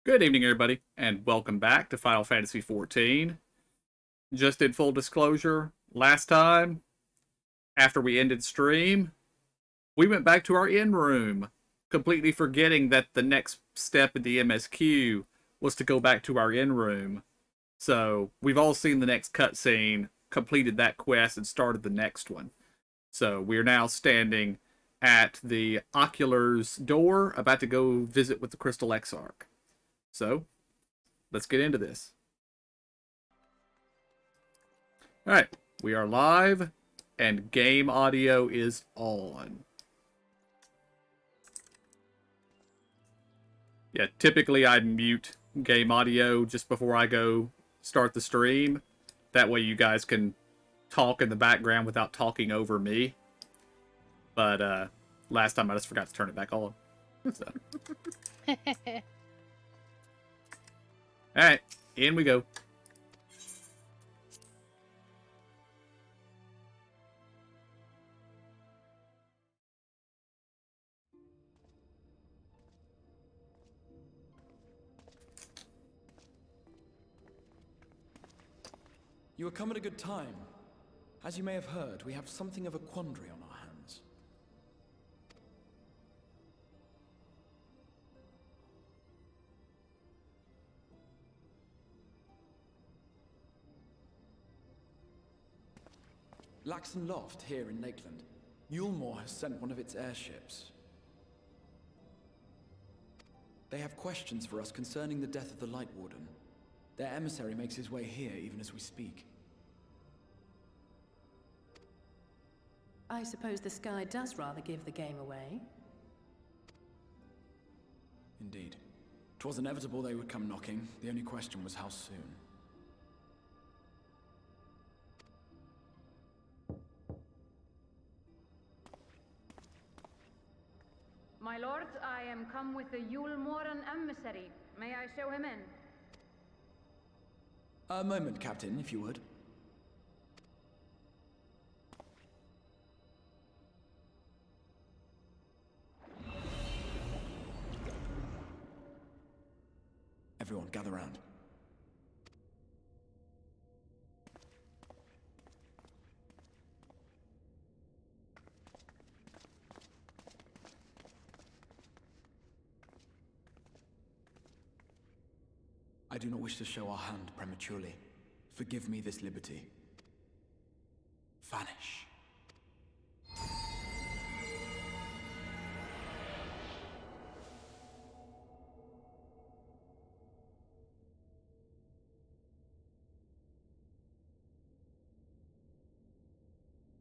Good evening, everybody, and welcome back to Final Fantasy XIV. Just in full disclosure, last time, after we ended stream, we went back to our inn room, completely forgetting that the next step in the MSQ was to go back to our inn room. So, we've all seen the next cutscene, completed that quest, and started the next one. So, we are now standing at the Ocular's door, about to go visit with the Crystal Exarch. So, let's get into this. Alright, we are live, and game audio is on. Yeah, typically I'd mute game audio just before I go start the stream. That way you guys can talk in the background without talking over me. But, last time I just forgot to turn it back on. So. Alright, in we go. You have come at a good time. As you may have heard, we have something of a quandary on our hands. Laxon Loft, here in Lakeland. Yulmore has sent one of its airships. They have questions for us concerning the death of the Light Warden. Their emissary makes his way here even as we speak. I suppose the sky does rather give the game away. Indeed. 'Twas inevitable they would come knocking. The only question was how soon. My lord, I am come with the Yulmoran emissary. May I show him in? A moment, Captain, if you would. Everyone, gather round. I do not wish to show our hand prematurely. Forgive me this liberty. Vanish.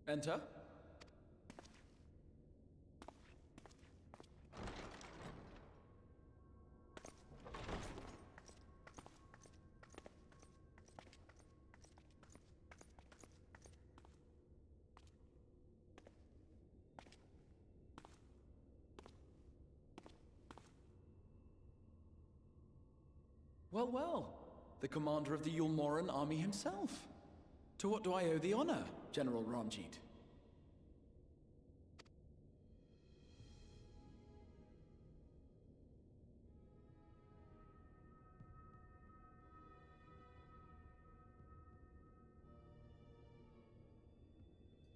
Enter. Well, well. The commander of the Yulmoran army himself. To what do I owe the honor, General Ranjit?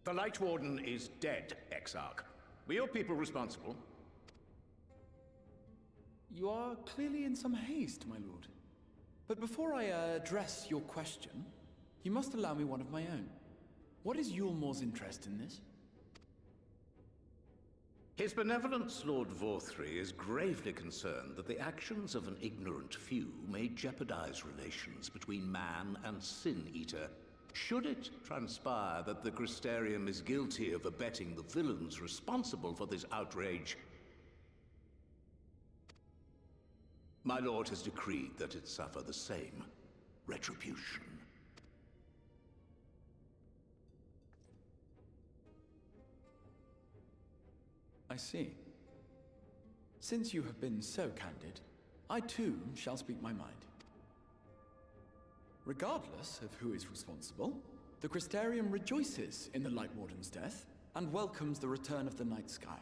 The Light Warden is dead, Exarch. Were your people responsible? You are clearly in some haste, my lord. But before I address your question, you must allow me one of my own. What is Yulmore's interest in this? His benevolence, Lord Vorthry, is gravely concerned that the actions of an ignorant few may jeopardize relations between man and Sin-Eater. Should it transpire that the Crystarium is guilty of abetting the villains responsible for this outrage, my lord has decreed that it suffer the same retribution. I see. Since you have been so candid, I too shall speak my mind. Regardless of who is responsible, the Crystarium rejoices in the Light Warden's death and welcomes the return of the night sky.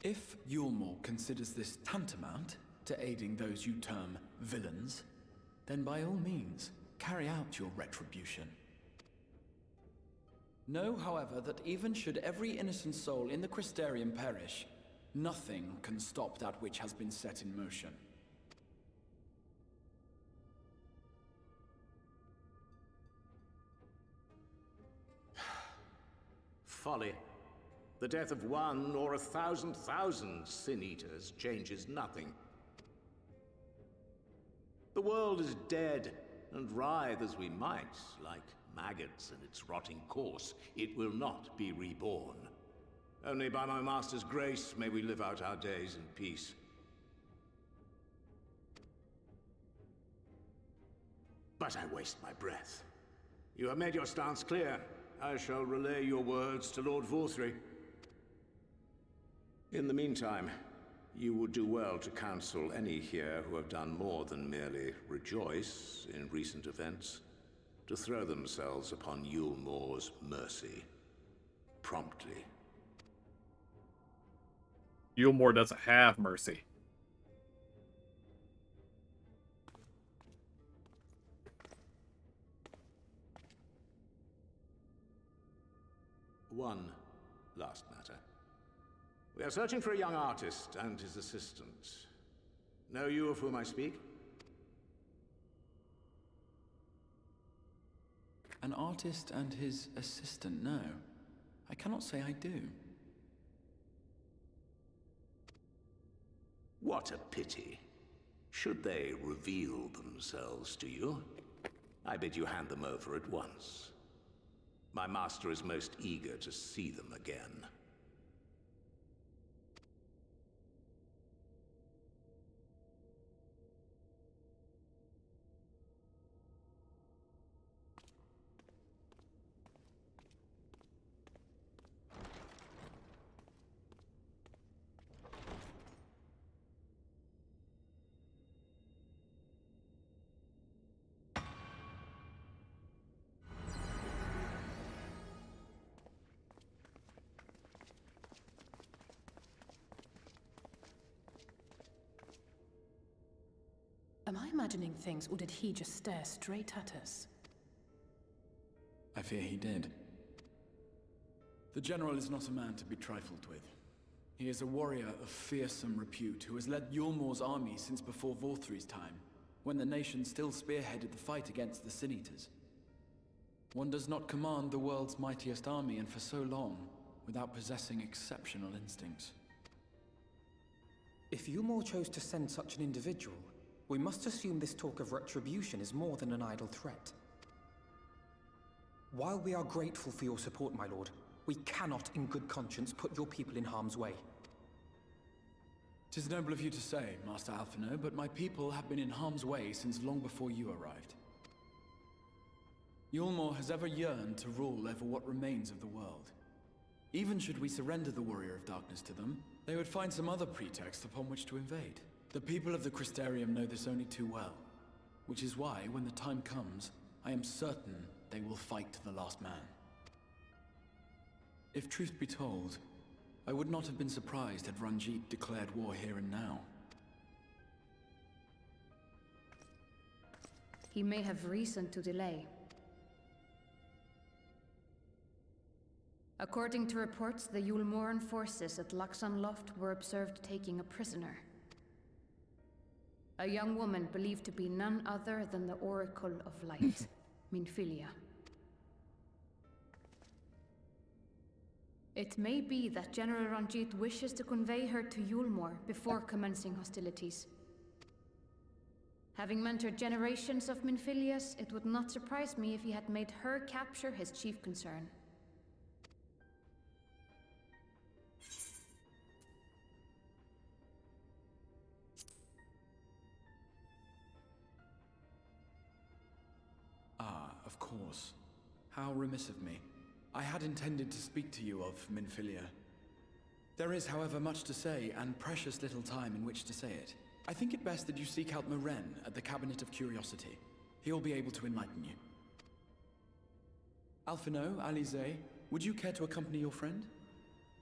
If Yulmore considers this tantamount to aiding those you term villains, then by all means, carry out your retribution. Know, however, that even should every innocent soul in the Crystarium perish, nothing can stop that which has been set in motion. Folly. The death of one or 1,000,000 Sin-Eaters changes nothing. The world is dead, and writhe as we might, like maggots in its rotting corpse, it will not be reborn. Only by my master's grace may we live out our days in peace. But I waste my breath. You have made your stance clear. I shall relay your words to Lord Vorthry. In the meantime, you would do well to counsel any here who have done more than merely rejoice in recent events, to throw themselves upon Yulmore's mercy, promptly. Yulmore doesn't have mercy. One last matter. We are searching for a young artist and his assistant. Know you of whom I speak? An artist and his assistant, no. I cannot say I do. What a pity. Should they reveal themselves to you, I bid you hand them over at once. My master is most eager to see them again. Am I imagining things, or did he just stare straight at us? I fear he did. The General is not a man to be trifled with. He is a warrior of fearsome repute who has led Yulmore's army since before Vorthry's time, when the nation still spearheaded the fight against the Sin-Eaters. One does not command the world's mightiest army, and for so long, without possessing exceptional instincts. If Yulmore chose to send such an individual, we must assume this talk of retribution is more than an idle threat. While we are grateful for your support, my lord, we cannot in good conscience put your people in harm's way. 'Tis noble of you to say, Master Alphino, but my people have been in harm's way since long before you arrived. Yulmore has ever yearned to rule over what remains of the world. Even should we surrender the Warrior of Darkness to them, they would find some other pretext upon which to invade. The people of the Crystarium know this only too well, which is why, when the time comes, I am certain they will fight to the last man. If truth be told, I would not have been surprised had Ranjit declared war here and now. He may have reason to delay. According to reports, the Yulmoran forces at Laxan Loft were observed taking a prisoner. A young woman believed to be none other than the Oracle of Light, Minfilia. It may be that General Ranjit wishes to convey her to Yulmore before commencing hostilities. Having mentored generations of Minfilias, it would not surprise me if he had made her capture his chief concern. Of course. How remiss of me. I had intended to speak to you of Minfilia. There is, however, much to say, and precious little time in which to say it. I think it best that you seek out Moren at the Cabinet of Curiosity. He will be able to enlighten you. Alphino, Alize, would you care to accompany your friend?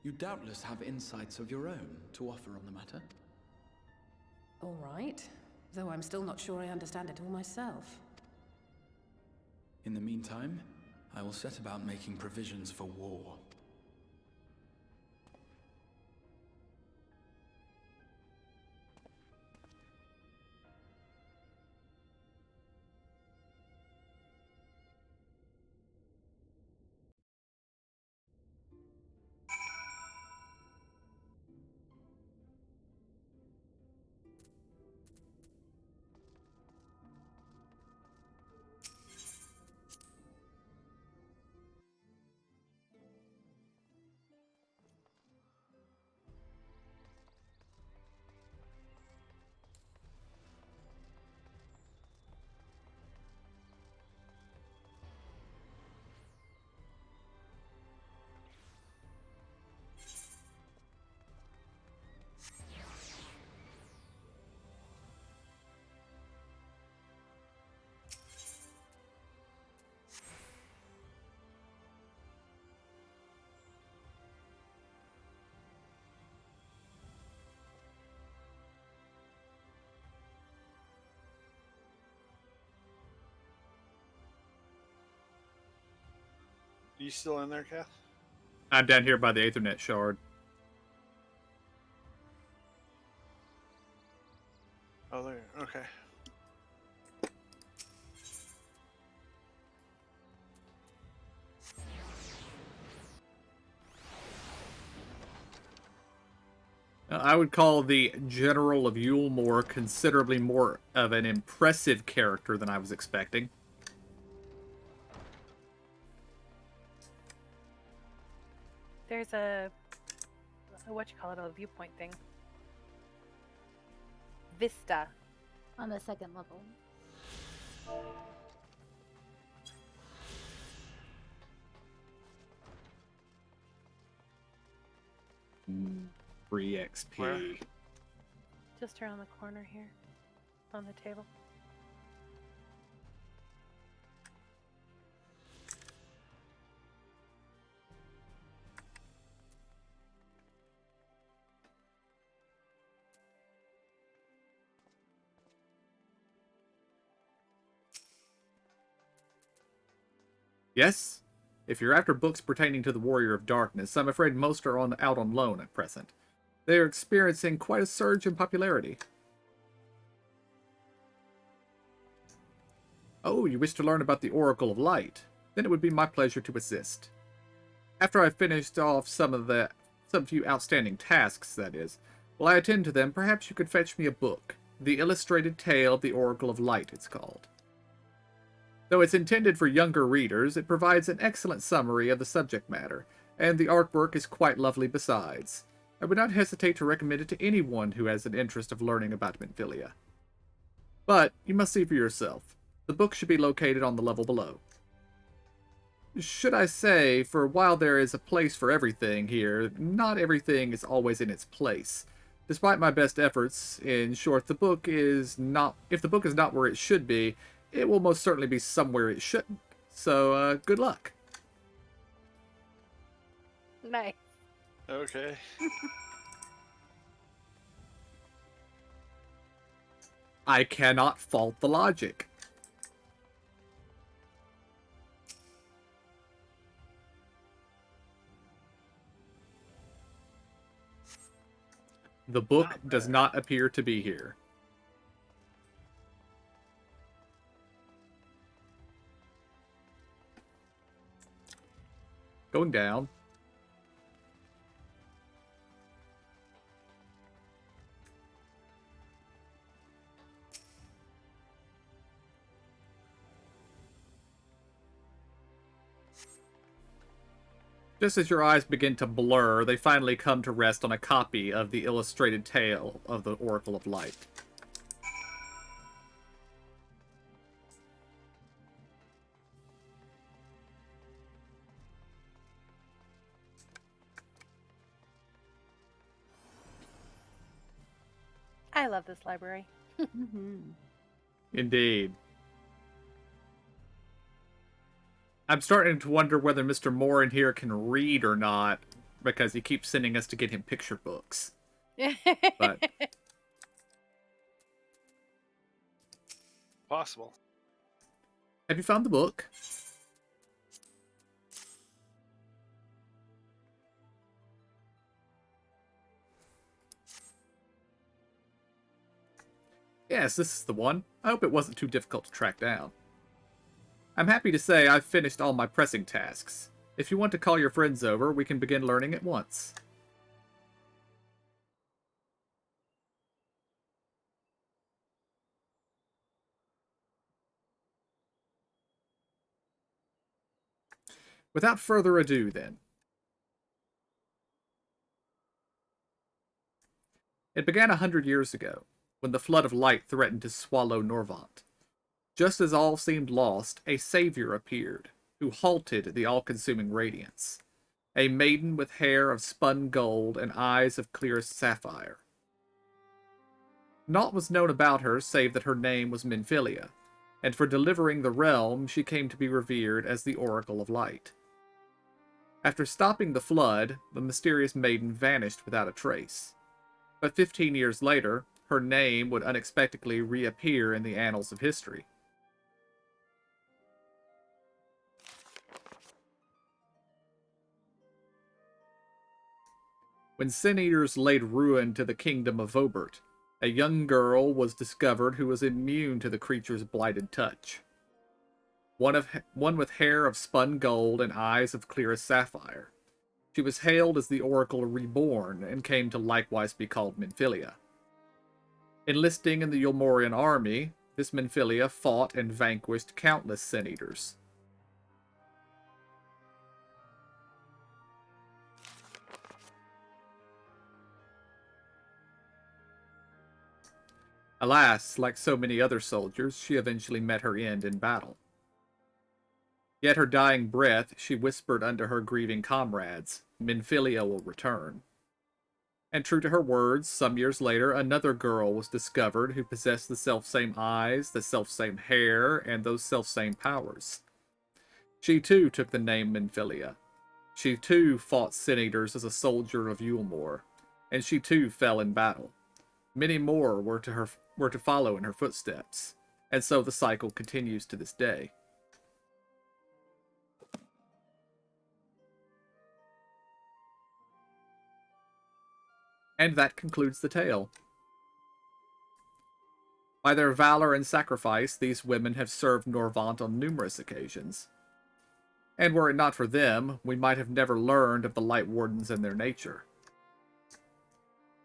You doubtless have insights of your own to offer on the matter. All right. Though I'm still not sure I understand it all myself. In the meantime, I will set about making provisions for war. You still in there, Kath? I'm down here by the Aethernet shard. Oh, there. Okay. I would call the General of Yulmore considerably more of an impressive character than I was expecting. There's a a viewpoint thing. Vista. On the second level. Free XP. Where? Just around the corner here. On the table. Yes? If you're after books pertaining to the Warrior of Darkness, I'm afraid most are out on loan at present. They are experiencing quite a surge in popularity. Oh, you wish to learn about the Oracle of Light? Then it would be my pleasure to assist. After I've finished off some few outstanding tasks, that is, while I attend to them, perhaps you could fetch me a book. The Illustrated Tale of the Oracle of Light, it's called. Though it's intended for younger readers, it provides an excellent summary of the subject matter, and the artwork is quite lovely besides. I would not hesitate to recommend it to anyone who has an interest of learning about Minfilia. But you must see for yourself. The book should be located on the level below. Should I say, for while there is a place for everything here, not everything is always in its place. Despite my best efforts, in short, if the book is not where it should be, it will most certainly be somewhere it shouldn't. So, good luck. Nice. Okay. I cannot fault the logic. The book does not appear to be here. Going down. Just as your eyes begin to blur, they finally come to rest on a copy of the Illustrated Tale of the Oracle of Light. I love this library. Indeed. I'm starting to wonder whether Mr. Moore in here can read or not, because he keeps sending us to get him picture books. But possible. Have you found the book? Yes, this is the one. I hope it wasn't too difficult to track down. I'm happy to say I've finished all my pressing tasks. If you want to call your friends over, we can begin learning at once. Without further ado, then. It began 100 years ago, when the flood of light threatened to swallow Norvant. Just as all seemed lost, a savior appeared, who halted the all-consuming radiance. A maiden with hair of spun gold and eyes of clearest sapphire. Naught was known about her save that her name was Minfilia, and for delivering the realm she came to be revered as the Oracle of Light. After stopping the flood, the mysterious maiden vanished without a trace. But 15 years later, her name would unexpectedly reappear in the annals of history. When Sin Eaters laid ruin to the kingdom of Vobert, a young girl was discovered who was immune to the creature's blighted touch. One with hair of spun gold and eyes of clearest sapphire. She was hailed as the Oracle Reborn and came to likewise be called Minfilia. Enlisting in the Yulmorian army, this Minfilia fought and vanquished countless Sin Eaters. Alas, like so many other soldiers, she eventually met her end in battle. Yet her dying breath, she whispered unto her grieving comrades, Minfilia will return. And true to her words, some years later, another girl was discovered who possessed the selfsame eyes, the selfsame hair, and those selfsame powers. She too took the name Minfilia. She too fought Sin Eaters as a soldier of Yulmore, and she too fell in battle. Many more were to follow in her footsteps, and so the cycle continues to this day. And that concludes the tale. By their valor and sacrifice, these women have served Norvant on numerous occasions. And were it not for them, we might have never learned of the Light Wardens and their nature.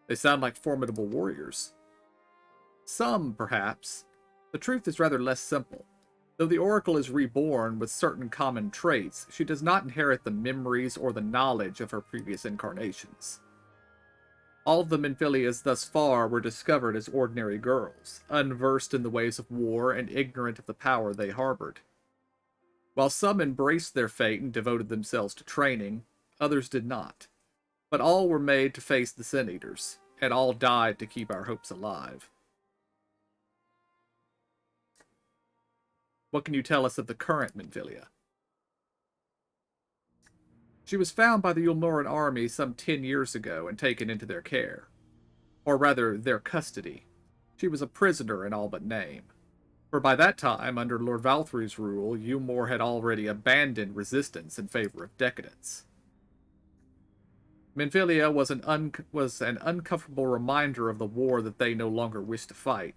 They sound like formidable warriors. Some, perhaps. The truth is rather less simple. Though the Oracle is reborn with certain common traits, she does not inherit the memories or the knowledge of her previous incarnations. All of the Minfilias thus far were discovered as ordinary girls, unversed in the ways of war and ignorant of the power they harbored. While some embraced their fate and devoted themselves to training, others did not. But all were made to face the Sin Eaters, and all died to keep our hopes alive. What can you tell us of the current Minfilia? She was found by the Yulmoran army some 10 years ago and taken into their care. Or rather, their custody. She was a prisoner in all but name. For by that time, under Lord Valthry's rule, Yulmore had already abandoned resistance in favor of decadence. Minfilia was an uncomfortable reminder of the war that they no longer wished to fight,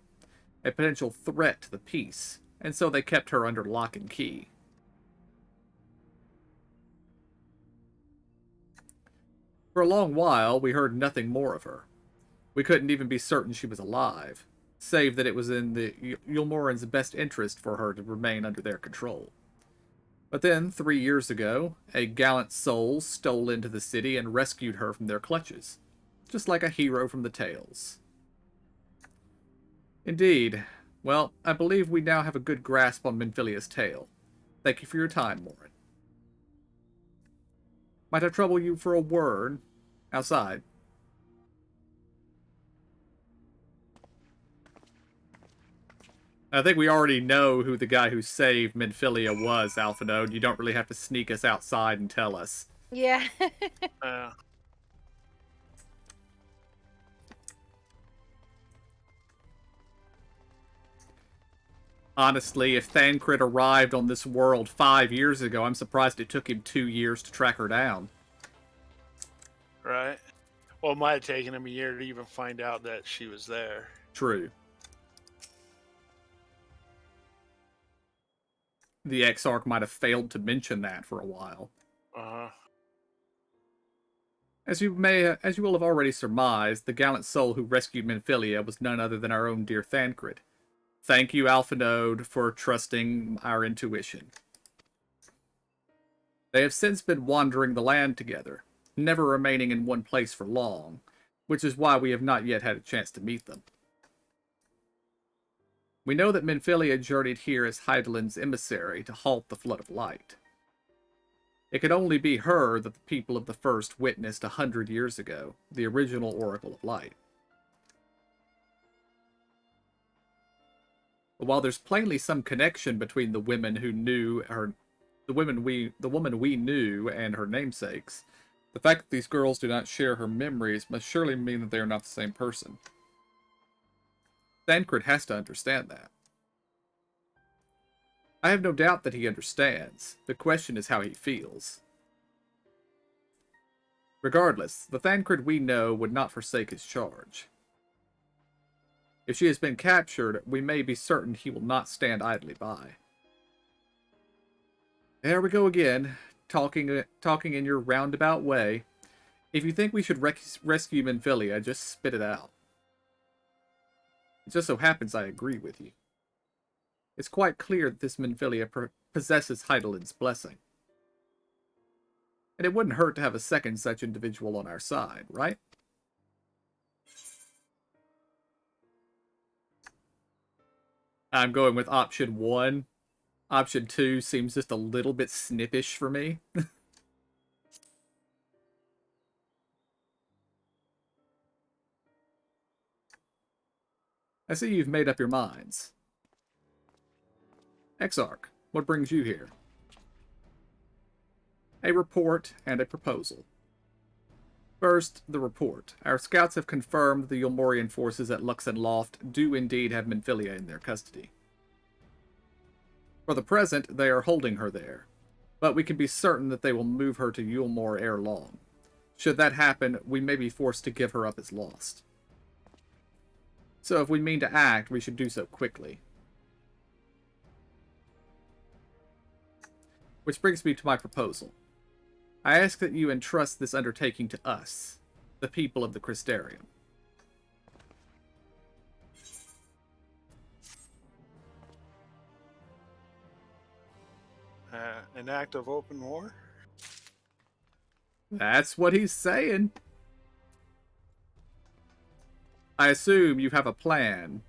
a potential threat to the peace, and so they kept her under lock and key. For a long while, we heard nothing more of her. We couldn't even be certain she was alive, save that it was in the Yulmorans' best interest for her to remain under their control. But then, 3 years ago, a gallant soul stole into the city and rescued her from their clutches, just like a hero from the tales. Indeed. Well, I believe we now have a good grasp on Minfilia's tale. Thank you for your time, Lauren. Might I trouble you for a word? Outside. I think we already know who the guy who saved Minfilia was, Alphanode. You don't really have to sneak us outside and tell us. Yeah. Honestly, if Thancred arrived on this world 5 years ago, I'm surprised it took him 2 years to track her down. Right. Well, it might have taken him a year to even find out that she was there. True. The Exarch might have failed to mention that for a while. Uh-huh. As you will have already surmised, the gallant soul who rescued Minfilia was none other than our own dear Thancred. Thank you, Alphanode, for trusting our intuition. They have since been wandering the land together, never remaining in one place for long, which is why we have not yet had a chance to meet them. We know that Minfilia journeyed here as Hydaelyn's emissary to halt the Flood of Light. It could only be her that the people of the First witnessed 100 years ago, the original Oracle of Light. But while there's plainly some connection between the women who knew her, the woman we knew and her namesakes, the fact that these girls do not share her memories must surely mean that they are not the same person. Thancred has to understand that. I have no doubt that he understands. The question is how he feels. Regardless, the Thancred we know would not forsake his charge. If she has been captured, we may be certain he will not stand idly by. There we go again, talking in your roundabout way. If you think we should rescue Minfilia, just spit it out. It just so happens I agree with you. It's quite clear that this Minfilia possesses Hydaelyn's blessing. And it wouldn't hurt to have a second such individual on our side, right? I'm going with option 1. Option 2 seems just a little bit snippish for me. I see you've made up your minds. Exarch, what brings you here? A report and a proposal. First, the report. Our scouts have confirmed the Yulmorian forces at Luxon Loft do indeed have Minfilia in their custody. For the present, they are holding her there, but we can be certain that they will move her to Yulmore ere long. Should that happen, we may be forced to give her up as lost. So if we mean to act, we should do so quickly. Which brings me to my proposal. I ask that you entrust this undertaking to us, the people of the Crystarium. An act of open war? That's what he's saying. I assume you have a plan.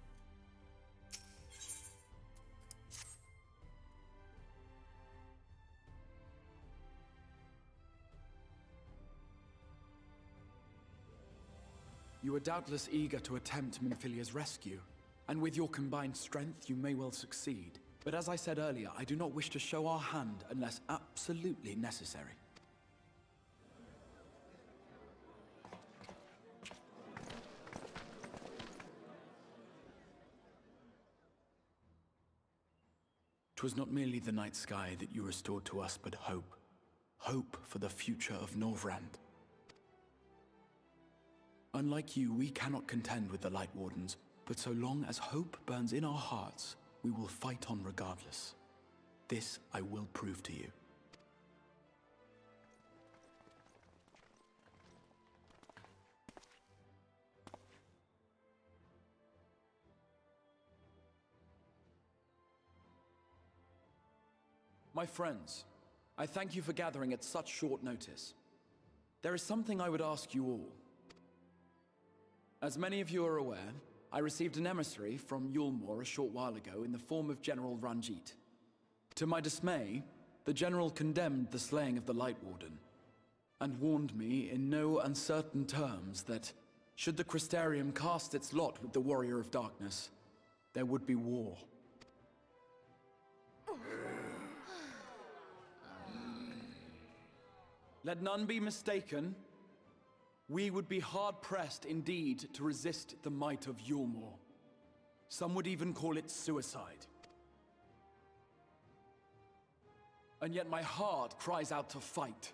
You are doubtless eager to attempt Minfilia's rescue, and with your combined strength, you may well succeed. But as I said earlier, I do not wish to show our hand unless absolutely necessary. "'Twas not merely the night sky that you restored to us, but hope. Hope for the future of Norvrand. Unlike you, we cannot contend with the Light Wardens, but so long as hope burns in our hearts, we will fight on regardless. This I will prove to you." My friends, I thank you for gathering at such short notice. There is something I would ask you all. As many of you are aware, I received an emissary from Yulmore a short while ago in the form of General Ranjit. To my dismay, the General condemned the slaying of the Light Warden, and warned me in no uncertain terms that, should the Crystarium cast its lot with the Warrior of Darkness, there would be war. Let none be mistaken. We would be hard-pressed indeed to resist the might of Yulmore. Some would even call it suicide. and yet my heart cries out to fight.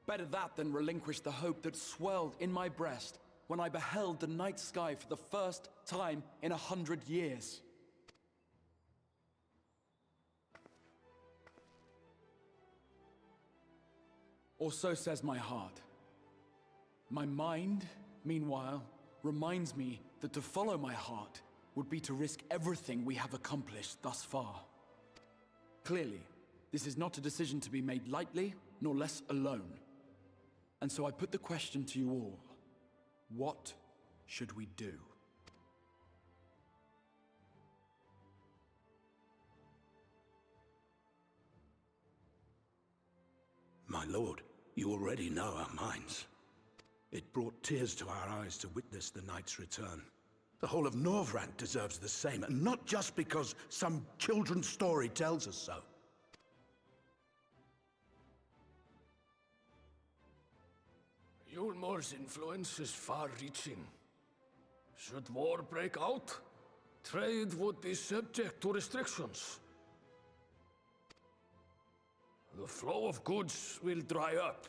Better that than relinquish the hope that swelled in my breast when I beheld the night sky for the first time in 100 years. Or so says my heart. My mind, meanwhile, reminds me that to follow my heart would be to risk everything we have accomplished thus far. Clearly, this is not a decision to be made lightly, nor less alone. And so I put the question to you all. What should we do? My lord, you already know our minds. It brought tears to our eyes to witness the knight's return. The whole of Norvrand deserves the same, and not just because some children's story tells us so. Yulmor's influence is far-reaching. Should war break out, trade would be subject to restrictions. The flow of goods will dry up,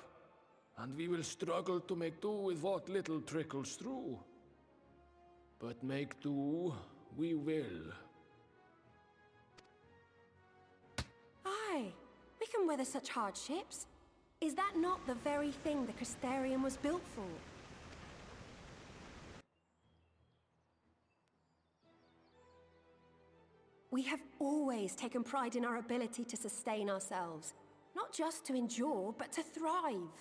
and we will struggle to make do with what little trickles through. But make do, we will. Aye, we can weather such hardships. Is that not the very thing the Crystarium was built for? We have always taken pride in our ability to sustain ourselves. Not just to endure, but to thrive.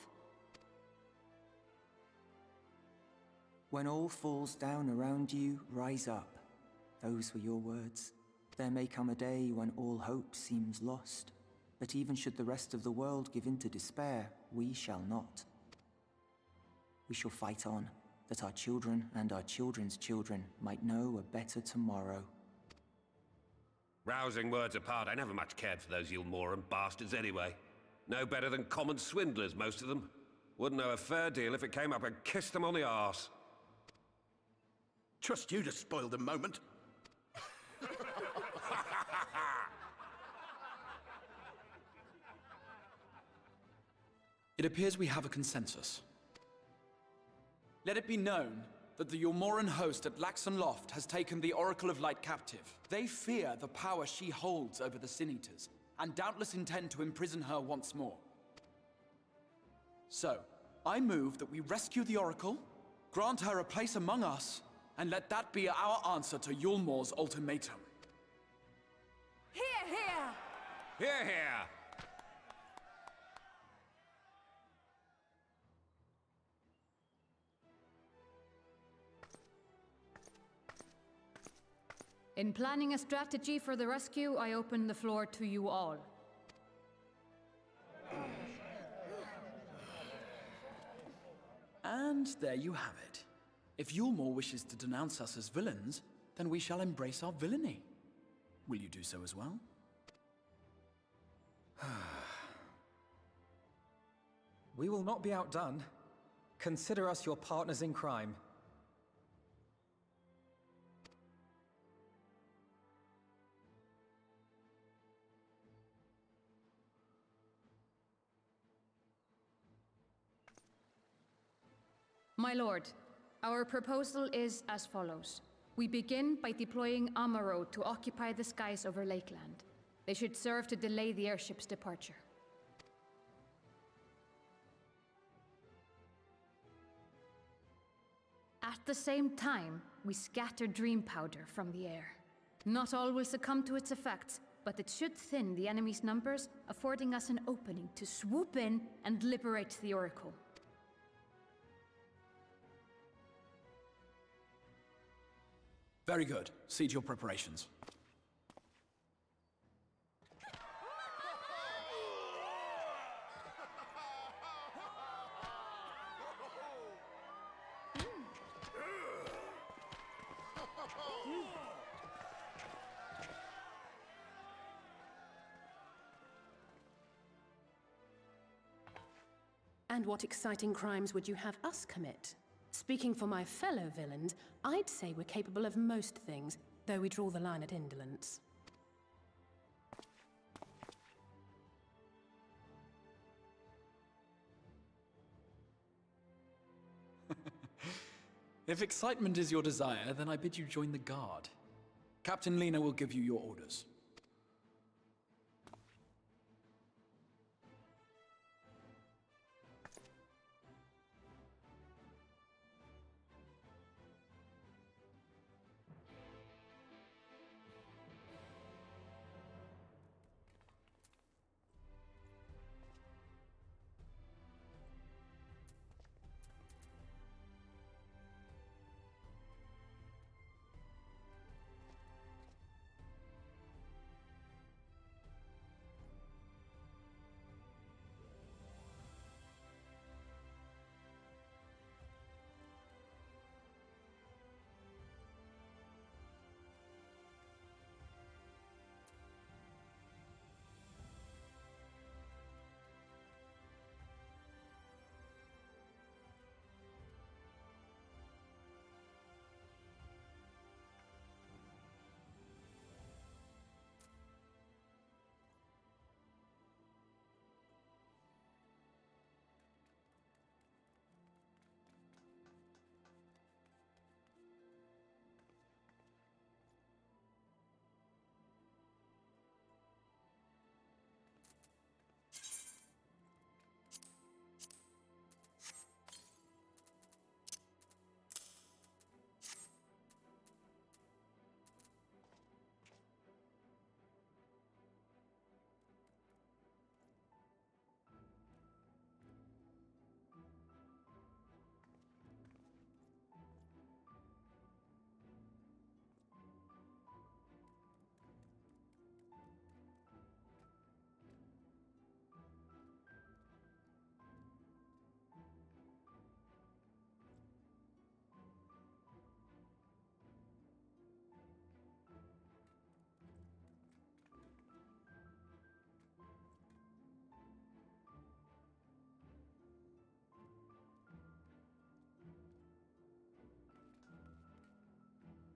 When all falls down around you, rise up. Those were your words. There may come a day when all hope seems lost. But even should the rest of the world give in to despair, we shall not. We shall fight on, that our children and our children's children might know a better tomorrow. Rousing words apart, I never much cared for those Yulmoran bastards anyway. No better than common swindlers, most of them. Wouldn't know a fair deal if it came up and kissed them on the arse. Trust you to spoil the moment. It appears we have a consensus. Let it be known that the Yulmoran host at Laxon Loft has taken the Oracle of Light captive. They fear the power she holds over the Sin Eaters, and doubtless intend to imprison her once more. So, I move that we rescue the Oracle, grant her a place among us, and let that be our answer to Yulmor's ultimatum. Hear, hear! Hear, hear! In planning a strategy for the rescue, I open the floor to you all. And there you have it. If Yulmor wishes to denounce us as villains, then we shall embrace our villainy. Will you do so as well? We will not be outdone. Consider us your partners in crime. My lord, our proposal is as follows. We begin by deploying Amaro to occupy the skies over Lakeland. They should serve to delay the airship's departure. At the same time, we scatter dream powder from the air. Not all will succumb to its effects, but it should thin the enemy's numbers, affording us an opening to swoop in and liberate the Oracle. Very good. See to your preparations. And what exciting crimes would you have us commit? Speaking for my fellow villains, I'd say we're capable of most things, though we draw the line at indolence. If excitement is your desire, then I bid you join the guard. Captain Lena will give you your orders.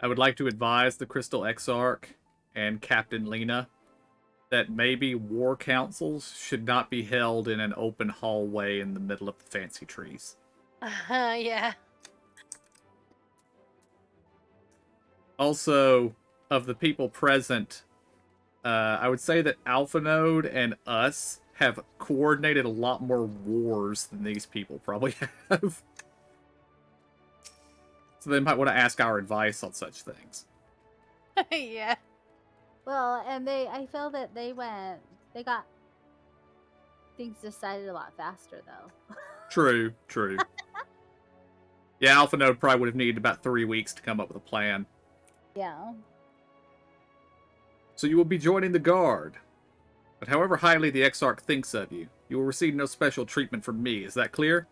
I would like to advise the Crystal Exarch and Captain Lena that maybe war councils should not be held in an open hallway in the middle of the fancy trees. Yeah. Also, of the people present, I would say that Alpha Node and us have coordinated a lot more wars than these people probably have. So they might want to ask our advice on such things. Yeah. Well, and I feel that they got things decided a lot faster, though. True, true. Yeah, Alpha Node probably would have needed about 3 weeks to come up with a plan. Yeah. So you will be joining the Guard. But however highly the Exarch thinks of you, you will receive no special treatment from me. Is that clear?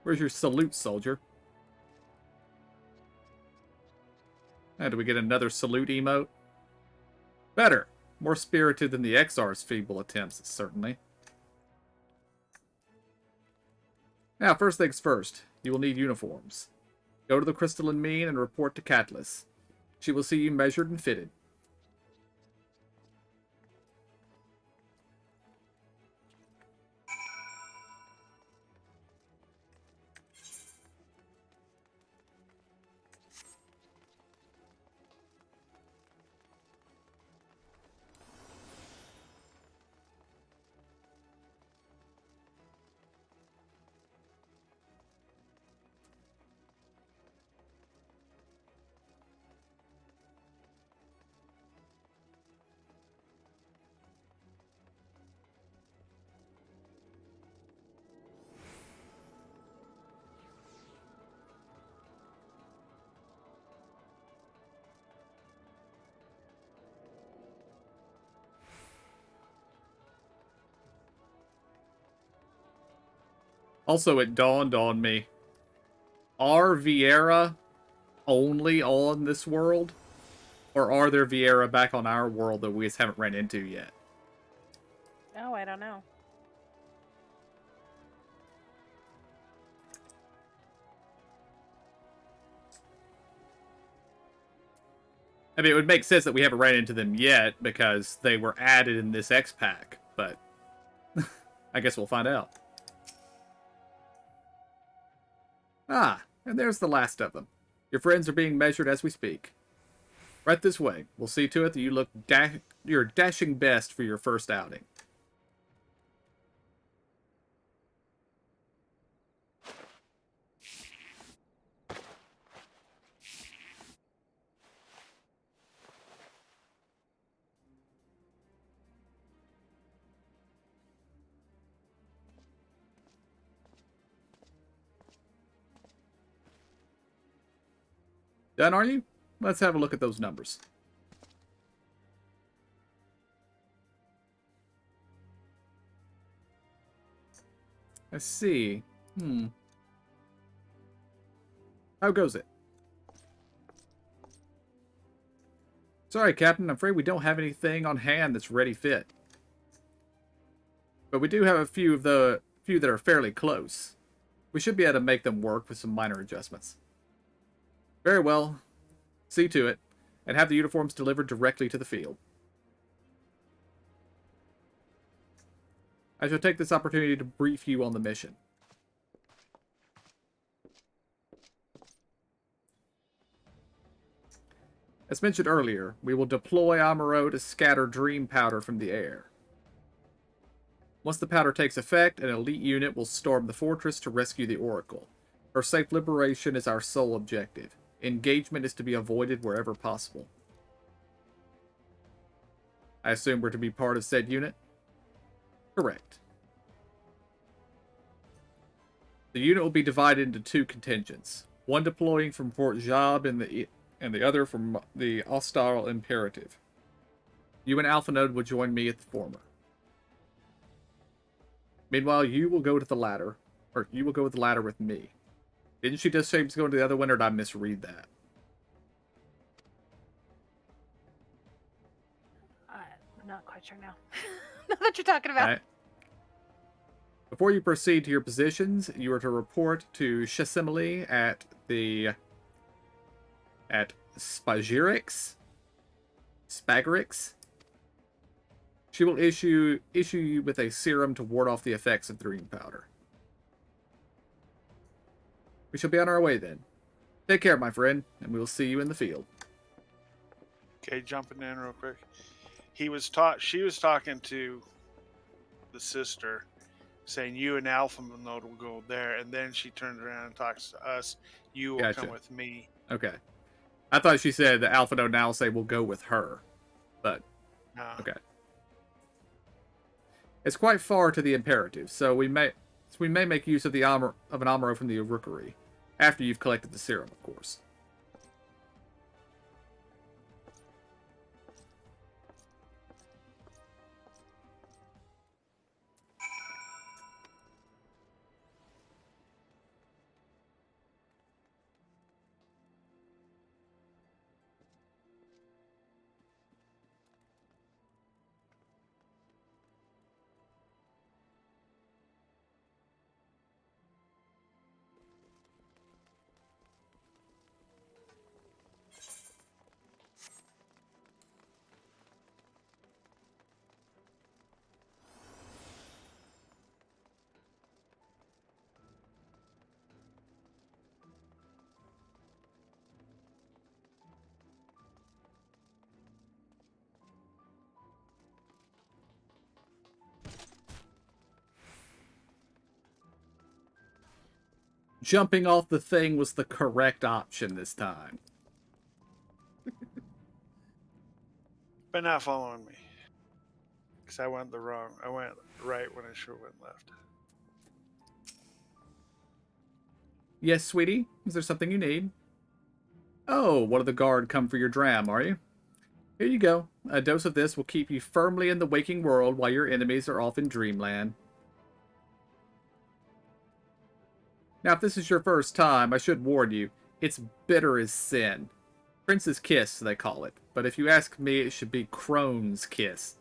Where's your salute, soldier? Do we get another salute emote? Better. More spirited than the Exarch's feeble attempts, certainly. Now, first things first. You will need uniforms. Go to the Crystalline Mean and report to Catullus. She will see you measured and fitted. Also, it dawned on me. Are Viera only on this world? Or are there Viera back on our world that we just haven't ran into yet? Oh, I don't know. I mean, it would make sense that we haven't ran into them yet because they were added in this X-Pack, but I guess we'll find out. Ah, and there's the last of them. Your friends are being measured as we speak. Right this way. We'll see to it that you look your dashing best for your first outing. Done, are you? Let's have a look at those numbers. Let's see. How goes it? Sorry, Captain. I'm afraid we don't have anything on hand that's ready fit. But we do have a few that are fairly close. We should be able to make them work with some minor adjustments. Very well. See to it, and have the uniforms delivered directly to the field. I shall take this opportunity to brief you on the mission. As mentioned earlier, we will deploy Amuro to scatter dream powder from the air. Once the powder takes effect, an elite unit will storm the fortress to rescue the Oracle. Her safe liberation is our sole objective. Engagement is to be avoided wherever possible. I assume we're to be part of said unit? Correct. The unit will be divided into two contingents. One deploying from Fort Job and the other from the Austral Imperative. You and Alpha Node will join me at the former. Meanwhile, you will go to the latter, or you will go with the latter with me. Didn't she just say she was going to the other one, or did I misread that? I'm not quite sure now. Now that you're talking about. Right. Before you proceed to your positions, you are to report to Shasimile at Spagirix. She will issue you with a serum to ward off the effects of dream powder. We shall be on our way then. Take care, my friend, and we will see you in the field. Okay, jumping in real quick. She was talking to the sister, saying you and Alpha Node will go there, and then she turns around and talks to us. You will come with me. Okay. I thought she said that Alpha Node now say we'll go with her. But, no. Okay. It's quite far to the Imperative, so we may make use of an Amuro from the Rookery. After you've collected the serum, of course. Jumping off the thing was the correct option this time. But not following me. Because I went right when I should have went left. Yes, sweetie? Is there something you need? Oh, one of the guard come for your dram, are you? Here you go. A dose of this will keep you firmly in the waking world while your enemies are off in dreamland. Now, if this is your first time, I should warn you, it's bitter as sin. Prince's Kiss, they call it, but if you ask me, it should be Crone's Kiss.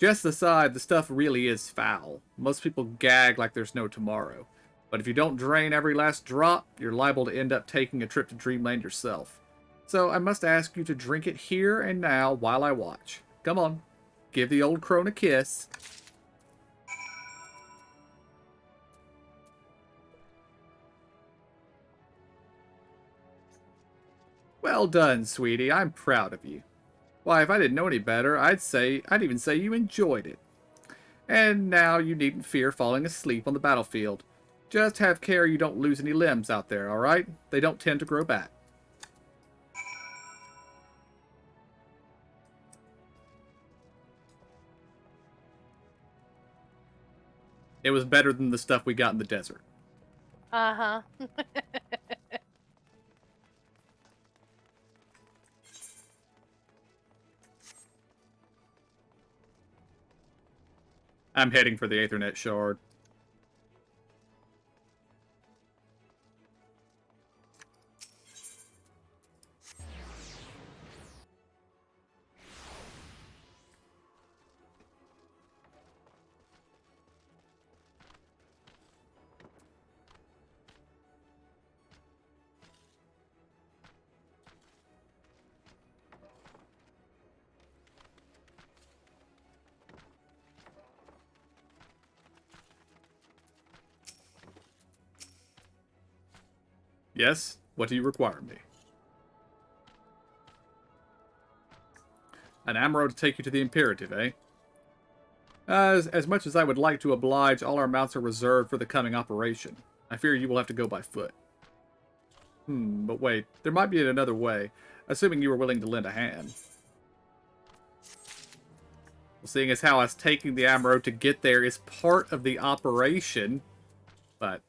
Just aside, the stuff really is foul. Most people gag like there's no tomorrow. But if you don't drain every last drop, you're liable to end up taking a trip to Dreamland yourself. So I must ask you to drink it here and now while I watch. Come on, give the old crone a kiss. Well done, sweetie. I'm proud of you. Why, if I didn't know any better, I'd even say you enjoyed it. And now you needn't fear falling asleep on the battlefield. Just have care you don't lose any limbs out there, alright? They don't tend to grow back. It was better than the stuff we got in the desert. Uh-huh. I'm heading for the Aethernet shard. Yes? What do you require of me? An ammo to take you to the Imperative, eh? As much as I would like to oblige, all our mounts are reserved for the coming operation. I fear you will have to go by foot. But wait, there might be another way, assuming you are willing to lend a hand. Well, seeing as how us taking the ammo to get there is part of the operation, but...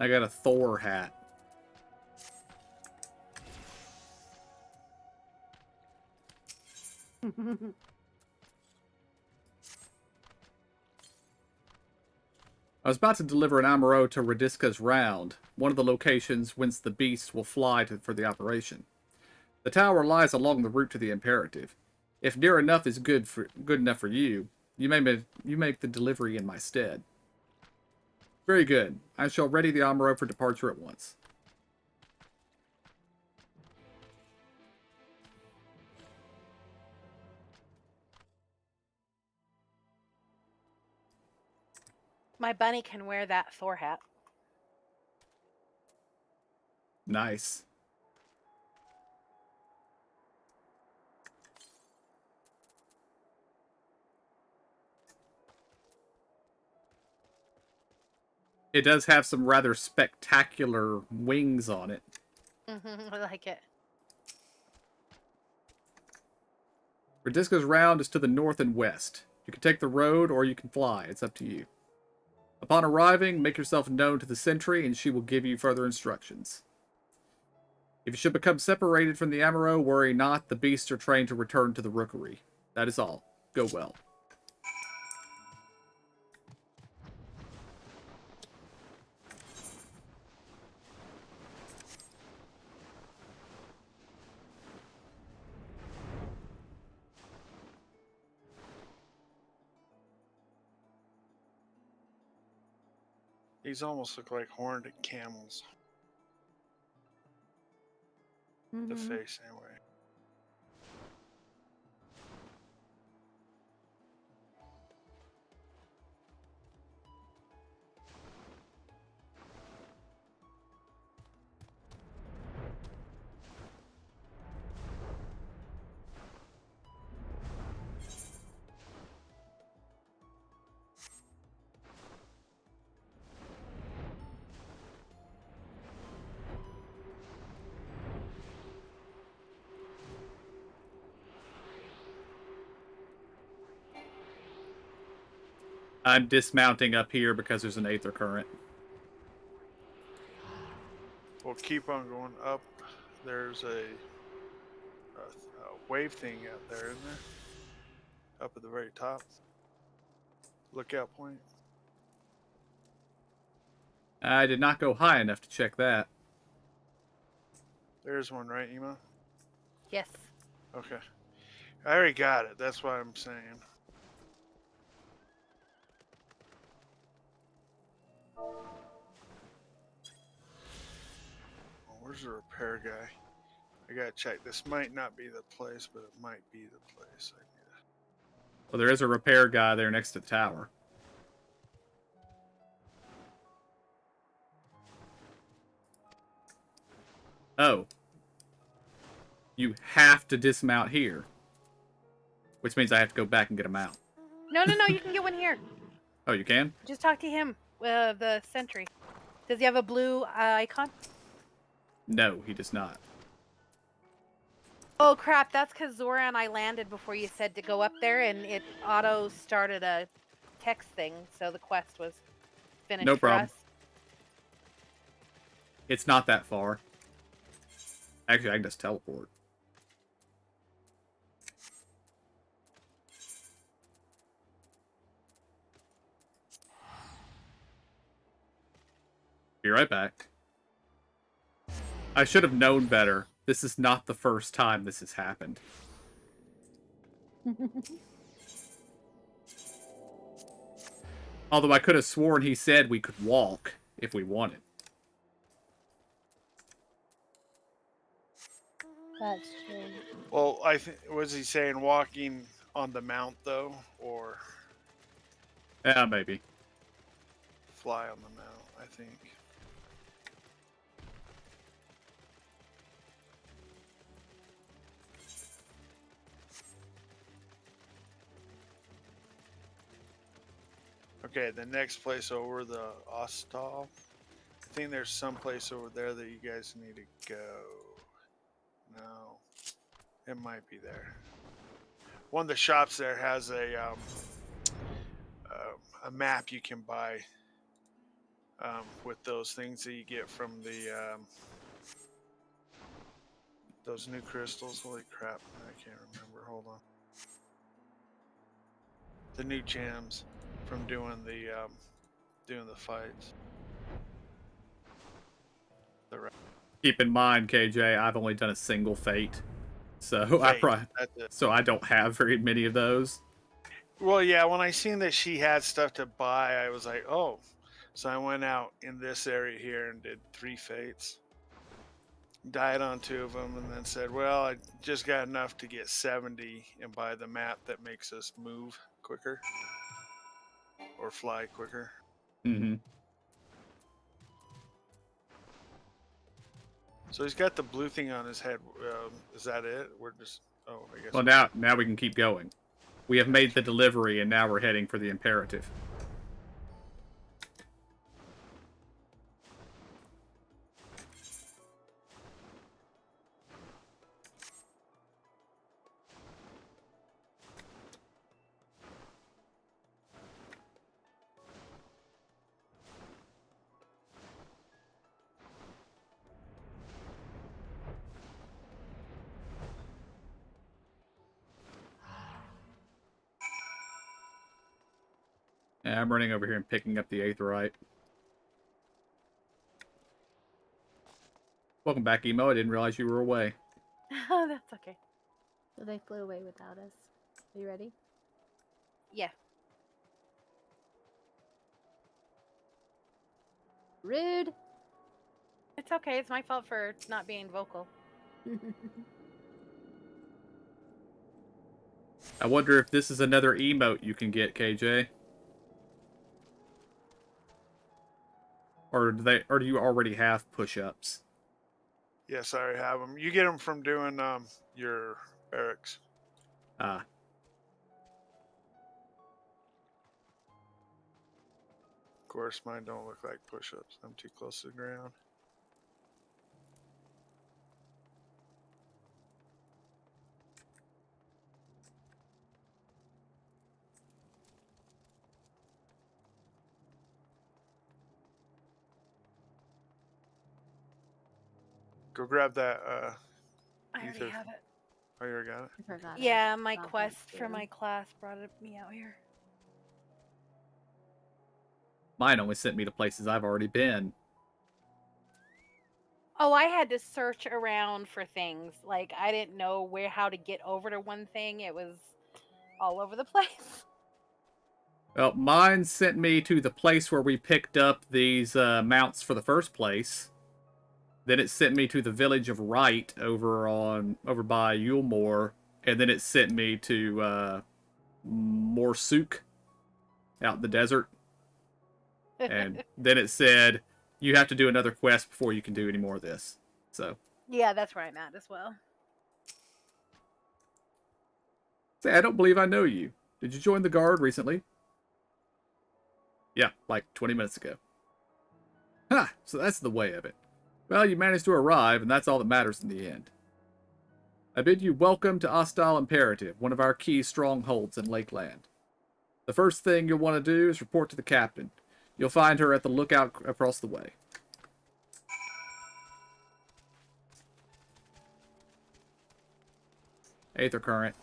I got a Thor hat. I was about to deliver an ammo to Radiska's round, one of the locations whence the beasts will fly for the operation. The tower lies along the route to the Imperative. If near enough is good enough for you, you make the delivery in my stead. Very good. I shall ready the ammo for departure at once. My bunny can wear that Thor hat. Nice. It does have some rather spectacular wings on it. I like it. Radiska's round is to the north and west. You can take the road or you can fly. It's up to you. Upon arriving, make yourself known to the sentry and she will give you further instructions. If you should become separated from the Amaro, worry not. The beasts are trained to return to the rookery. That is all. Go well. These almost look like horned camels. The face, anyway. I'm dismounting up here because there's an aether current. We'll keep on going up. There's a wave thing out there, isn't there? Up at the very top. Lookout point. I did not go high enough to check that. There's one, right, Ema? Yes. Okay. I already got it. That's what I'm saying. Oh, where's the repair guy? I gotta check. This might not be the place, but it might be the place. Well, there is a repair guy there next to the tower. Oh. You have to dismount here. Which means I have to go back and get him out. No, you can get one here. Oh, you can? Just talk to him, the sentry. Does he have a blue icon? No, he does not. Oh crap, that's because Zora and I landed before you said to go up there, and it auto started a text thing, so the quest was finished No for problem. us. It's not that far. Actually, I can just teleport. Be right back. I should have known better. This is not the first time this has happened. Although I could have sworn he said we could walk if we wanted. That's true. Well, was he saying walking on the mount though, or Yeah, maybe. fly on the mount? I think. Okay, the next place over, the Ostal. I think there's some place over there that you guys need to go. No, it might be there. One of the shops there has a map you can buy with those things that you get from the those new crystals. Holy crap! I can't remember. Hold on. The new gems from doing the fights. Keep in mind, KJ, I've only done a single fate, so I don't have very many of those. Well, yeah. When I seen that she had stuff to buy, I was like, oh. So I went out in this area here and did 3 fates. Died on 2 of them, and then said, well, I just got enough to get 70 and buy the map that makes us move quicker or fly quicker. Mm-hmm. So he's got the blue thing on his head. Is that it? We're just... Oh, I guess... Well, now we can keep going. We have made the delivery, and now we're heading for the imperative. Yeah, I'm running over here and picking up the Aetherite. Welcome back, Emo. I didn't realize you were away. Oh, that's okay. So they flew away without us. Are you ready? Yeah. Rude. It's okay. It's my fault for not being vocal. I wonder if this is another emote you can get, KJ. Or do you already have push-ups? Yes, I already have them. You get them from doing your barracks. Ah. Of course, mine don't look like push-ups. I'm too close to the ground. Go grab that. I already ether. have it. Oh, you already got it? I forgot. Yeah, my quest for my class brought me out here. Mine only sent me to places I've already been. Oh, I had to search around for things. Like, I didn't know how to get over to one thing. It was all over the place. Well, mine sent me to the place where we picked up these mounts for the first place. Then it sent me to the village of Wright over by Yulmore, and then it sent me to Morsuk out in the desert. And then it said, you have to do another quest before you can do any more of this. So, Yeah, that's where I'm at as well. say, I don't believe I know you. Did you join the guard recently? Yeah, like 20 minutes ago. Ha! So that's the way of it. Well, you managed to arrive, and that's all that matters in the end. I bid you welcome to Ostal Imperative, one of our key strongholds in Lakeland. The first thing you'll want to do is report to the captain. You'll find her at the lookout across the way. Aether current.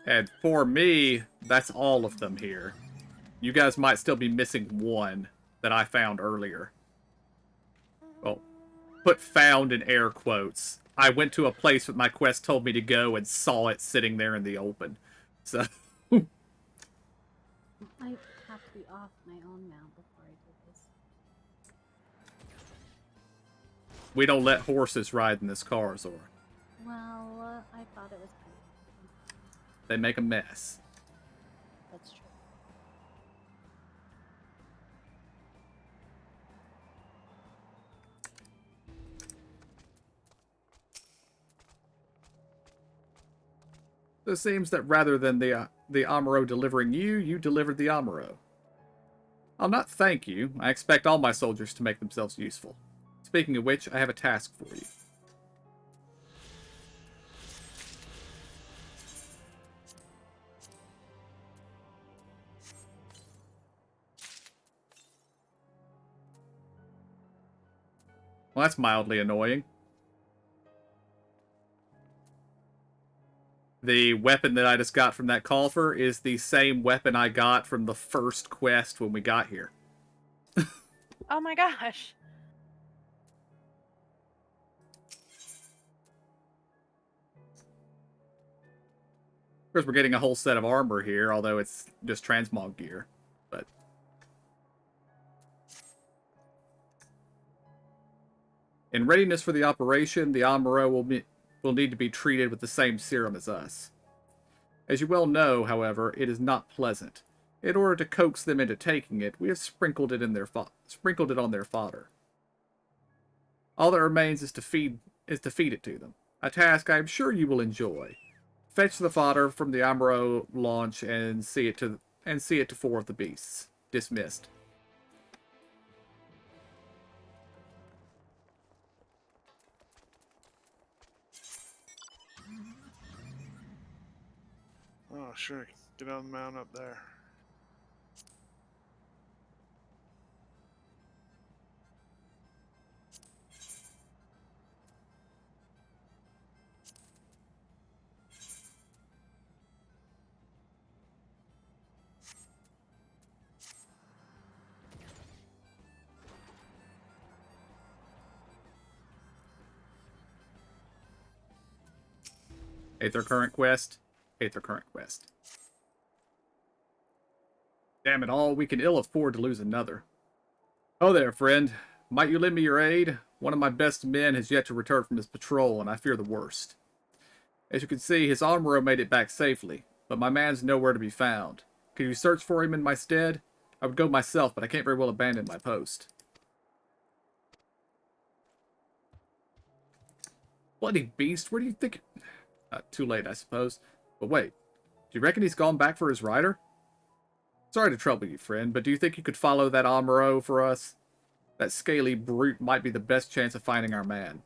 And for me, that's all of them here. You guys might still be missing one that I found earlier. Well, put found in air quotes. I went to a place that my quest told me to go and saw it sitting there in the open. So... I have to be off my own mount before I do this. We don't let horses ride in this car, Zora. Well, I thought it was kind of... They make a mess. That's true. So it seems that rather than the Amuro delivering you, you delivered the Amuro. I'll not thank you. I expect all my soldiers to make themselves useful. Speaking of which, I have a task for you. Well, that's mildly annoying. The weapon that I just got from that Coffer is the same weapon I got from the first quest when we got here. Oh my gosh. Of course, we're getting a whole set of armor here, although it's just transmog gear. But in readiness for the operation, the Amuro will need to be treated with the same serum as us. As you well know, however, it is not pleasant. In order to coax them into taking it, we have sprinkled it on their fodder. All that remains is to feed it to them. A task I am sure you will enjoy. Fetch the fodder from the Amuro launch and see it to 4 of the beasts. Dismissed. Oh, sure. Get on the mount up there. Aether current quest. Aether current quest. Damn it all, we can ill afford to lose another. Oh there, friend. Might you lend me your aid? One of my best men has yet to return from his patrol, and I fear the worst. As you can see, his Amuro made it back safely, but my man's nowhere to be found. Could you search for him in my stead? I would go myself, but I can't very well abandon my post. Bloody beast, where do you think... too late, I suppose. But wait, do you reckon he's gone back for his rider? Sorry to trouble you, friend, but do you think you could follow that Amuro for us? That scaly brute might be the best chance of finding our man.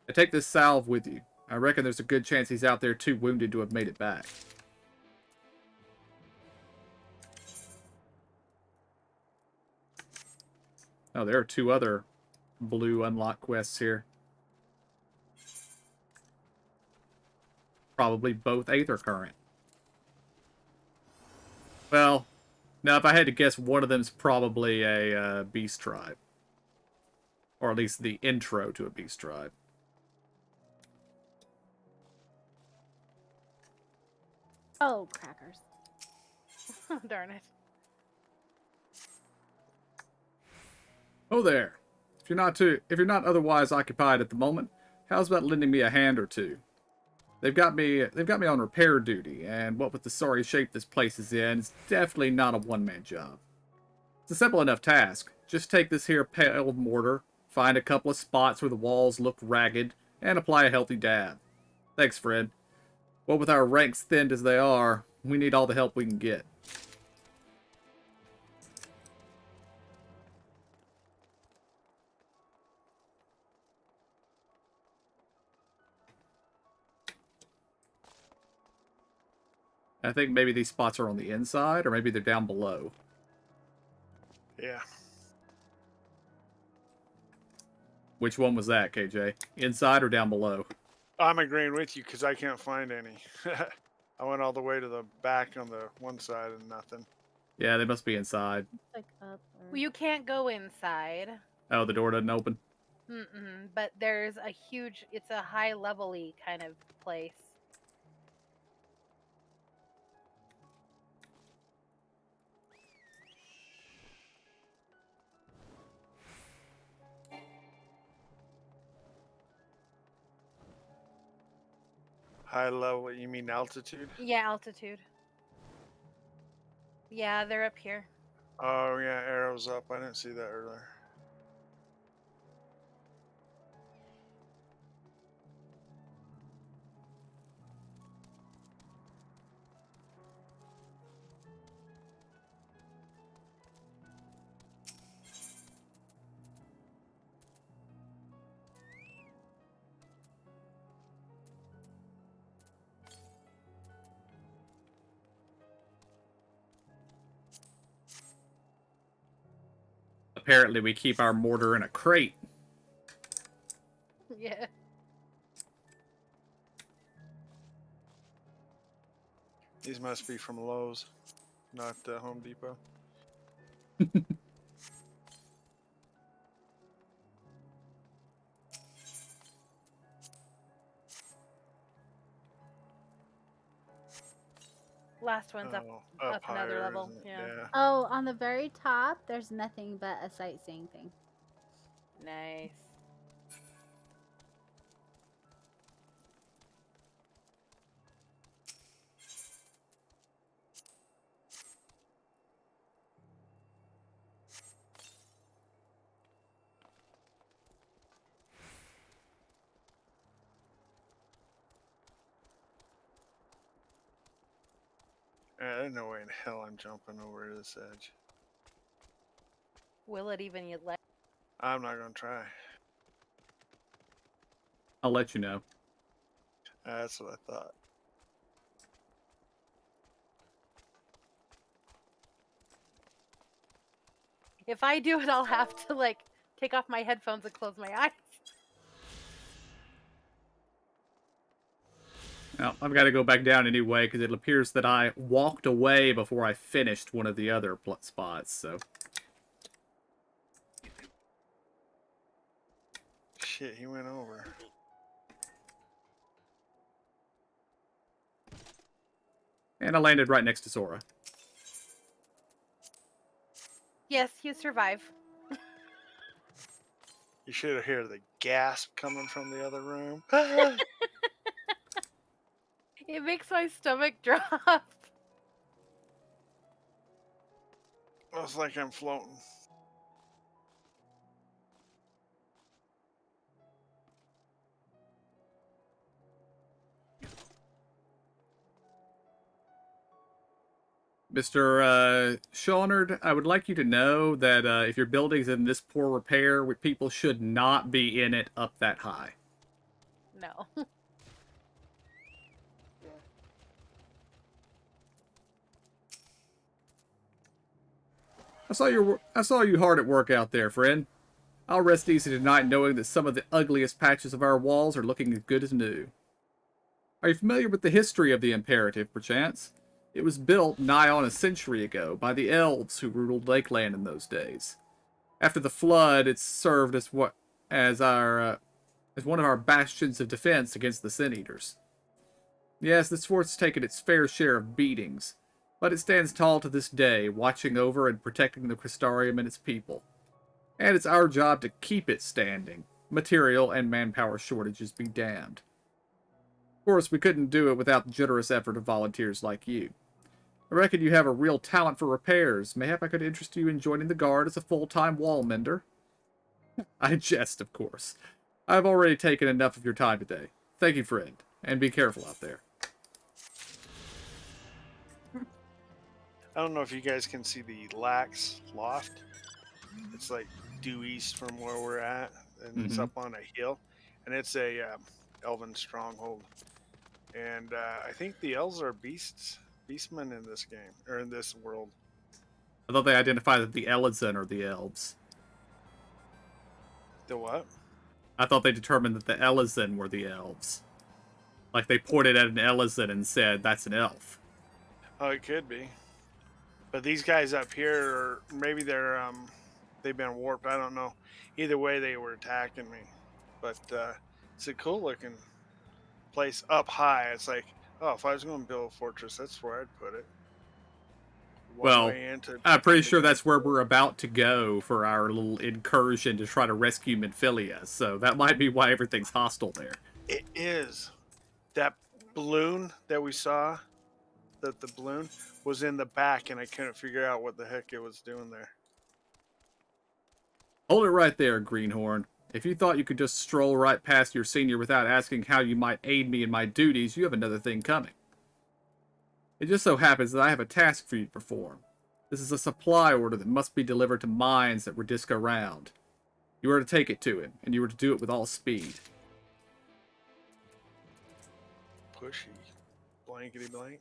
And take this salve with you. I reckon there's a good chance he's out there too wounded to have made it back. Oh, there are 2 other blue unlock quests here. Probably both Aether current. Well, now if I had to guess, one of them's probably a beast tribe. Or at least the intro to a beast tribe. Oh, crackers. Darn it. Oh there. If you're not otherwise occupied at the moment, how's about lending me a hand or two? They've got me on repair duty, and what with the sorry shape this place is in, it's definitely not a one-man job. It's a simple enough task. Just take this here pail of mortar, find a couple of spots where the walls look ragged, and apply a healthy dab. Thanks, Fred. What with our ranks thinned as they are, we need all the help we can get. I think maybe these spots are on the inside, or maybe they're down below. Yeah. Which one was that, KJ? Inside or down below? I'm agreeing with you because I can't find any. I went all the way to the back on the one side and nothing. Yeah, they must be inside. Like up or... Well, you can't go inside. Oh, the door doesn't open? But there's a huge, it's a high level-y kind of place. High level, you mean altitude? Yeah, altitude. Yeah, they're up here. Oh, yeah, arrows up. I didn't see that earlier. Apparently we keep our mortar in a crate. Yeah. These must be from Lowe's, not Home Depot. Last one's up another higher, level. isn't it? Yeah. Oh, on the very top, there's nothing but a sightseeing thing. Nice. There's no way in hell I'm jumping over to this edge. Will it even you let? I'm not gonna try. I'll let you know. That's what I thought. If I do it, I'll have to like take off my headphones and close my eyes. Well, I've got to go back down anyway, because it appears that I walked away before I finished one of the other spots, so... Shit, he went over. And I landed right next to Sora. Yes, you survive. You should have heard the gasp coming from the other room. It makes my stomach drop. Looks like I'm floating. Mr. Shawnard, I would like you to know that if your building's in this poor repair, people should not be in it up that high. No. I saw you hard at work out there, friend. I'll rest easy tonight knowing that some of the ugliest patches of our walls are looking as good as new. Are you familiar with the history of the Imperative, perchance? It was built nigh on a century ago by the elves who ruled Lakeland in those days. After the flood, it served as what as as one of our bastions of defense against the Sin Eaters. Yes, this force has taken its fair share of beatings, but it stands tall to this day, watching over and protecting the Crystarium and its people. And it's our job to keep it standing, material and manpower shortages be damned. Of course, we couldn't do it without the generous effort of volunteers like you. I reckon you have a real talent for repairs. Mayhap I could interest you in joining the guard as a full-time wall mender. I jest, of course. I've already taken enough of your time today. Thank you, friend, and be careful out there. I don't know if you guys can see the Lax Loft. It's like due east from where we're at, and it's up on a hill, and it's a elven stronghold. And I think the elves are beastmen in this game, or in this world. I thought they identified that the Elizan are the elves. The what? I thought they determined that the Elizan were the elves. Like they pointed at an Elizan and said, that's an elf. Oh, it could be. But these guys up here, are, maybe they've been warped. I don't know. Either way, they were attacking me. But it's a cool looking place up high. It's like, oh, if I was going to build a fortress, that's where I'd put it. Well, I'm pretty sure that's where we're about to go for our little incursion to try to rescue Minfilia. So that might be why everything's hostile there. It is. That balloon that we saw, the balloon was in the back, and I couldn't figure out what the heck it was doing there. Hold it right there, Greenhorn. If you thought you could just stroll right past your senior without asking how you might aid me in my duties, you have another thing coming. It just so happens that I have a task for you to perform. This is a supply order that must be delivered to mines that Radiska around. You are to take it to him, and you are to do it with all speed. Pushy. Blankety blank.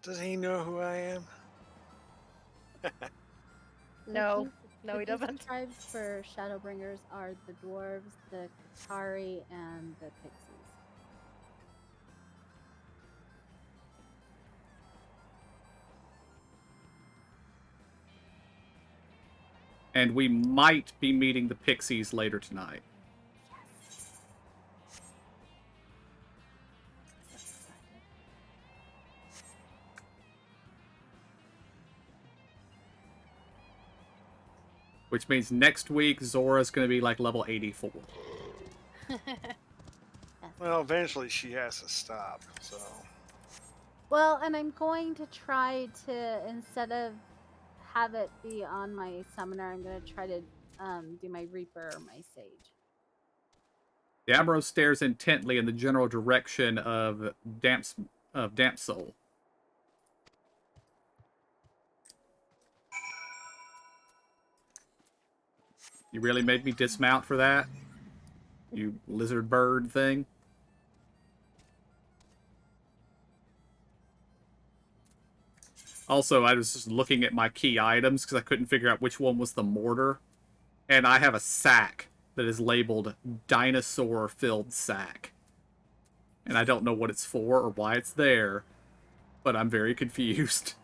Does he know who I am? No, no, he The doesn't. tribes for Shadowbringers are the dwarves, the Katari, and the pixies. And we might be meeting the Pixies later tonight. Which means next week, Zora's going to be like level 84. Well, eventually she has to stop, so... Well, and I'm going to try to, instead of have it be on my summoner, I'm going to try to do my Reaper or my Sage. The Amaro stares intently in the general direction of Damp Soul. You really made me dismount for that? You lizard bird thing? Also, I was just looking at my key items because I couldn't figure out which one was the mortar. And I have a sack that is labeled dinosaur-filled sack. And I don't know what it's for or why it's there, but I'm very confused.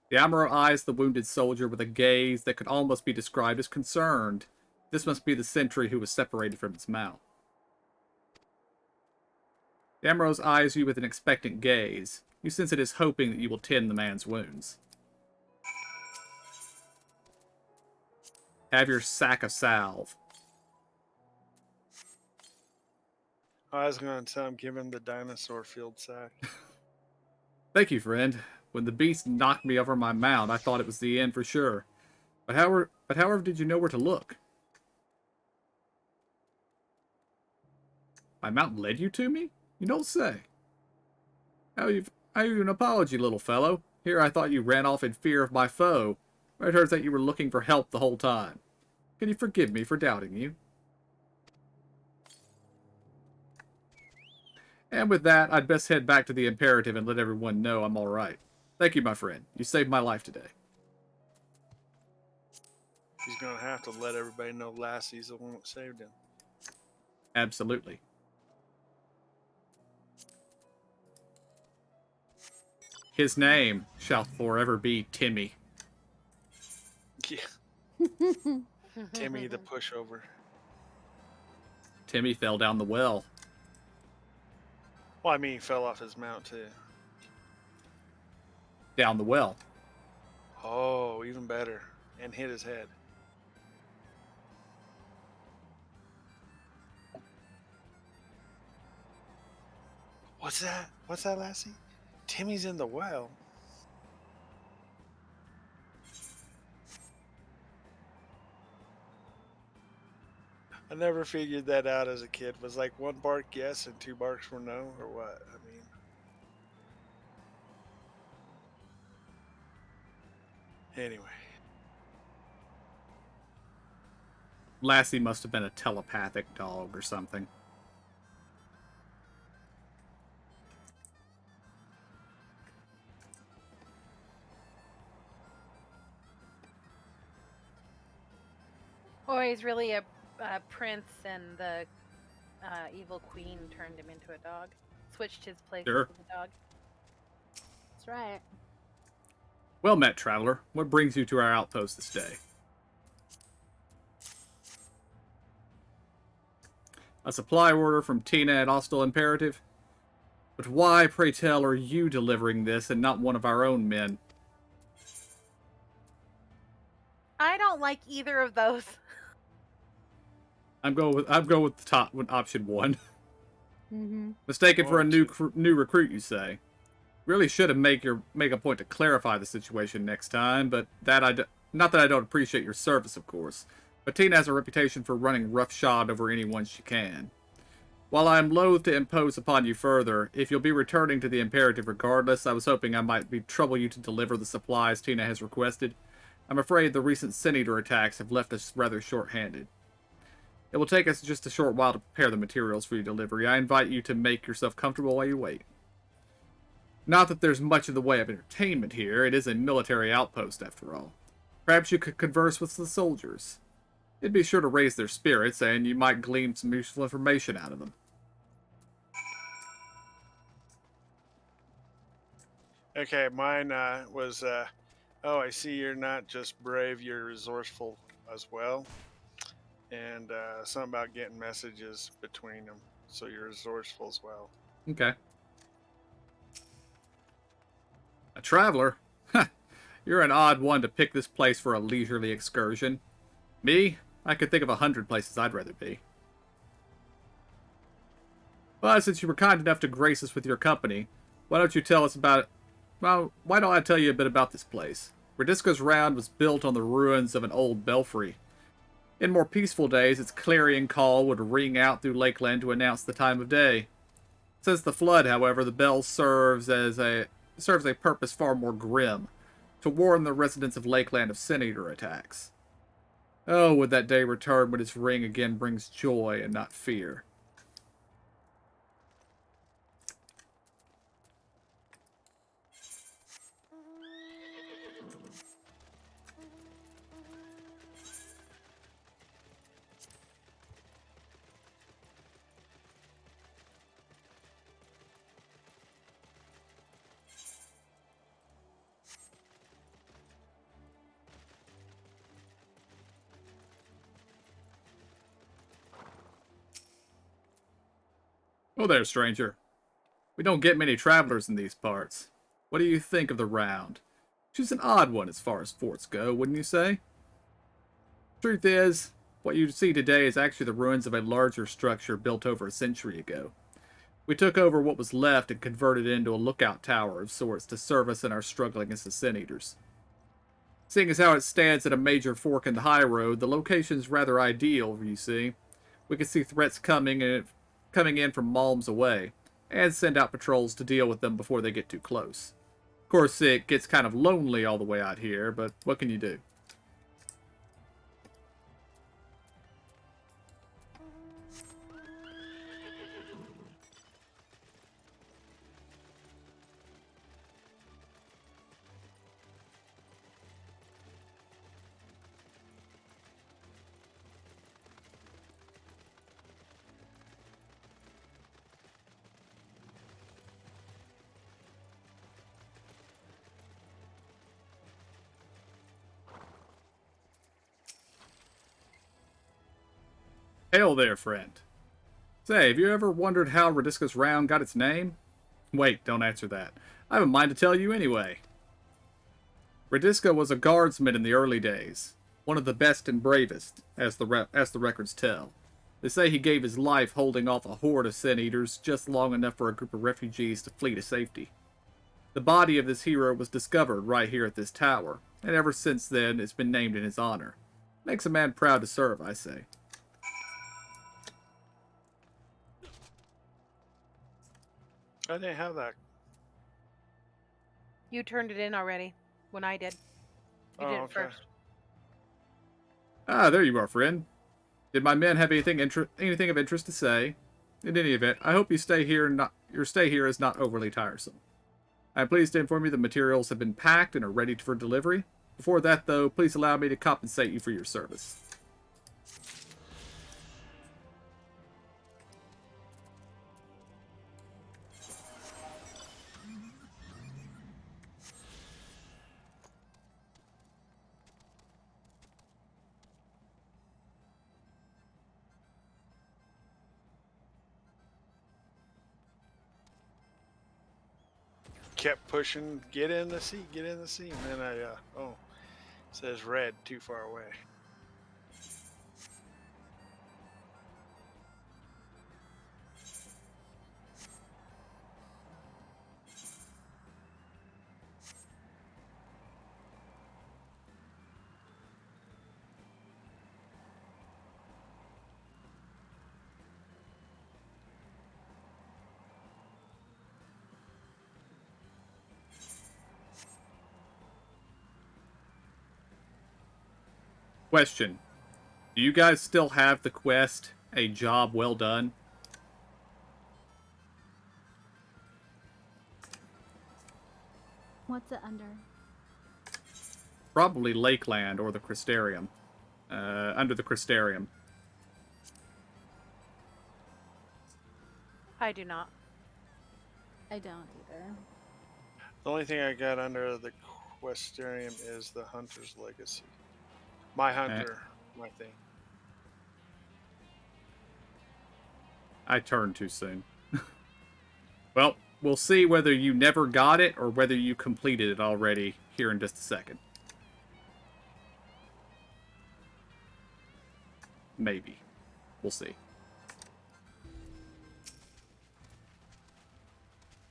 The Amaro eyes the wounded soldier with a gaze that could almost be described as concerned. This must be the sentry who was separated from his mount. The Amaro eyes you with an expectant gaze. You sense it is hoping that you will tend the man's wounds. Have your sack of salve. I was going to tell him, give him the dinosaur field sack. Thank you, friend. When the beast knocked me over my mount, I thought it was the end for sure. But however did you know where to look? My mount led you to me? You don't say. How you an apology, little fellow? Here I thought you ran off in fear of my foe. I heard that you were looking for help the whole time. Can you forgive me for doubting you? And with that, I'd best head back to the Imperative and let everyone know I'm alright. Thank you, my friend. You saved my life today. He's gonna have to let everybody know Lassie's the one that saved him. Absolutely. His name shall forever be Timmy. Yeah. Timmy the pushover. Timmy fell down the well. Well, I mean, he fell off his mount too. Down the well. Oh, even better. And hit his head. What's that? What's that, Lassie? Timmy's in the well. I never figured that out as a kid. Was like one bark yes and two barks were no, or what? I mean, anyway. Lassie must have been a telepathic dog or something. Or he's really a prince, and the evil queen turned him into a dog. Switched his place Sure. with a dog. That's right. Well met, traveler. What brings you to our outpost this day? A supply order from Tina at Hostile Imperative? But why, pray tell, are you delivering this and not one of our own men? I don't like either of those. I'm going with the top with option one. Mm-hmm. Mistaken for a new recruit, you say? Really should have make a point to clarify the situation next time, but not that I don't appreciate your service, of course. But Tina has a reputation for running roughshod over anyone she can. While I am loath to impose upon you further, if you'll be returning to the Imperative regardless, I was hoping I might trouble you to deliver the supplies Tina has requested. I'm afraid the recent Sin Eater attacks have left us rather short-handed. It will take us just a short while to prepare the materials for your delivery. I invite you to make yourself comfortable while you wait. Not that there's much in the way of entertainment here. It is a military outpost, after all. Perhaps you could converse with the soldiers. It'd be sure to raise their spirits, and you might glean some useful information out of them. Okay, mine was, oh, I see you're not just brave, you're resourceful as well. And something about getting messages between them, so you're resourceful as well. Okay. A traveler? You're an odd one to pick this place for a leisurely excursion. Me? I could think of 100 places I'd rather be. But since you were kind enough to grace us with your company, why don't you tell us about it? Well, why don't I tell you a bit about this place? Radisco's Round was built on the ruins of an old belfry. In more peaceful days, its clarion call would ring out through Lakeland to announce the time of day. Since the flood, however, the bell serves a purpose far more grim, to warn the residents of Lakeland of Sin Eater attacks. Oh, would that day return when its ring again brings joy and not fear. Oh there, stranger. We don't get many travelers in these parts. What do you think of the Round? She's an odd one as far as forts go, wouldn't you say? Truth is, what you see today is actually the ruins of a larger structure built over a century ago. We took over what was left and converted it into a lookout tower of sorts to serve us in our struggle against the Sin Eaters. Seeing as how it stands at a major fork in the high road, the location's rather ideal, you see. We can see threats coming in from malms away, and send out patrols to deal with them before they get too close. Of course, it gets kind of lonely all the way out here, but what can you do? Hail there, friend. Say, have you ever wondered how Radisca's Round got its name? Wait, don't answer that. I have a mind to tell you anyway. Radisca was a guardsman in the early days, one of the best and bravest, as the records tell. They say he gave his life holding off a horde of sin eaters just long enough for a group of refugees to flee to safety. The body of this hero was discovered right here at this tower, and ever since then it's been named in his honor. Makes a man proud to serve, I say. I didn't have that. You turned it in already when I did. You did it first. Ah, there you are, friend. Did my men have anything of interest to say? In any event, I hope you stay here. Your stay here is not overly tiresome. I am pleased to inform you the materials have been packed and are ready for delivery. Before that, though, please allow me to compensate you for your service. Kept pushing, get in the seat, get in the seat, and then it says red, too far away. Question. Do you guys still have the quest, A Job Well Done? What's it under? Probably Lakeland or the Crystarium. Under the Crystarium. I do not. I don't either. The only thing I got under the Questarium is the Hunter's Legacy. My hunter, my thing. I turned too soon. Well, we'll see whether you never got it or whether you completed it already here in just a second. Maybe. We'll see.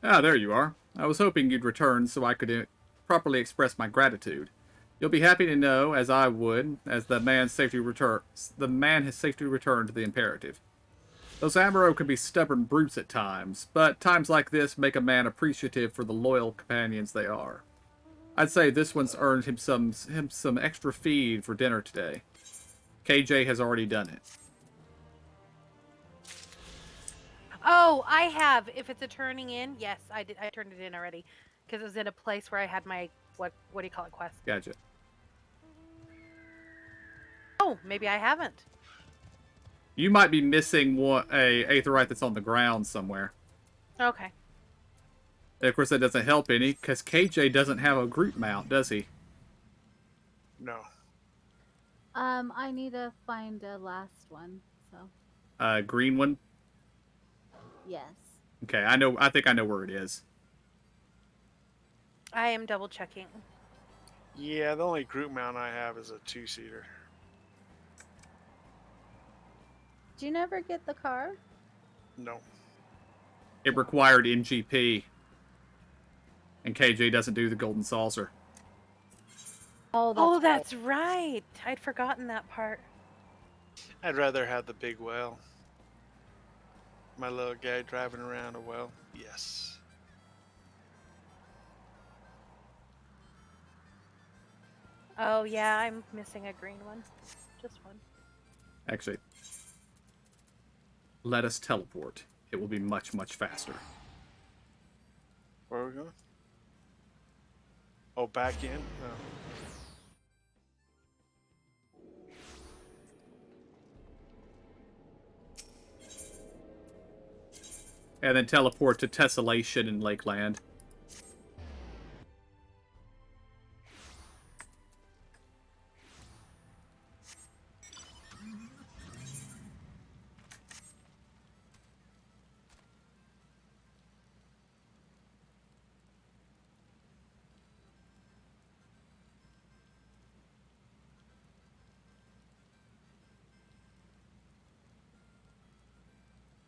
Ah, there you are. I was hoping you'd return so I could properly express my gratitude. You'll be happy to know, as I would, as the man has safely returned to the Imperative. Those Amaro can be stubborn brutes at times, but times like this make a man appreciative for the loyal companions they are. I'd say this one's earned him some extra feed for dinner today. KJ has already done it. Oh, I have. If it's a turning in, yes, I did. I turned it in already because it was in a place where I had my what do you call it, quest? Gotcha. Oh, maybe I haven't. You might be missing a Aetheryte that's on the ground somewhere. Okay. And of course, that doesn't help any, because KJ doesn't have a group mount, does he? No. I need to find a last one, so. Green one? Yes. Okay, I think I know where it is. I am double checking. Yeah, the only group mount I have is a 2-seater. Did you never get the car? No. It required NGP. And KJ doesn't do the golden saucer. Oh, that's right. I'd forgotten that part. I'd rather have the big well. My little guy driving around a well. Yes. Oh, yeah, I'm missing a green one. Just one. Actually, let us teleport. It will be much, much faster. Where are we going? Oh, back in? Oh. And then teleport to Tessellation in Lakeland.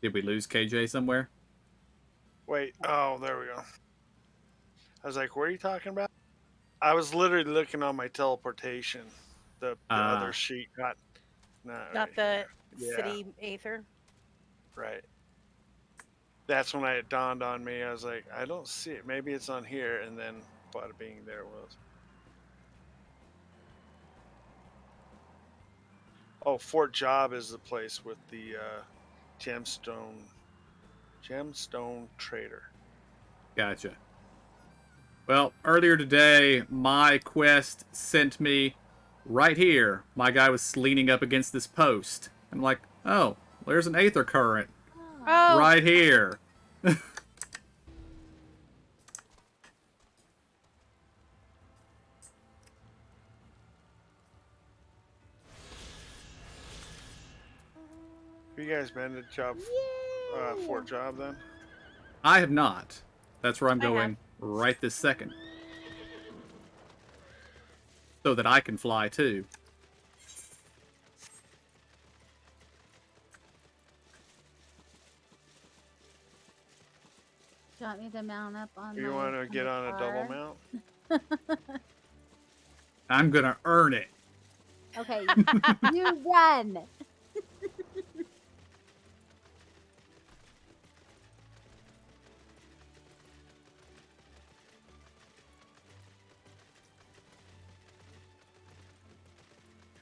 Did we lose KJ somewhere? Wait. Oh, there we go. I was like, "What are you talking about?" I was literally looking on my teleportation. The other sheet got not Not right the here. Yeah, city aether. right. That's when it dawned on me. I was like, I don't see it. Maybe it's on here. And then, bada bing, there it was. Oh, Fort Job is the place with the gemstone trader. Gotcha. Well, earlier today, my quest sent me right here. My guy was leaning up against this post. I'm like, oh, there's an aether current Oh, right here. Have you guys been to Fort Job then? I have not. That's where I'm I have. going right this second. So that I can fly too. Do you want me to mount up on You want to get on a double mount? I'm gonna earn it. Okay, you run.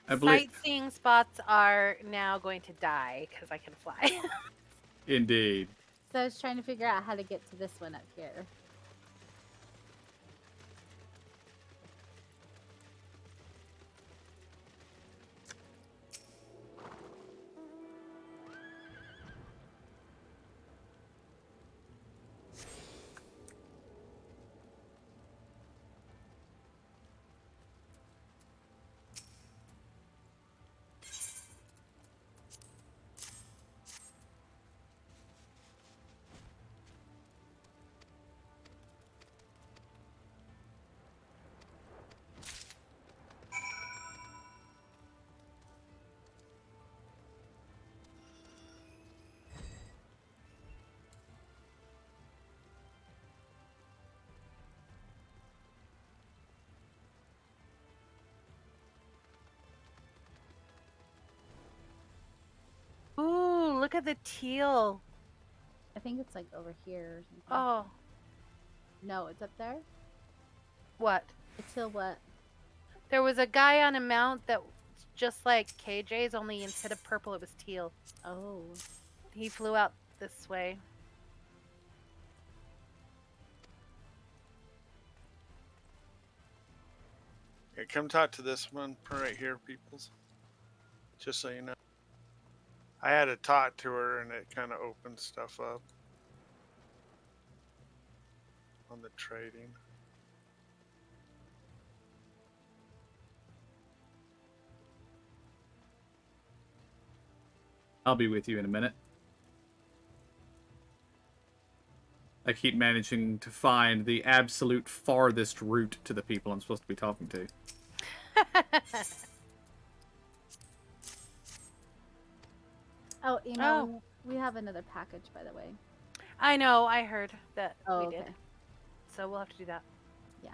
I believe. Sightseeing spots are now going to die because I can fly. Indeed. So I was trying to figure out how to get to this one up here. Ooh, look at the teal. I think it's like over here or something. Oh, No, it's up there. what? It's still what? There was a guy on a mount that was just like KJ's, only instead of purple, it was teal. Oh. He flew out this way. Yeah, come talk to this one right here, peoples. Just so you know. I had to talk to her and it kind of opened stuff up on the trading. I'll be with you in a minute. I keep managing to find the absolute farthest route to the people I'm supposed to be talking to. Oh, email. We have another package, by the way. I know, I heard that we okay. did. So we'll have to do that. Yeah.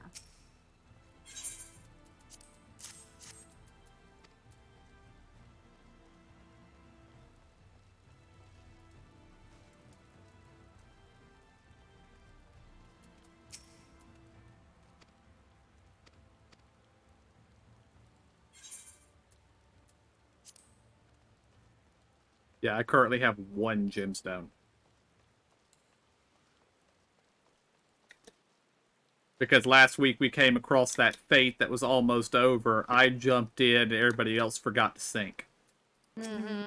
Yeah, I currently have one gemstone. Because last week we came across that fate that was almost over. I jumped in and everybody else forgot to sink. Mm-hmm.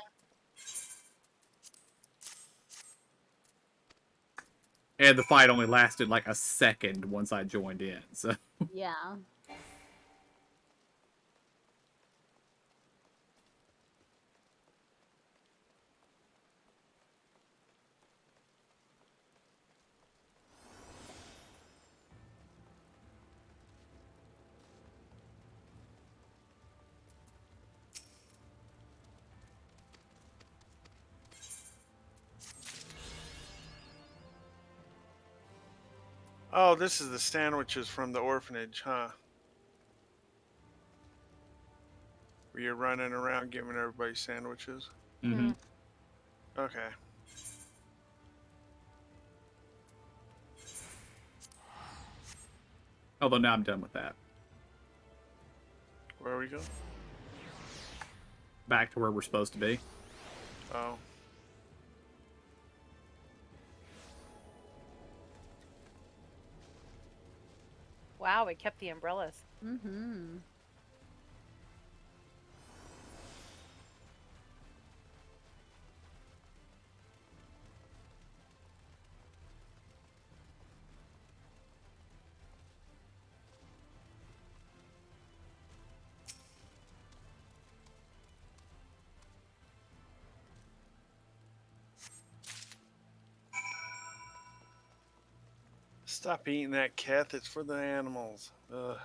And the fight only lasted like a second once I joined in, so... Yeah. Oh, this is the sandwiches from the orphanage, huh? Where you're running around giving everybody sandwiches. Mm-hmm. Okay. Although now I'm done with that. Where are we going? Back to where we're supposed to be. Oh. Wow, we kept the umbrellas. Mm-hmm. Stop eating that, Kath. It's for the animals. Ugh.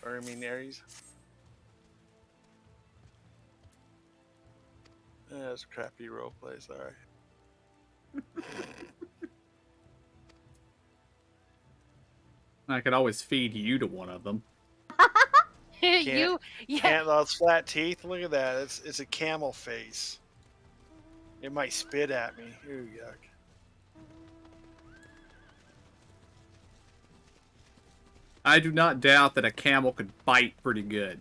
Or I mean, Aries. That's a crappy roleplay, sorry. I could always feed you to one of them. Yeah. Can't those flat teeth. Look at that. It's a camel face. It might spit at me. Ooh, yuck. I do not doubt that a camel could bite pretty good.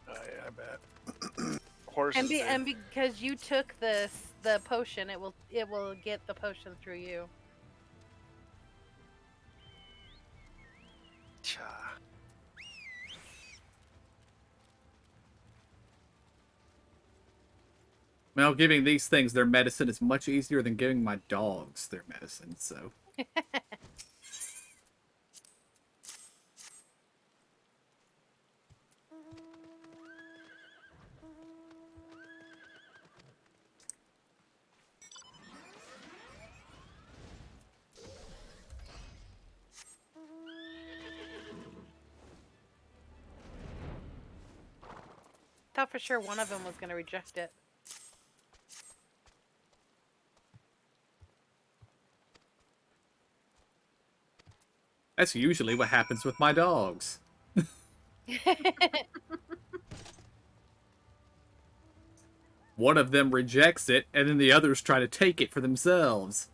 Oh yeah, I bet. Horses. And because you took the potion, it will get the potion through you. Cha. Well, giving these things their medicine is much easier than giving my dogs their medicine, so. Thought for sure one of them was going to reject it. That's usually what happens with my dogs. One of them rejects it, and then the others try to take it for themselves.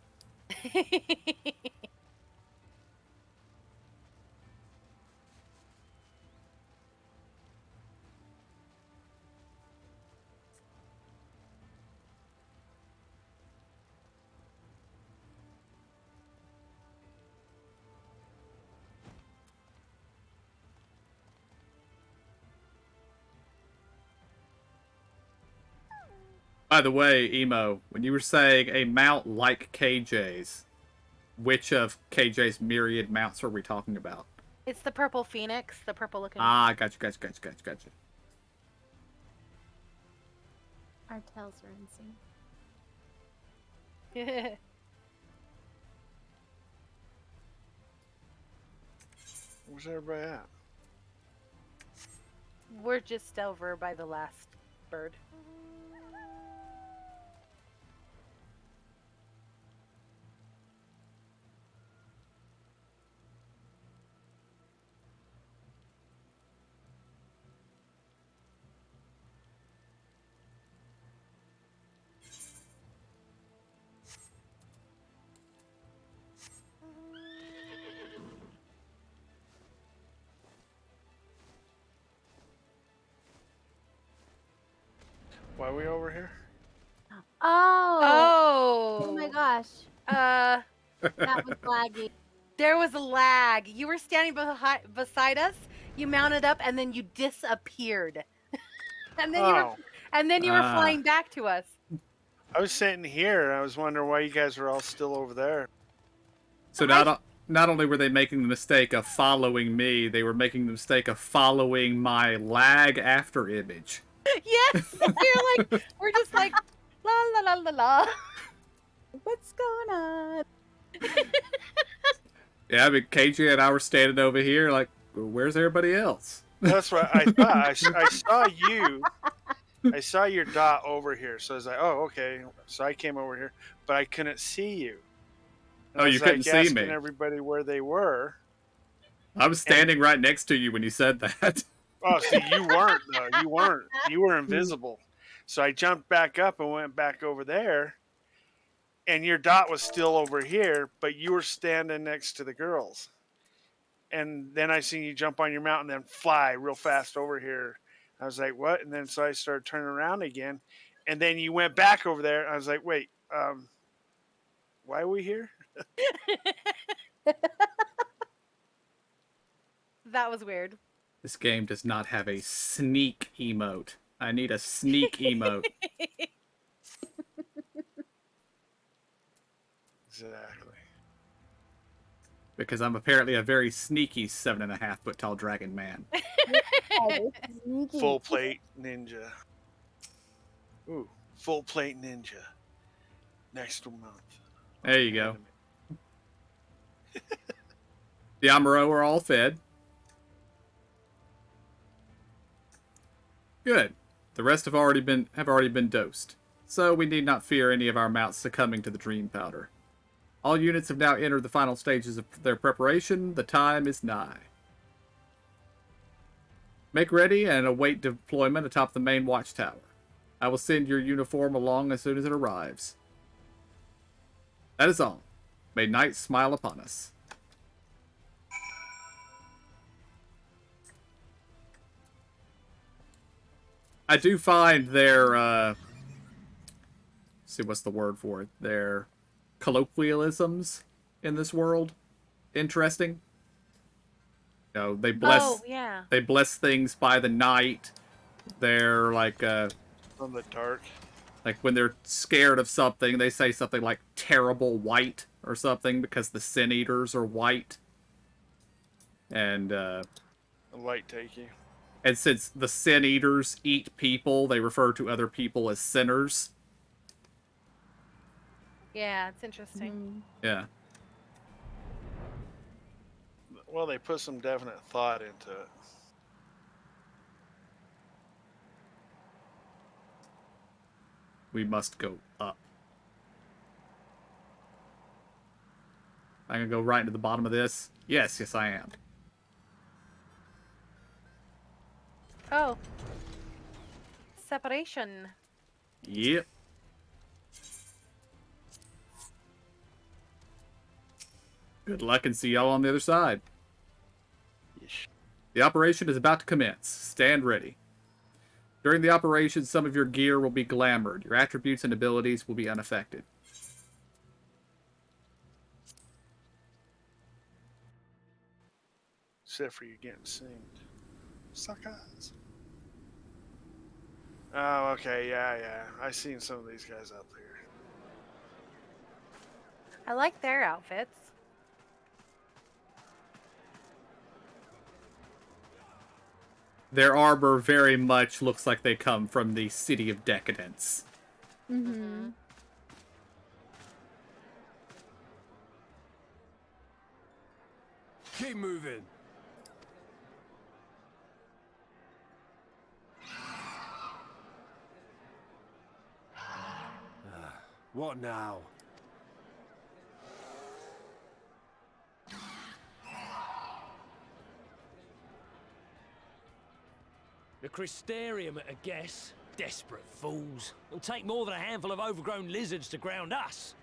By the way, Emo, when you were saying a mount like KJ's, which of KJ's myriad mounts are we talking about? It's the purple phoenix, the purple looking. Ah, gotcha. Our tails are insane. Where's everybody at? We're just over by the last bird. Why are we over here? Oh my gosh. That was laggy. There was a lag. You were standing beside us, you mounted up, and then you disappeared. and then you were flying back to us. I was sitting here, and I was wondering why you guys were all still over there. So not only were they making the mistake of following me, they were making the mistake of following my lag after image. Yes, we're just like la la la la la. What's going on? Yeah, I mean, KJ and I were standing over here like, where's everybody else? That's what I thought. I saw you. I saw your dot over here, so I was like, "Oh, okay." So I came over here, but I couldn't see you. And Oh, I you was couldn't like see asking me. everybody where they were. I was And standing right next to you when you said that. oh, see, you weren't though. You weren't. You were invisible. So I jumped back up and went back over there, and your dot was still over here, but you were standing next to the girls. And then I seen you jump on your mount and then fly real fast over here. I was like, "What?" And then so I started turning around again, and then you went back over there. I was like, "Wait, why are we here?" That was weird. This game does not have a sneak emote. I need a sneak emote. Exactly. Because I'm apparently a very sneaky 7.5 foot tall dragon man. Full plate ninja. Ooh, full plate ninja. Next month. There you go. The Amuro are all fed. Good. The rest have already been dosed, so we need not fear any of our mounts succumbing to the dream powder. All units have now entered the final stages of their preparation. The time is nigh. Make ready and await deployment atop the main watchtower. I will send your uniform along as soon as it arrives. That is all. May night smile upon us. I do find their, see what's the word for it, their colloquialisms in this world interesting. You know, they bless things by the night. They're like, from the dark. Like when they're scared of something, they say something like terrible white or something because the Sin Eaters are white. And, light take you. And since the Sin Eaters eat people, they refer to other people as sinners. Yeah, it's interesting. Yeah. Well, they put some definite thought into it. We must go up. I'm gonna go right into the bottom of this. Yes, I am. Oh. Separation. Yep. Good luck and see y'all on the other side. The operation is about to commence. Stand ready. During the operation, some of your gear will be glamored. Your attributes and abilities will be unaffected. Except for you getting synced. Suckers. Oh, okay, yeah. I seen some of these guys out there. I like their outfits. Their armor very much looks like they come from the City of Decadence. Mm-hmm. Keep moving. What now? The Crystarium at a guess. Desperate fools. It'll take more than a handful of overgrown lizards to ground us.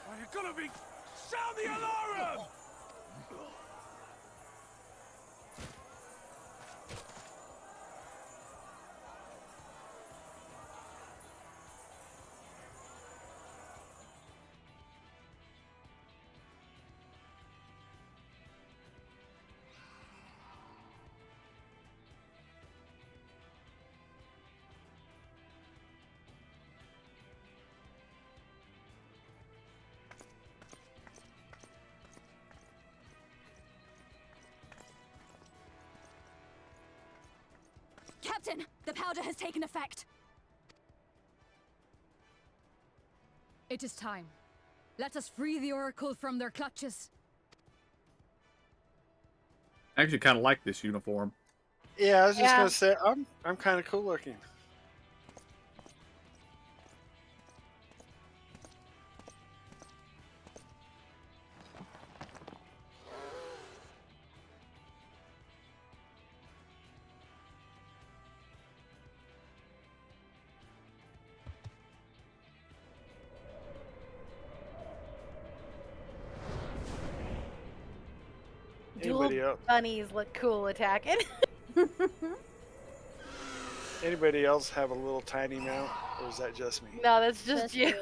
Are you gonna be... Sound the alarm! Captain, the powder has taken effect. It is time. Let us free the Oracle from their clutches. I actually kind of like this uniform. Yeah, I was just gonna say I'm kind of cool looking. Dual bunnies look cool attacking. Anybody else have a little tiny mount, or is that just me? No, that's just you.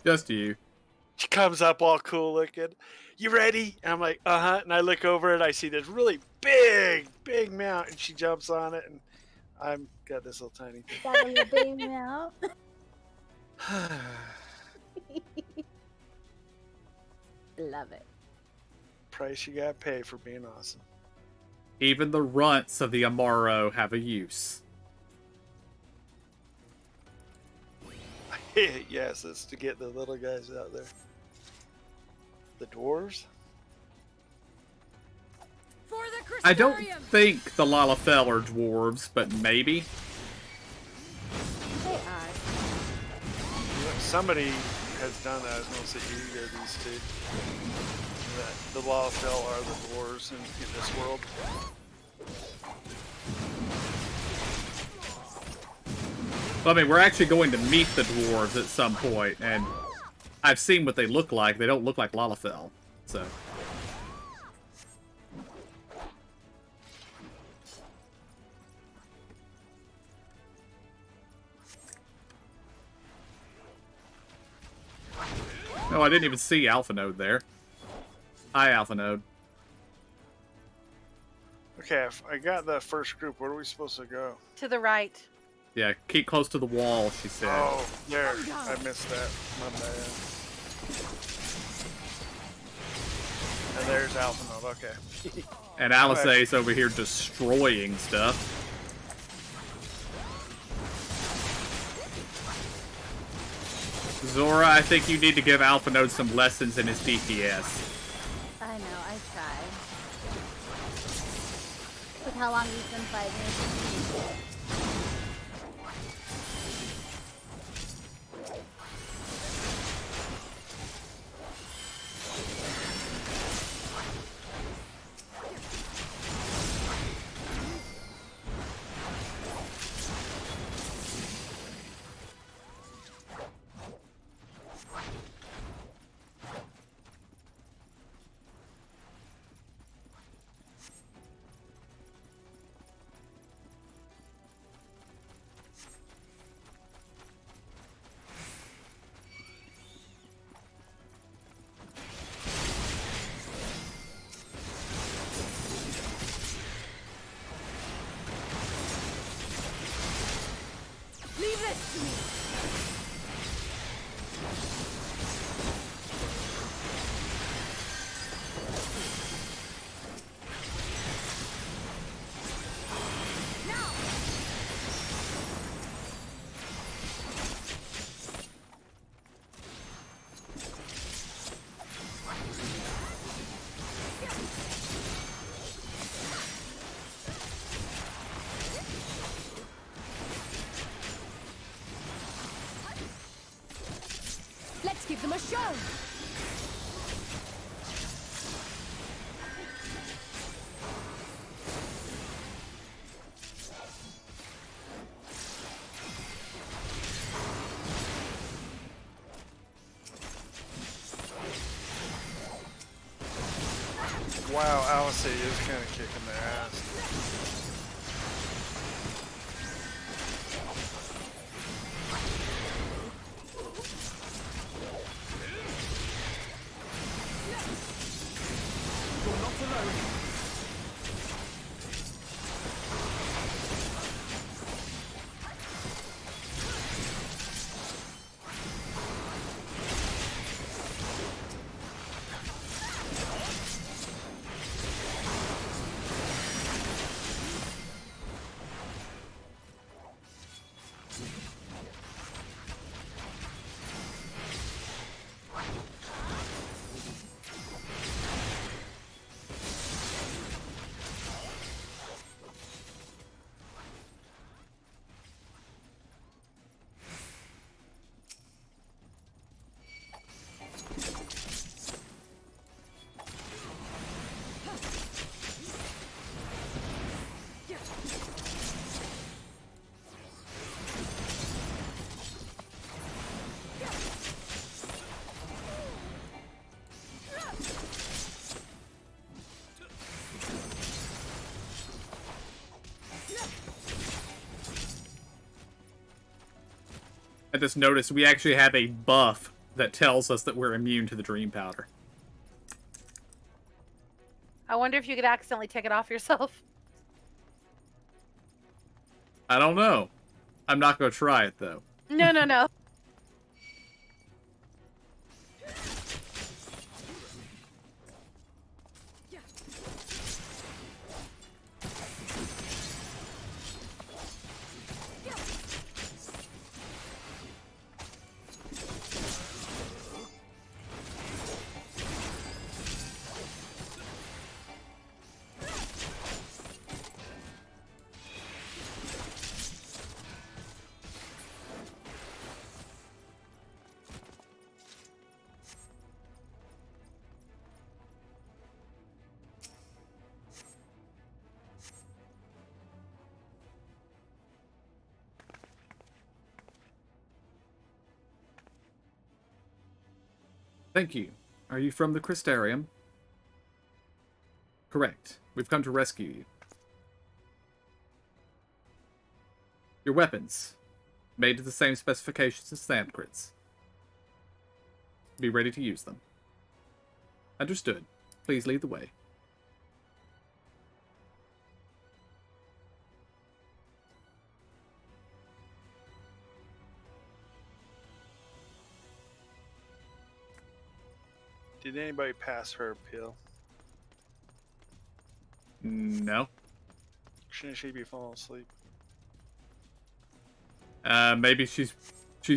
Just you. She comes up all cool looking. You ready? And I'm like, uh-huh. And I look over and I see this really big mount, and she jumps on it, and I'm got this little tiny thing. Got a little baby mount. Love it. Price you gotta pay for being awesome. Even the runts of the Amaro have a use. Yes, it's to get the little guys out there. The dwarves? For the I don't think the Lalafell are dwarves, but maybe. They are. Somebody has done that. I was going to say either of these two. That the Lalafell are the dwarves in this world. Well, I mean, we're actually going to meet the dwarves at some point, and I've seen what they look like. They don't look like Lalafell, so. No, I didn't even see Alpha Node there. Hi, Alpha Node. Okay, I got the first group. Where are we supposed to go? To the right. Yeah, keep close to the wall, she said. Oh, there. I missed that. My bad. And there's Alpha Node. Okay. And Alisae's over here destroying stuff. Zora, I think you need to give Alpha Node some lessons in his DPS. I know, I try. Look how long he's been fighting. Leave this to me. Let's give them a show. Wow, Alice is kind of kicking their ass. I just noticed we actually have a buff that tells us that we're immune to the dream powder. I wonder if you could accidentally take it off yourself. I don't know. I'm not going to try it, though. No, no, no. Thank you. Are you from the Crystarium? Correct. We've come to rescue you. Your weapons. Made to the same specifications as Thancred's. Be ready to use them. Understood. Please lead the way. Did anybody pass her a pill? No. Shouldn't she be falling asleep? Maybe she's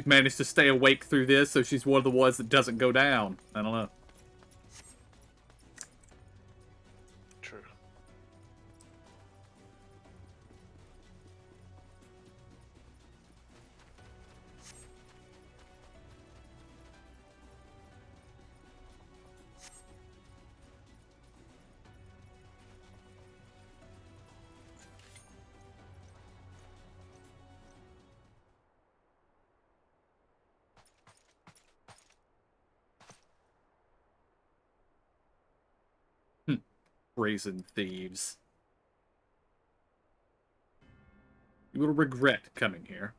managed to stay awake through this, so she's one of the ones that doesn't go down. I don't know. True. Brazen thieves. You will regret coming here.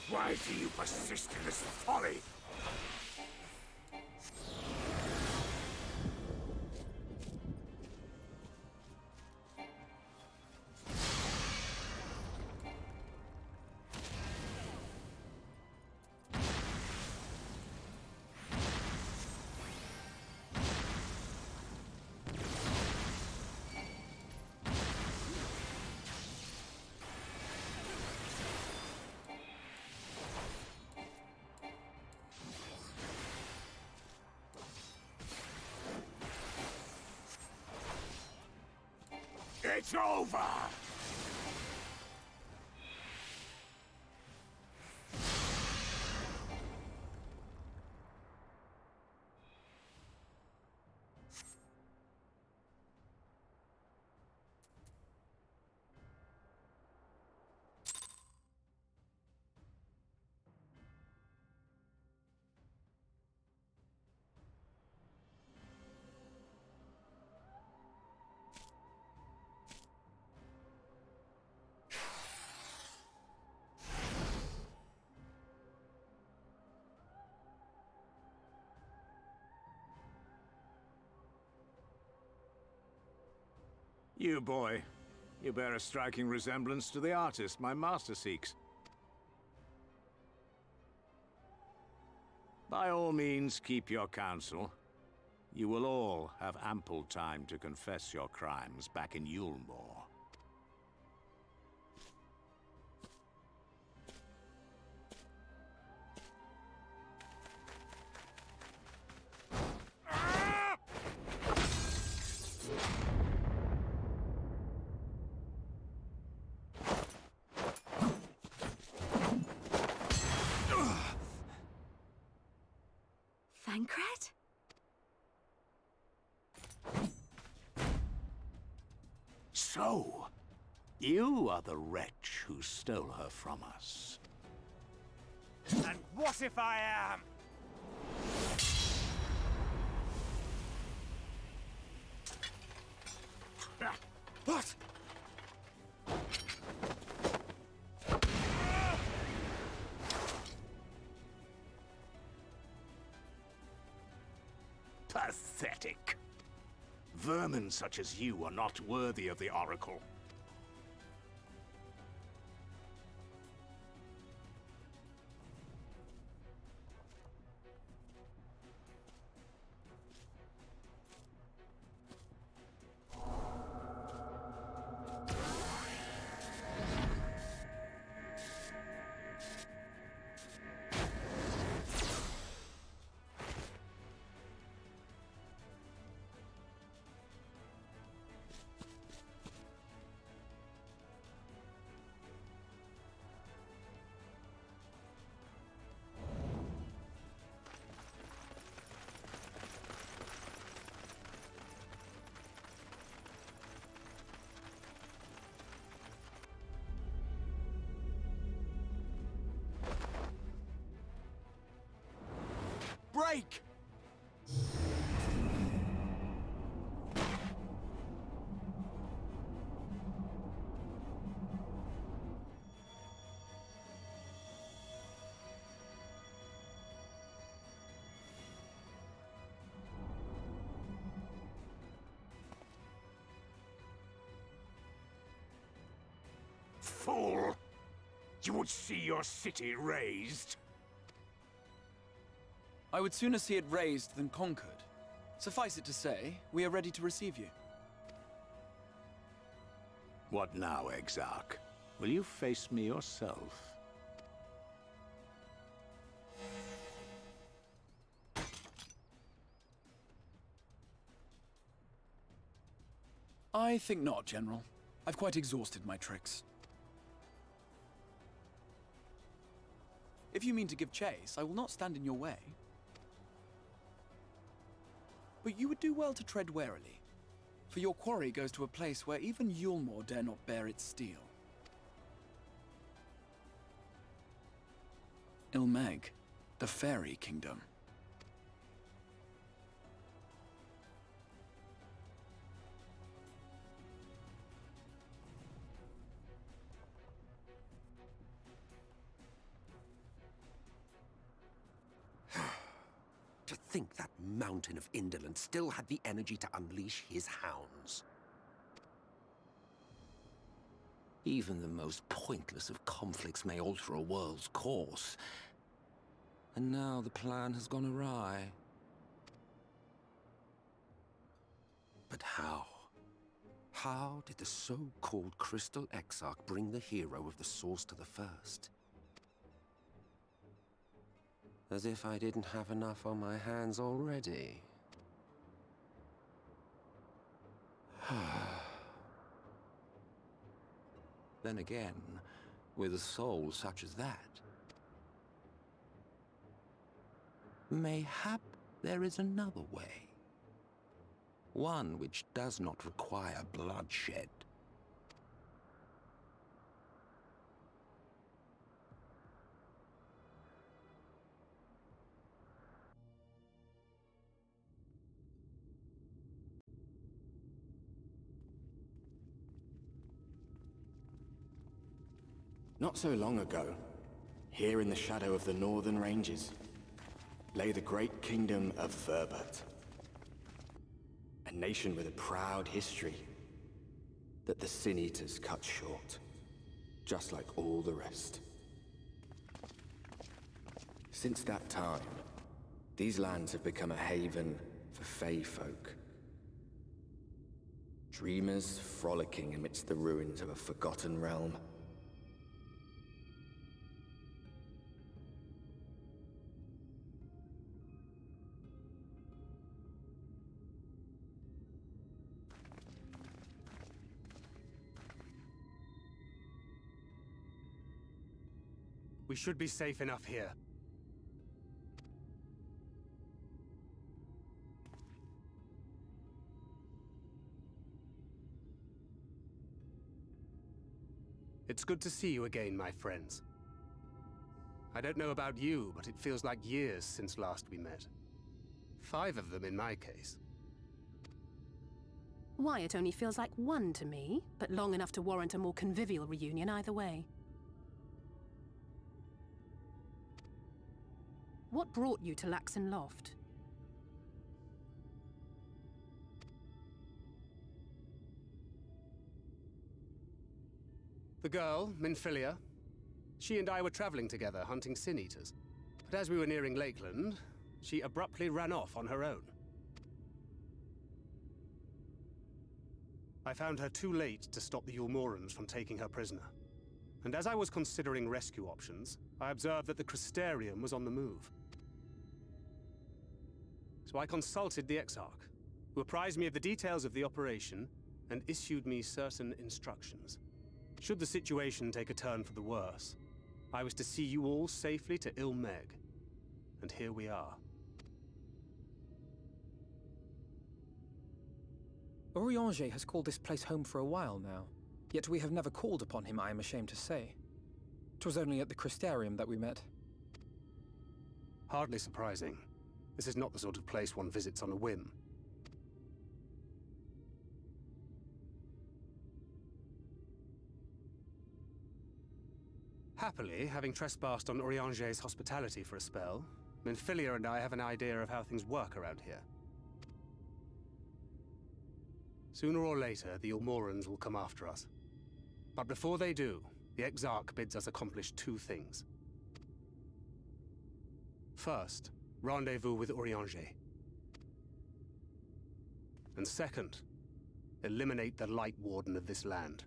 Why do you persist in this folly? It's over! You, boy. You bear a striking resemblance to the artist my master seeks. By all means, keep your counsel. You will all have ample time to confess your crimes back in Yulmore. Thancred? So, you are the wretch who stole her from us. And what if I am? What? Pathetic. Vermin such as you are not worthy of the Oracle. Break! Fool! You would see your city razed? I would sooner see it razed than conquered. Suffice it to say, we are ready to receive you. What now, Exarch? Will you face me yourself? I think not, General. I've quite exhausted my tricks. If you mean to give chase, I will not stand in your way. But you would do well to tread warily, for your quarry goes to a place where even Yulmore dare not bear its steel. Ilmeg, the Fairy Kingdom. think that mountain of indolence still had the energy to unleash his hounds? Even the most pointless of conflicts may alter a world's course. And now the plan has gone awry. But how? How did the so-called Crystal Exarch bring the hero of the Source to the First? As if I didn't have enough on my hands already. Then again, with a soul such as that, mayhap there is another way. One which does not require bloodshed. Not so long ago, here in the shadow of the northern ranges, lay the great kingdom of Verbert. A nation with a proud history that the Sin Eaters cut short, just like all the rest. Since that time, these lands have become a haven for Fey folk. Dreamers frolicking amidst the ruins of a forgotten realm. We should be safe enough here. It's good to see you again, my friends. I don't know about you, but it feels like years since last we met. 5 of them in my case. Why, it only feels like 1 to me, but long enough to warrant a more convivial reunion either way. What brought you to Laxan Loft? The girl, Minfilia, she and I were traveling together, hunting Sin Eaters. But as we were nearing Lakeland, she abruptly ran off on her own. I found her too late to stop the Yulmorans from taking her prisoner. And as I was considering rescue options, I observed that the Crystarium was on the move. So I consulted the Exarch, who apprised me of the details of the operation and issued me certain instructions. Should the situation take a turn for the worse, I was to see you all safely to Ilmeg. And here we are. Orianger has called this place home for a while now, yet we have never called upon him, I am ashamed to say. 'Twas only at the Crystarium that we met. Hardly surprising. This is not the sort of place one visits on a whim. Happily, having trespassed on Orianger's hospitality for a spell, Minfilia and I have an idea of how things work around here. Sooner or later, the Yulmorans will come after us. But before they do, the Exarch bids us accomplish 2 things. First, rendezvous with Orianger. And second, eliminate the Light Warden of this land.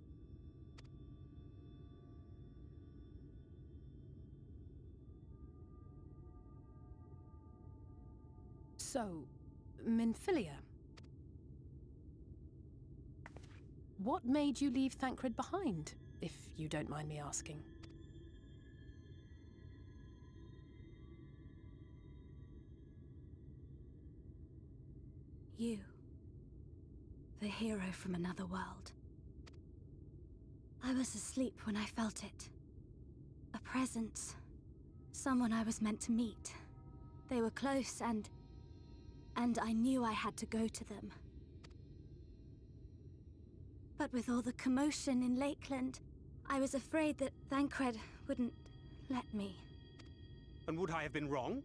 So, Minfilia. What made you leave Thancred behind, if you don't mind me asking? You. The hero from another world. I was asleep when I felt it. A presence. Someone I was meant to meet. They were close and I knew I had to go to them. But with all the commotion in Lakeland, I was afraid that Thancred wouldn't let me. And would I have been wrong?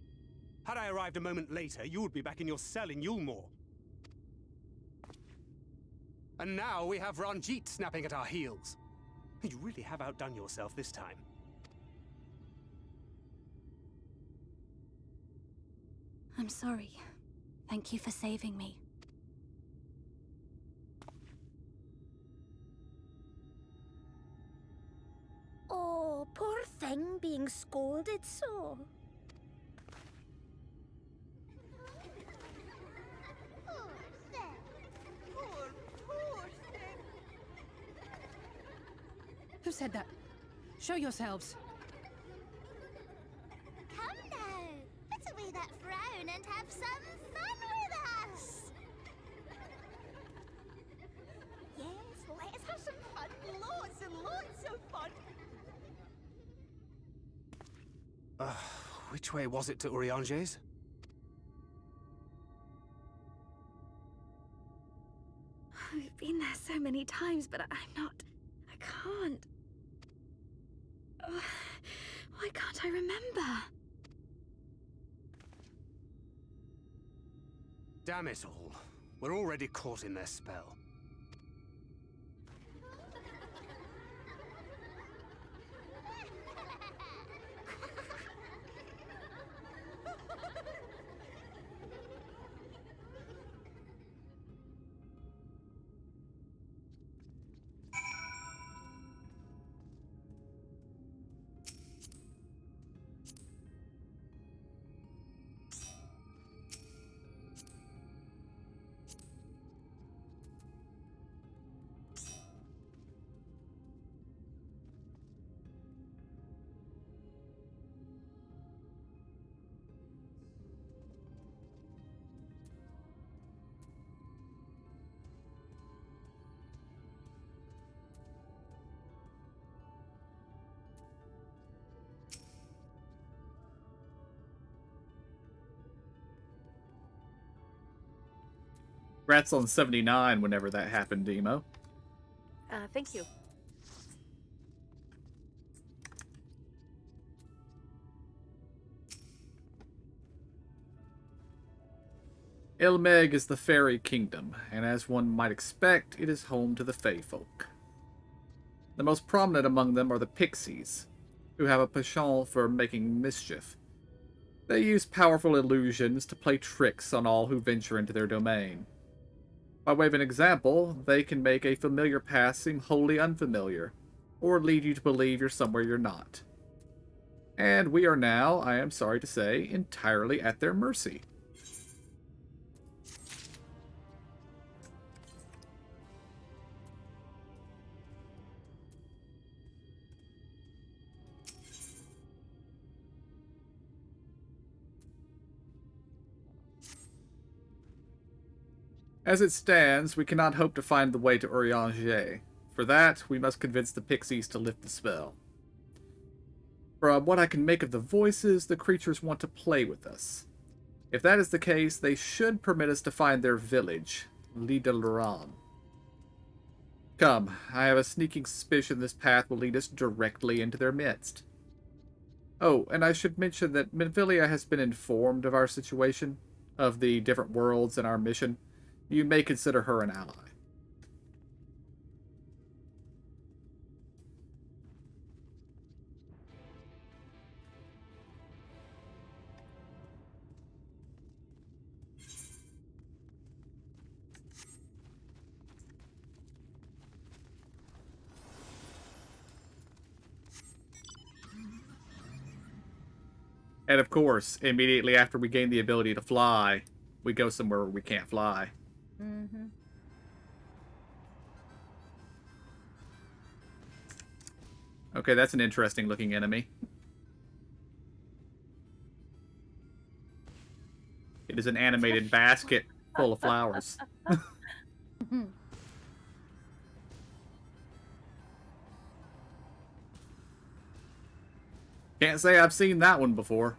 Had I arrived a moment later, you would be back in your cell in Yulmore. And now we have Ranjit snapping at our heels. You really have outdone yourself this time. I'm sorry. Thank you for saving me. Oh, poor thing being scolded so. Who said that? Show yourselves. Come now, put away that frown and have some fun with us. Yes, let's have some fun. Lots and lots of fun. Which way was it to Urianger's? We've been there so many times, but I can't. Why can't I remember? Damn it all. We're already caught in their spell. Congrats on 79 whenever that happened, Demo. Thank you. Ilmeg is the fairy kingdom, and as one might expect, it is home to the Fey folk. The most prominent among them are the pixies, who have a penchant for making mischief. They use powerful illusions to play tricks on all who venture into their domain. By way of an example, they can make a familiar path seem wholly unfamiliar, or lead you to believe you're somewhere you're not. And we are now, I am sorry to say, entirely at their mercy. As it stands, we cannot hope to find the way to Urianger. For that, we must convince the pixies to lift the spell. From what I can make of the voices, the creatures want to play with us. If that is the case, they should permit us to find their village, Lidalaram. Come, I have a sneaking suspicion this path will lead us directly into their midst. Oh, and I should mention that Minfilia has been informed of our situation, of the different worlds and our mission. You may consider her an ally. And of course, immediately after we gain the ability to fly, we go somewhere where we can't fly. Mm-hmm. Okay, that's an interesting looking enemy. It is an animated basket full of flowers. Can't say I've seen that one before.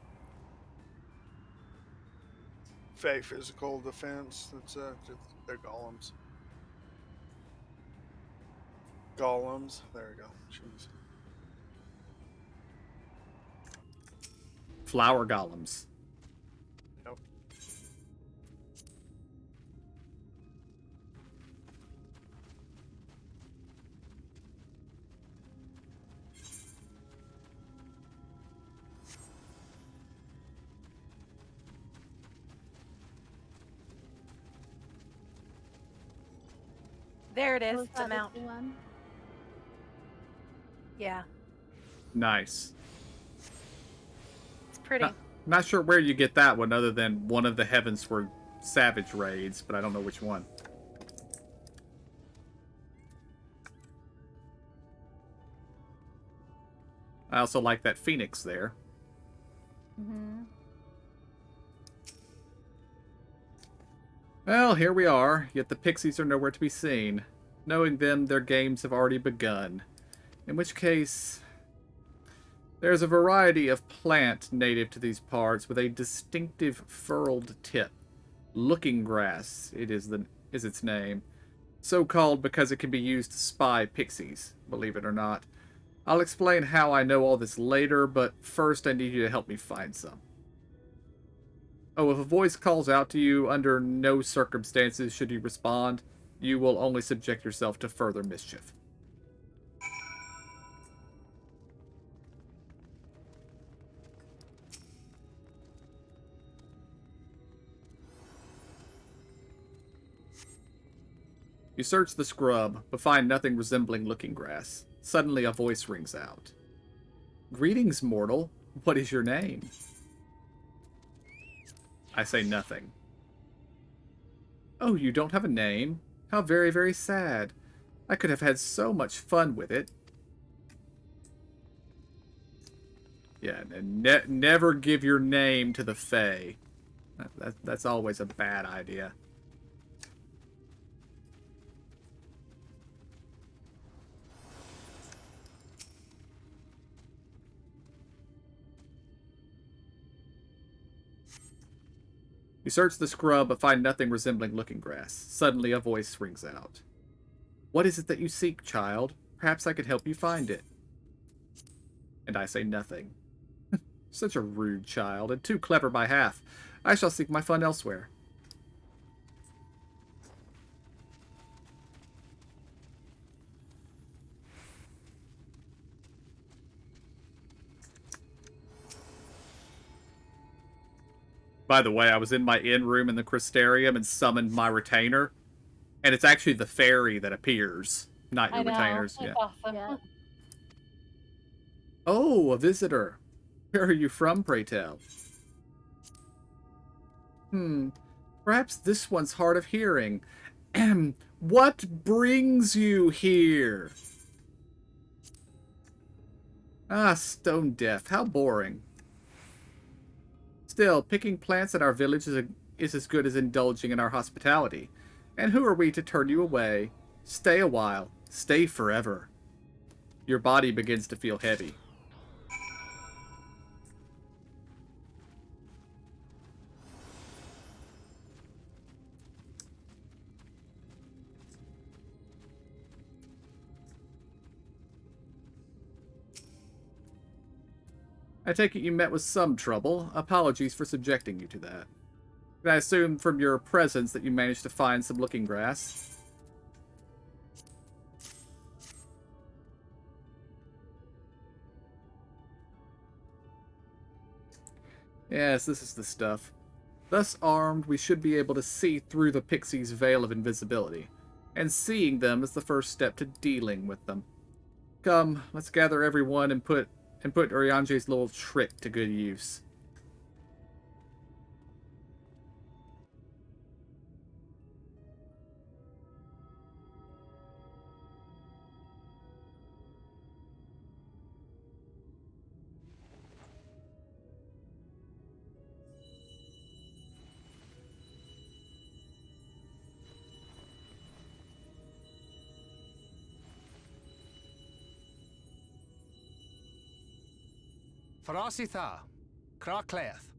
Fey physical defense. They're golems. Golems. There we go. Jeez. Flower golems. There it is. Was The that mount. the one? Yeah, Nice. it's pretty. Not sure where you get that one other than one of the Heavensward Savage raids, but I don't know which one. I also like that phoenix there. Mm-hmm. Well, here we are, yet the pixies are nowhere to be seen. Knowing them, their games have already begun. In which case, there's a variety of plant native to these parts with a distinctive furled tip. Looking grass, is its name. So called because it can be used to spy pixies, believe it or not. I'll explain how I know all this later, but first I need you to help me find some. Oh, if a voice calls out to you, under no circumstances should you respond. You will only subject yourself to further mischief. You search the scrub, but find nothing resembling looking grass. Suddenly a voice rings out. Greetings, mortal. What is your name? I say nothing. Oh, you don't have a name? How very, very sad. I could have had so much fun with it. Yeah, and never give your name to the Fae. That's always a bad idea. You search the scrub, but find nothing resembling looking grass. Suddenly a voice rings out. What is it that you seek, child? Perhaps I could help you find it. And I say nothing. Such a rude child, and too clever by half. I shall seek my fun elsewhere. By the way, I was in my inn room in the Crystarium and summoned my retainer. And it's actually the fairy that appears, not your retainers. That's Yeah. awesome. Yeah. Oh, a visitor. Where are you from, pray tell? Perhaps this one's hard of hearing. What brings you here? Ah, stone deaf. How boring. Still, picking plants at our village is as good as indulging in our hospitality. And who are we to turn you away? Stay a while. Stay forever. Your body begins to feel heavy. I take it you met with some trouble. Apologies for subjecting you to that. And I assume from your presence that you managed to find some looking grass. Yes, this is the stuff. Thus armed, we should be able to see through the pixie's veil of invisibility. And seeing them is the first step to dealing with them. Come, let's gather everyone and put Uriange's little trick to good use. Farasitha, Krakleth.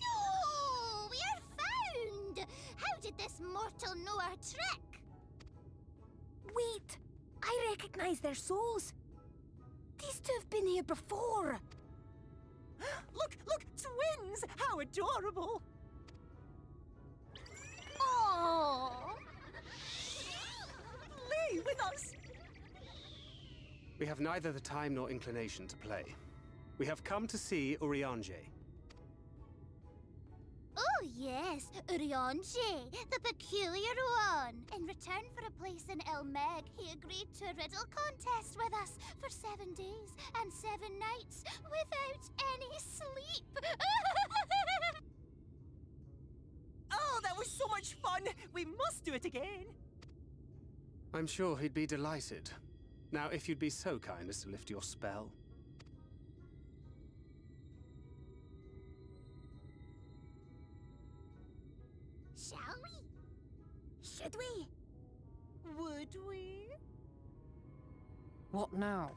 No! We are found! How did this mortal know our trick? Wait! I recognize their souls. These two have been here before. Look! Twins! How adorable! Oh! Lee, with us! We have neither the time nor inclination to play. We have come to see Urianger. Oh yes, Urianger, the peculiar one. In return for a place in Elmeg, he agreed to a riddle contest with us for 7 days and 7 nights without any sleep. Oh, that was so much fun! We must do it again! I'm sure he'd be delighted. Now, if you'd be so kind as to lift your spell. Shall we? Should we? Would we? What now?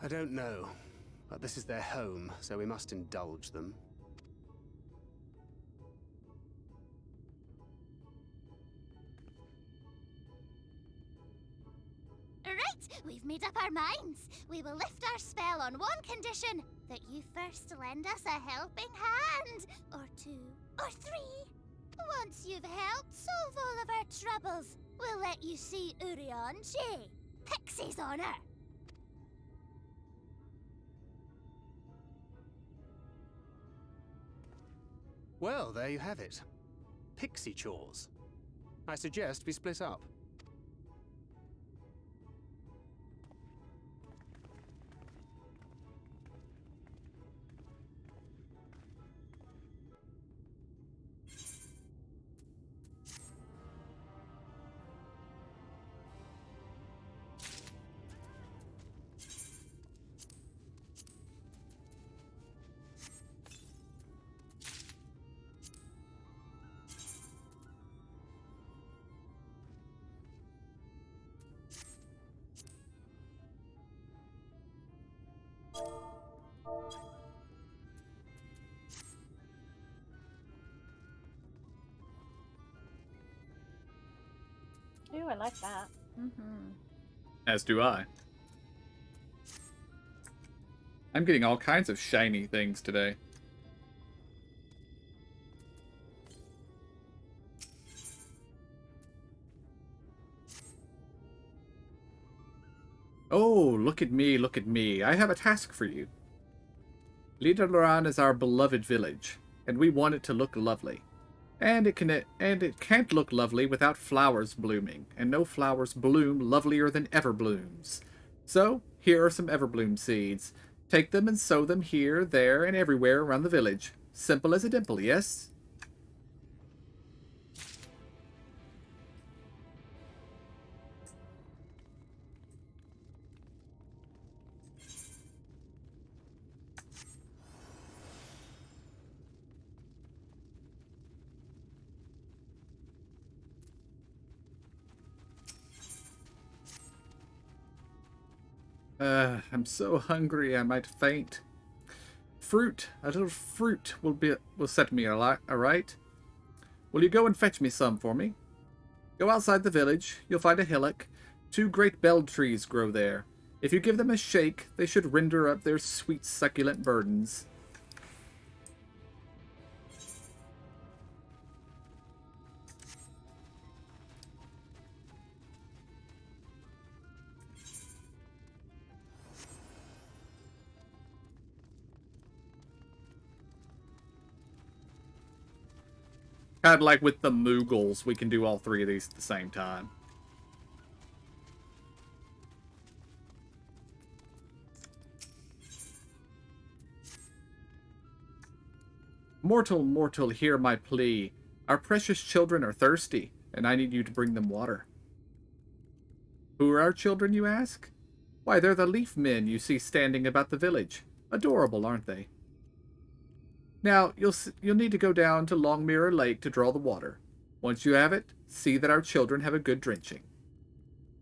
I don't know, but this is their home, so we must indulge them. Right, we've made up our minds. We will lift our spell on one condition: that you first lend us a helping hand. Or 2, or 3. Once you've helped solve all of our troubles, we'll let you see Urianger, Pixie's honor. Well, there you have it. Pixie chores. I suggest we split up. Ooh, I like that. Mm-hmm. As do I. I'm getting all kinds of shiny things today. Oh, look at me, look at me. I have a task for you. Liederloran is our beloved village, and we want it to look lovely. And it can't look lovely without flowers blooming, and no flowers bloom lovelier than everblooms. So, here are some everbloom seeds. Take them and sow them here, there, and everywhere around the village. Simple as a dimple, yes? I'm so hungry I might faint. Fruit, a little fruit will set me alright. Will you go and fetch me some for me? Go outside the village, you'll find a hillock. 2 great bell trees grow there. If you give them a shake, they should render up their sweet succulent burdens. Kind of like with the Moogles, we can do all 3 of these at the same time. Mortal, mortal, hear my plea. Our precious children are thirsty, and I need you to bring them water. Who are our children, you ask? Why, they're the leaf men you see standing about the village. Adorable, aren't they? Now, you'll need to go down to Long Mirror Lake to draw the water. Once you have it, see that our children have a good drenching.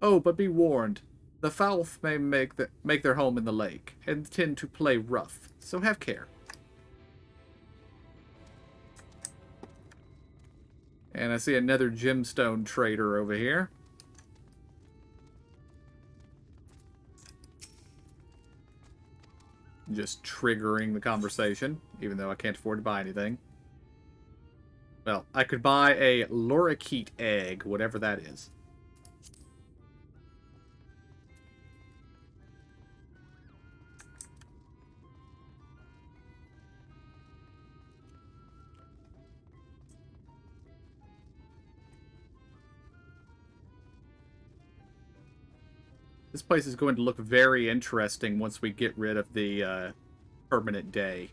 Oh, but be warned, the Falf may make their home in the lake, and tend to play rough, so have care. And I see another gemstone trader over here. Just triggering the conversation, even though I can't afford to buy anything. Well, I could buy a lorikeet egg, whatever that is. This place is going to look very interesting once we get rid of the permanent day.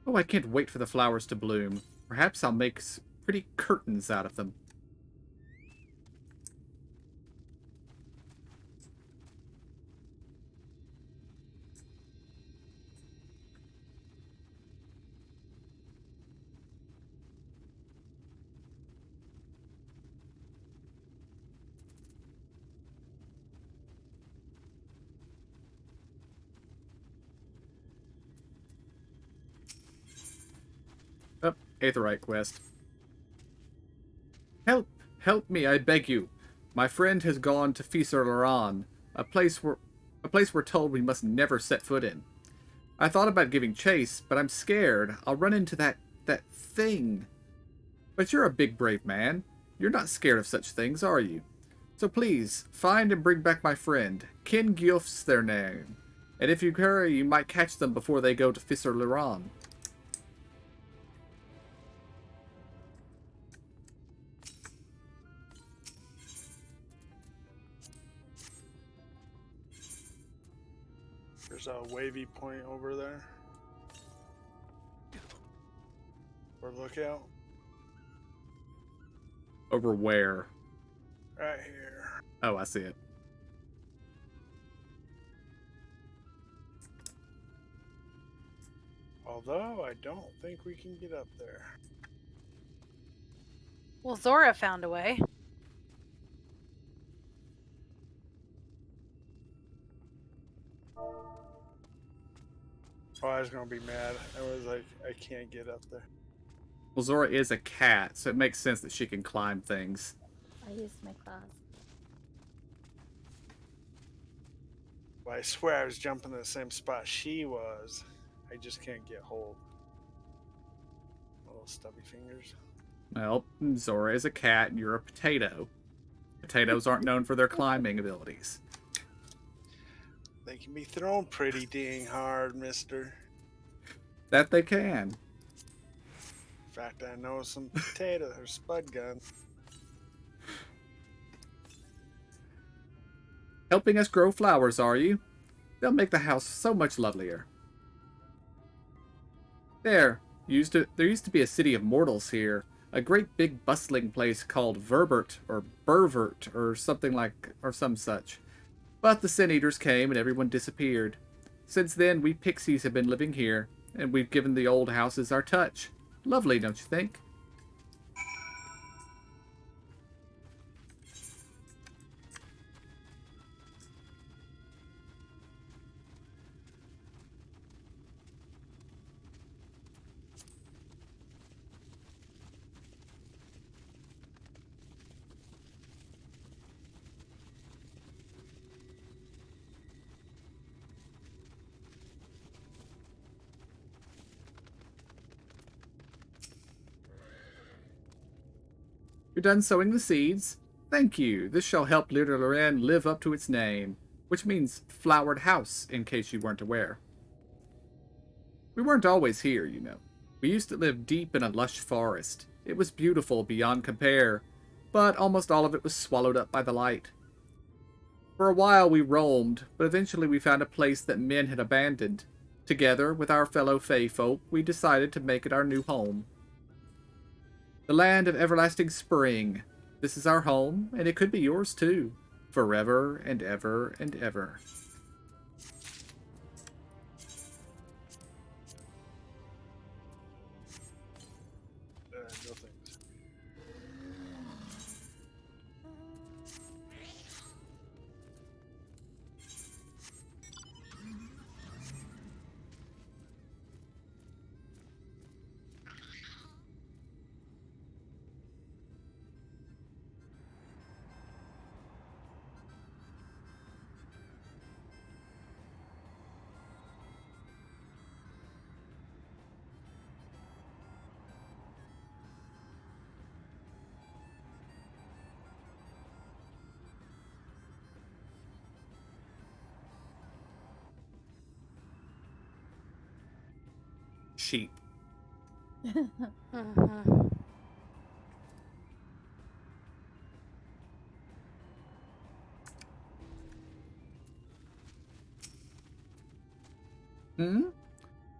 Oh, I can't wait for the flowers to bloom. Perhaps I'll make pretty curtains out of them. Oh, Aetheryte quest. Help! Help me, I beg you. My friend has gone to Fisur-Laran, a place we're told we must never set foot in. I thought about giving chase, but I'm scared. I'll run into that thing. But you're a big, brave man. You're not scared of such things, are you? So please, find and bring back my friend. Kin Gyuf's their name. And if you hurry, you might catch them before they go to Fisur-Laran. There's a wavy point over there. Or lookout. Over where? Right here. Oh, I see it. Although, I don't think we can get up there. Well, Zora found a way. Oh, I was gonna be mad. I was like, I can't get up there. Well, Zora is a cat, so it makes sense that she can climb things. I used my claws. Well, I swear I was jumping in the same spot she was. I just can't get hold. Little stubby fingers. Well, Zora is a cat and you're a potato. Potatoes aren't known for their climbing abilities. They can be thrown pretty dang hard, mister. That they can. In fact, I know some potato or spud guns. Helping us grow flowers, are you? They'll make the house so much lovelier. There used to be a city of mortals here. A great big bustling place called Verbert or Burvert or some such. But the Sin Eaters came and everyone disappeared. Since then, we pixies have been living here, and we've given the old houses our touch. Lovely, don't you think? You're done sowing the seeds? Thank you. This shall help Little Loren live up to its name, which means flowered house, in case you weren't aware. We weren't always here, you know. We used to live deep in a lush forest. It was beautiful beyond compare, but almost all of it was swallowed up by the light. For a while we roamed, but eventually we found a place that men had abandoned. Together with our fellow Fae folk, we decided to make it our new home. The land of everlasting spring. This is our home, and it could be yours too. Forever and ever and ever. No thanks. cheap. Hmm?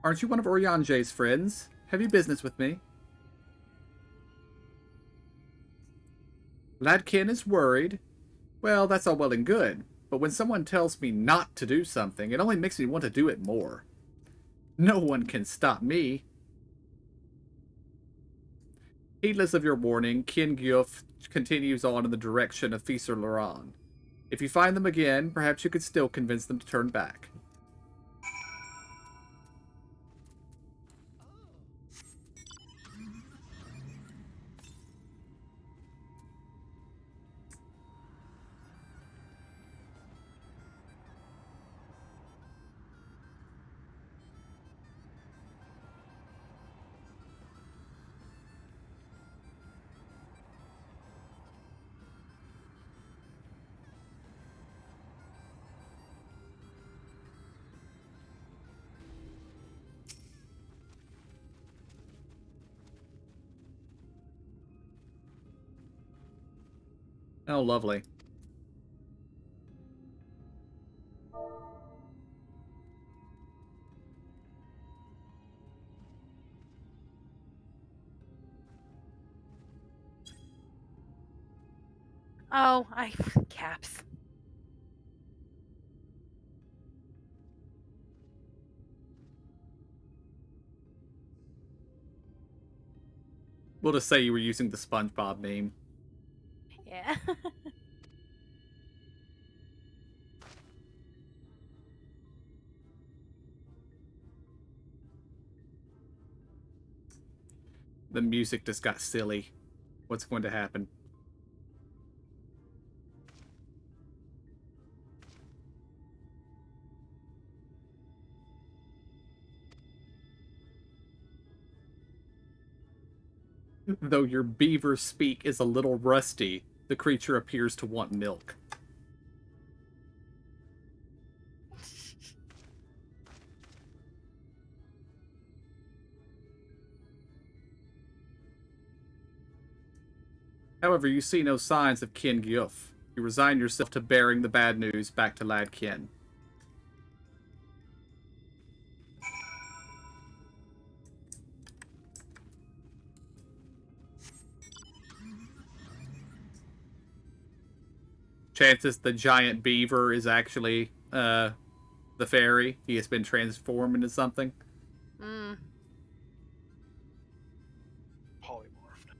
Aren't you one of Oryanje's friends? Have you business with me? Ladkin is worried. Well, that's all well and good, but when someone tells me not to do something, it only makes me want to do it more. No one can stop me. Heedless of your warning, Qin Gyuf continues on in the direction of Fisur Laran. If you find them again, perhaps you could still convince them to turn back. Oh, lovely. Oh, caps. We'll just say you were using the SpongeBob meme. Yeah. The music just got silly. What's going to happen? Though your beaver speak is a little rusty, the creature appears to want milk. However, you see no signs of Qin Gyuf. You resign yourself to bearing the bad news back to Lad Qin. Chances the giant beaver is actually the fairy. He has been transformed into something. Mm. Polymorphed.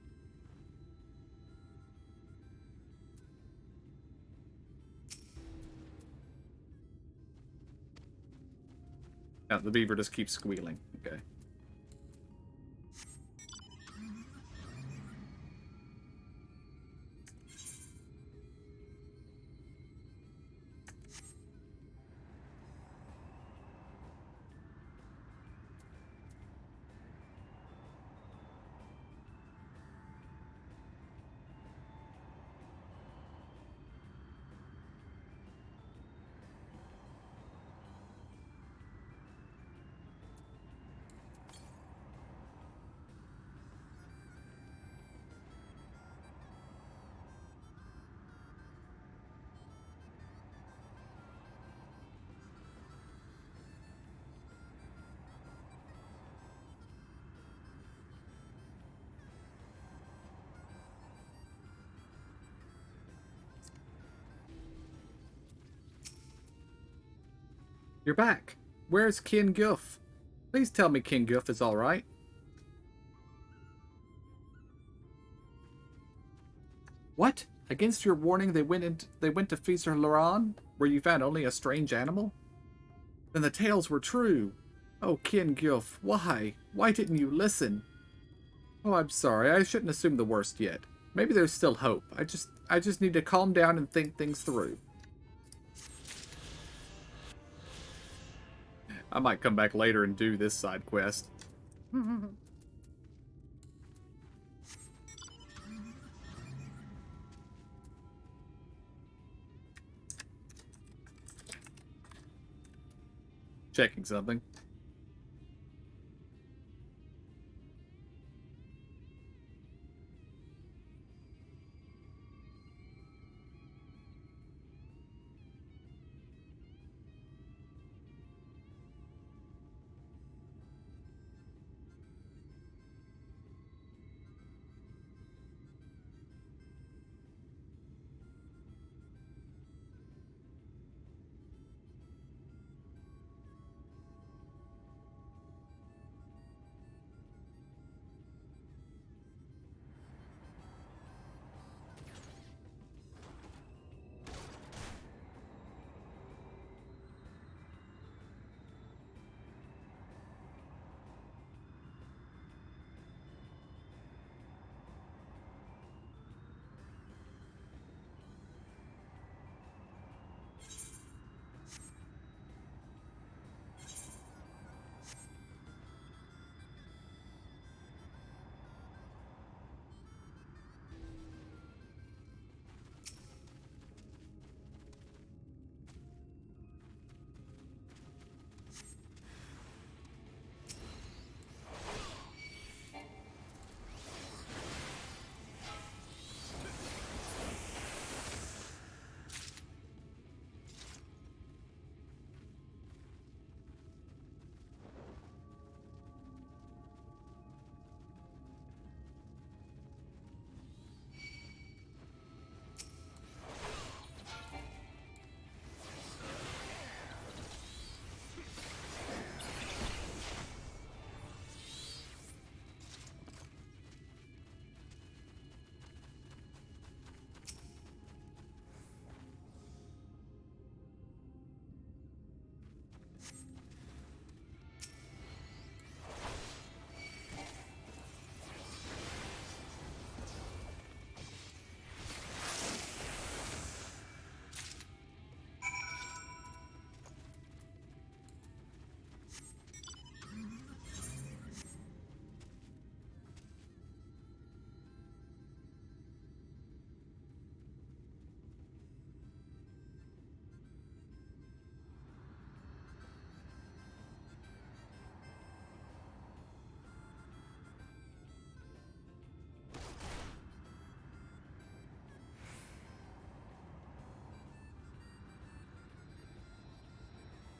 No, the beaver just keeps squealing. Okay. You're back. Where's Qin Gyuf? Please tell me Qin Gyuf is alright. What? Against your warning, they went to Fisur Laran, where you found only a strange animal? Then the tales were true. Oh, Qin Gyuf, why? Why didn't you listen? Oh, I'm sorry. I shouldn't assume the worst yet. Maybe there's still hope. I just need to calm down and think things through. I might come back later and do this side quest. Checking something.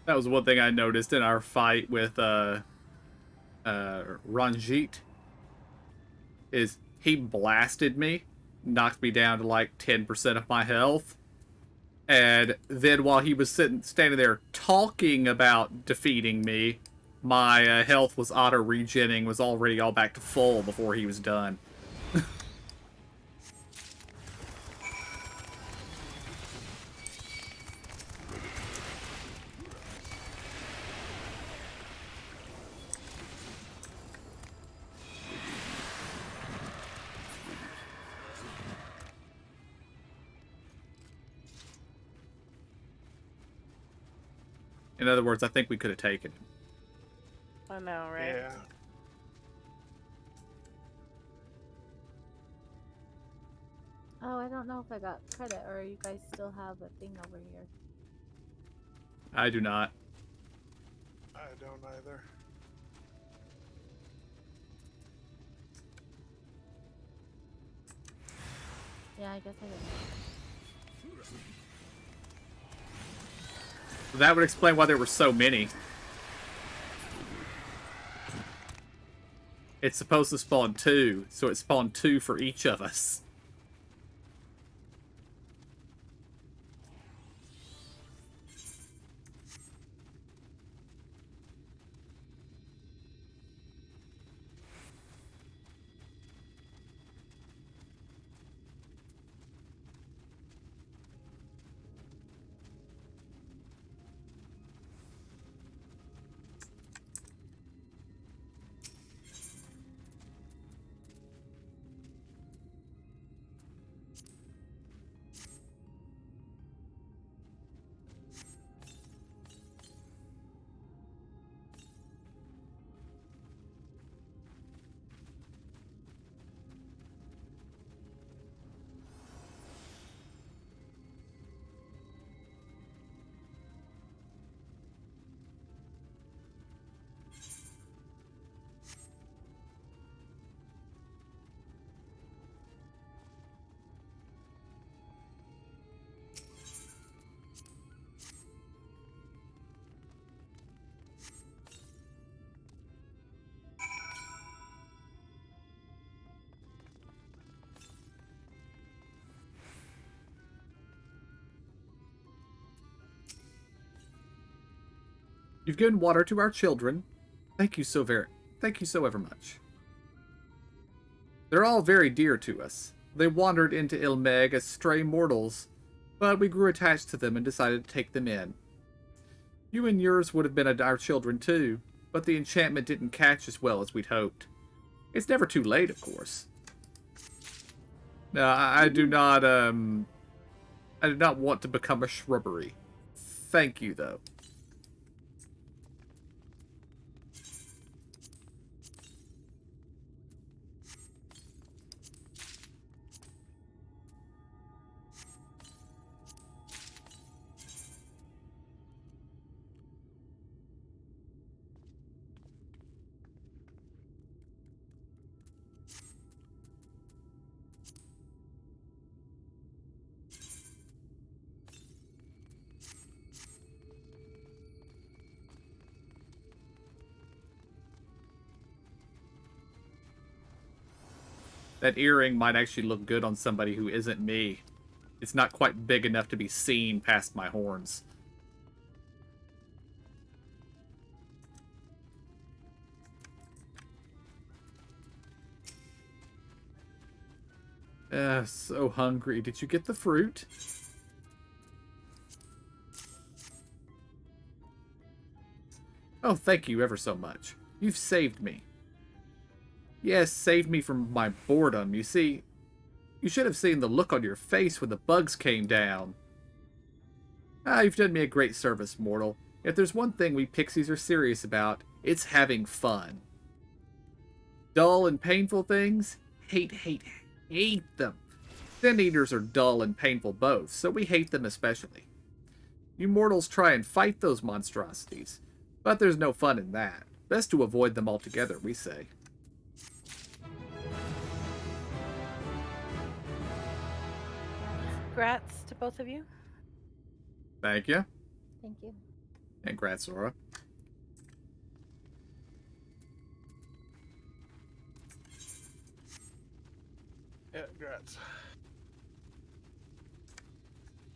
That was one thing I noticed in our fight with Ranjit, is he blasted me, knocked me down to like 10% of my health, and then while he was standing there talking about defeating me, my health was auto-regenning, was already all back to full before he was done. In other words, I think we could have taken him. I know, right? Yeah. Oh, I don't know if I got credit or you guys still have a thing over here. I do not. I don't either. Yeah, I guess I didn't. That would explain why there were so many. It's supposed to spawn 2, so it spawned 2 for each of us. You've given water to our children. Thank you so ever much. They're all very dear to us. They wandered into Ilmeg as stray mortals, but we grew attached to them and decided to take them in. You and yours would have been our children too, but the enchantment didn't catch as well as we'd hoped. It's never too late, of course. No, I do not want to become a shrubbery. Thank you, though. That earring might actually look good on somebody who isn't me. It's not quite big enough to be seen past my horns. So hungry. Did you get the fruit? Oh, thank you ever so much. You've saved me. Yes, saved me from my boredom. You see, you should have seen the look on your face when the bugs came down. You've done me a great service, mortal. If there's one thing we pixies are serious about, it's having fun. Dull and painful things? Hate them. Sin Eaters are dull and painful both, so we hate them especially. You mortals try and fight those monstrosities, but there's no fun in that. Best to avoid them altogether, we say. Congrats to both of you. Thank you. Thank you. Congrats, Sora. Yeah, congrats.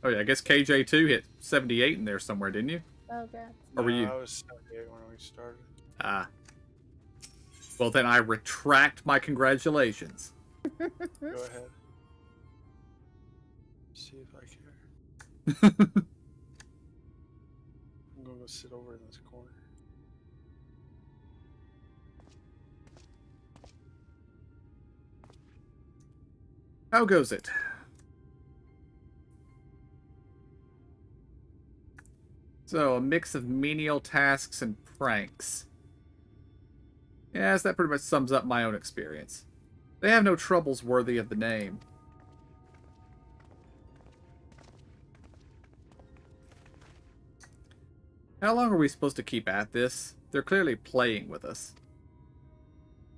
Oh yeah, I guess KJ2 hit 78 in there somewhere, didn't you? Oh, God. Or were you? I was 78 when we started. Ah. Well, then I retract my congratulations. Go ahead. See if I care. I'm gonna go sit over in this corner. How goes it? So, a mix of menial tasks and pranks. Yes, that pretty much sums up my own experience. They have no troubles worthy of the name. How long are we supposed to keep at this? They're clearly playing with us.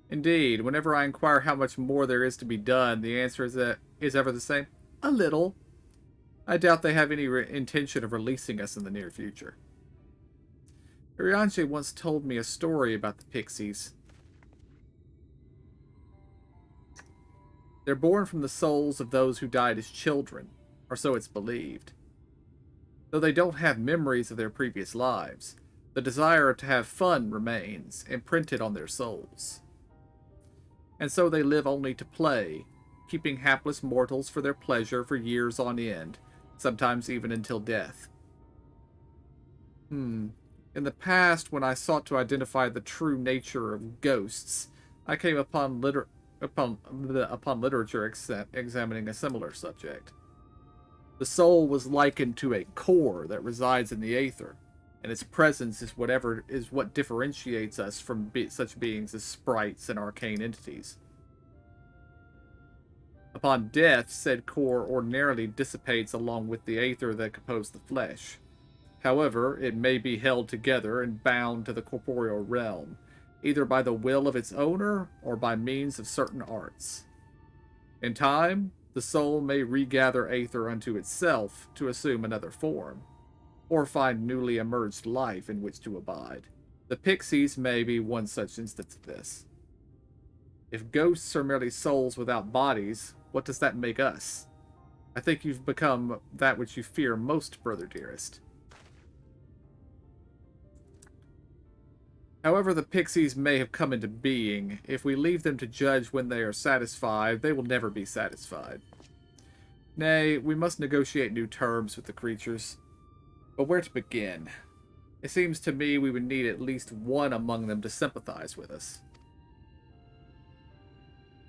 Indeed, whenever I inquire how much more there is to be done, the answer is ever the same. A little. I doubt they have any intention of releasing us in the near future. Urianger once told me a story about the pixies. They're born from the souls of those who died as children, or so it's believed. Though they don't have memories of their previous lives, the desire to have fun remains, imprinted on their souls. And so they live only to play, keeping hapless mortals for their pleasure for years on end, sometimes even until death. In the past, when I sought to identify the true nature of ghosts, I came upon literature examining a similar subject. The soul was likened to a core that resides in the aether, and its presence is what differentiates us from such beings as sprites and arcane entities. Upon death, said core ordinarily dissipates along with the aether that composed the flesh. However, it may be held together and bound to the corporeal realm, either by the will of its owner or by means of certain arts. In time, the soul may regather aether unto itself to assume another form, or find newly emerged life in which to abide. The pixies may be one such instance of this. If ghosts are merely souls without bodies, what does that make us? I think you've become that which you fear most, brother dearest. However the pixies may have come into being, if we leave them to judge when they are satisfied, they will never be satisfied. Nay, we must negotiate new terms with the creatures. But where to begin? It seems to me we would need at least one among them to sympathize with us.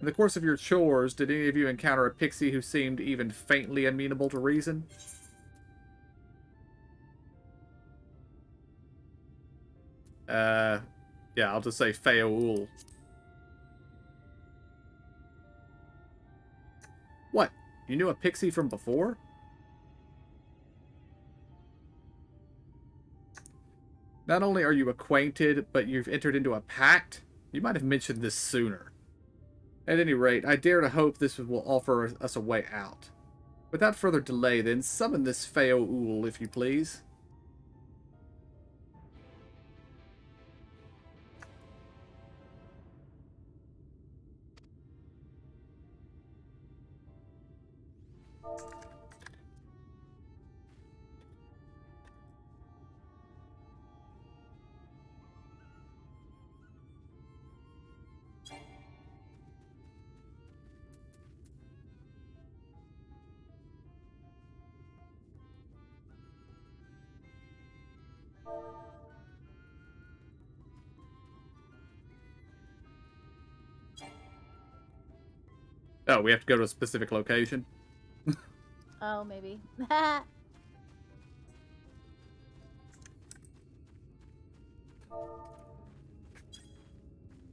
In the course of your chores, did any of you encounter a pixie who seemed even faintly amenable to reason? Yeah, I'll just say Feoul. What? You knew a pixie from before? Not only are you acquainted, but you've entered into a pact? You might have mentioned this sooner. At any rate, I dare to hope this will offer us a way out. Without further delay, then, summon this Feoul, if you please. Oh, we have to go to a specific location? Oh, maybe.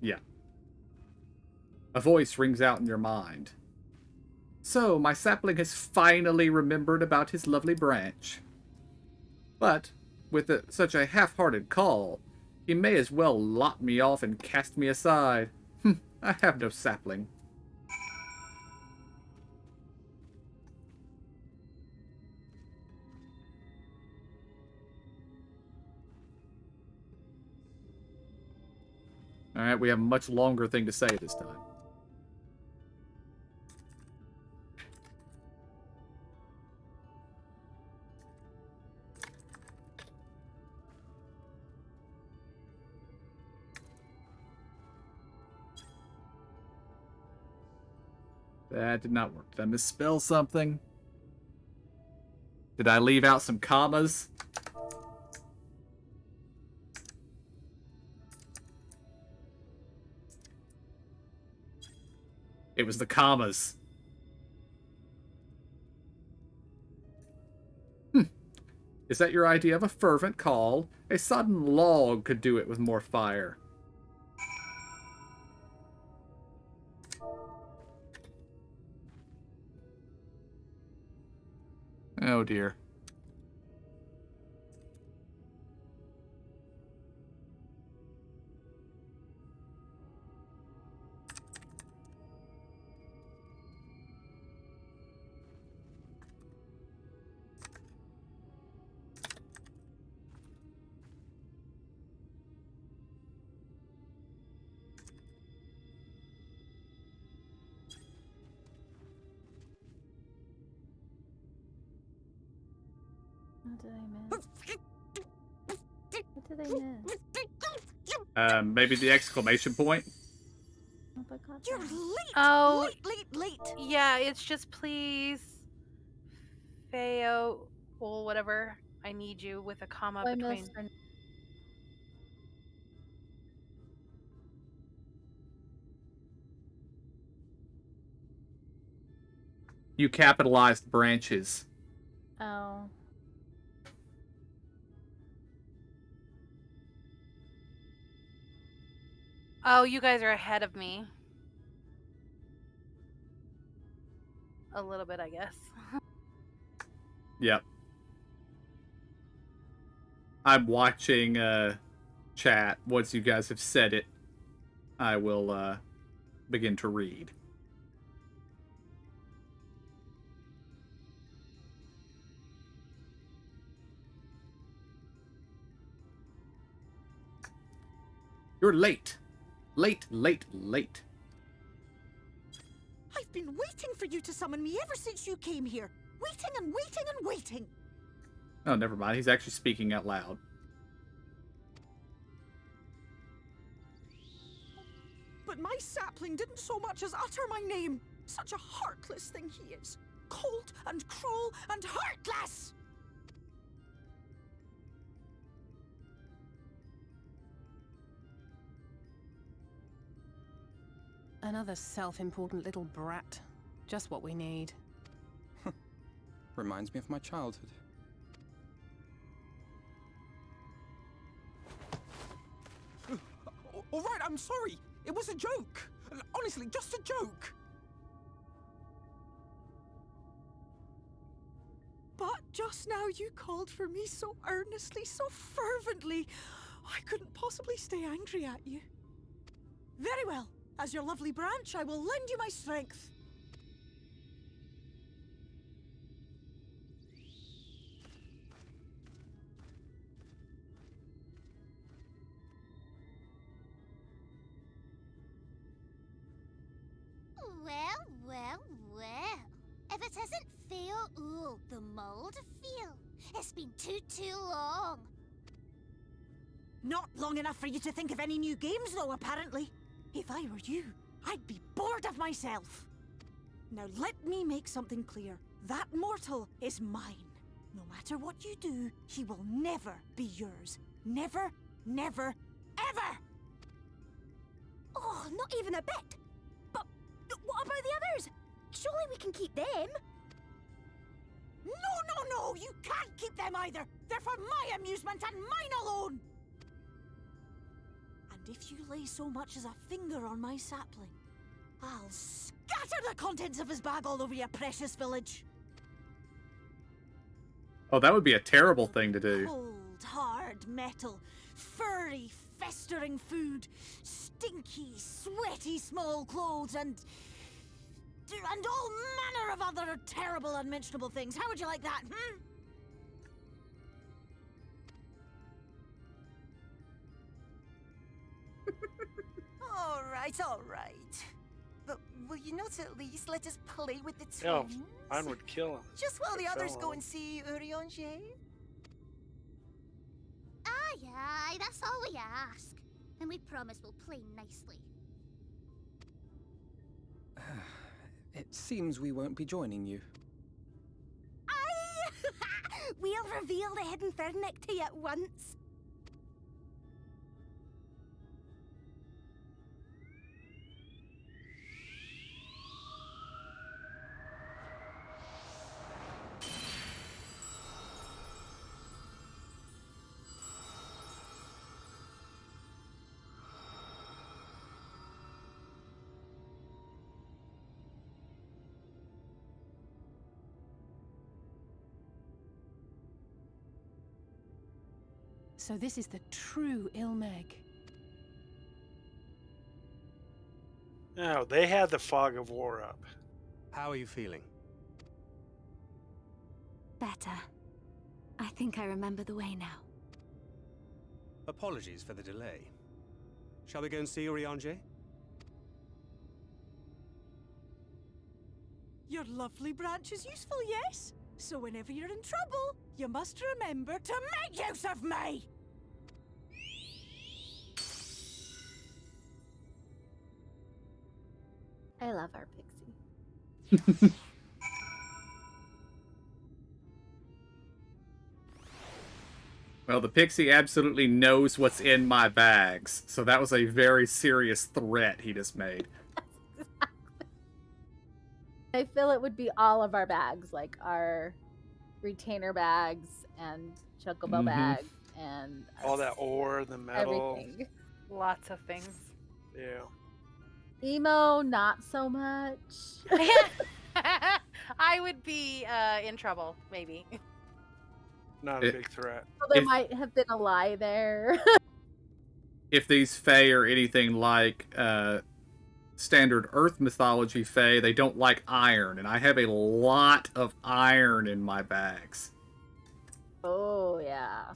Yeah. A voice rings out in your mind. So, my sapling has finally remembered about his lovely branch. But, with such a half-hearted call, he may as well lop me off and cast me aside. I have no sapling. Alright, we have a much longer thing to say this time. That did not work. Did I misspell something? Did I leave out some commas? It was the commas. Is that your idea of a fervent call? A sudden log could do it with more fire. Oh dear. What did I miss? What did I miss? Maybe the exclamation point? Oh my god. You're late! Oh, Late! Yeah, it's just please, Feo, or whatever. I need you with a comma I between. missed her. You capitalized branches. Oh. Oh, you guys are ahead of me. A little bit, I guess. Yep. I'm watching chat. Once you guys have said it, I will begin to read. You're late. Late. I've been waiting for you to summon me ever since you came here. Waiting and waiting and waiting. Oh, never mind. He's actually speaking out loud. But my sapling didn't so much as utter my name. Such a heartless thing he is. Cold and cruel and heartless! Another self-important little brat. Just what we need. Reminds me of my childhood. All right, I'm sorry. It was a joke. Honestly, just a joke. But just now you called for me so earnestly, so fervently. I couldn't possibly stay angry at you. Very well. As your lovely branch, I will lend you my strength. Well. If it isn't Feo Ool, the mold feel. It's been too long. Not long enough for you to think of any new games, though, apparently. If I were you, I'd be bored of myself. Now let me make something clear. That mortal is mine. No matter what you do, he will never be yours. Never, never, ever! Oh, not even a bit. But what about the others? Surely we can keep them. No, you can't keep them either. They're for my amusement and mine alone. And if you lay so much as a finger on my sapling, I'll scatter the contents of his bag all over your precious village. Oh, that would be a terrible thing to do. Cold, hard metal, furry, festering food, stinky, sweaty small clothes, and all manner of other terrible, unmentionable things. How would you like that, It's all right. But will you not at least let us play with the twins? No, mine would kill him. Just while If the it others fell go on and see Urianger? Aye, aye, that's all we ask. And we promise we'll play nicely. It seems we won't be joining you. Aye! We'll reveal the hidden Fernic to you at once. So this is the true Ilmeg. No, they had the fog of war up. How are you feeling? Better. I think I remember the way now. Apologies for the delay. Shall we go and see Urianger? Your lovely branch is useful, yes? So whenever you're in trouble, you must remember to make use of me! I love our pixie. Well, the pixie absolutely knows what's in my bags, so that was a very serious threat he just made. I feel it would be all of our bags, like our retainer bags and chocobo bags and all that ore, the metal, everything. Lots of things. Yeah. Emo, not so much. I would be in trouble, maybe. Not a big threat. Well, there might have been a lie there. If these Fae are anything like standard Earth mythology Fae, they don't like iron, and I have a lot of iron in my bags. Oh, yeah.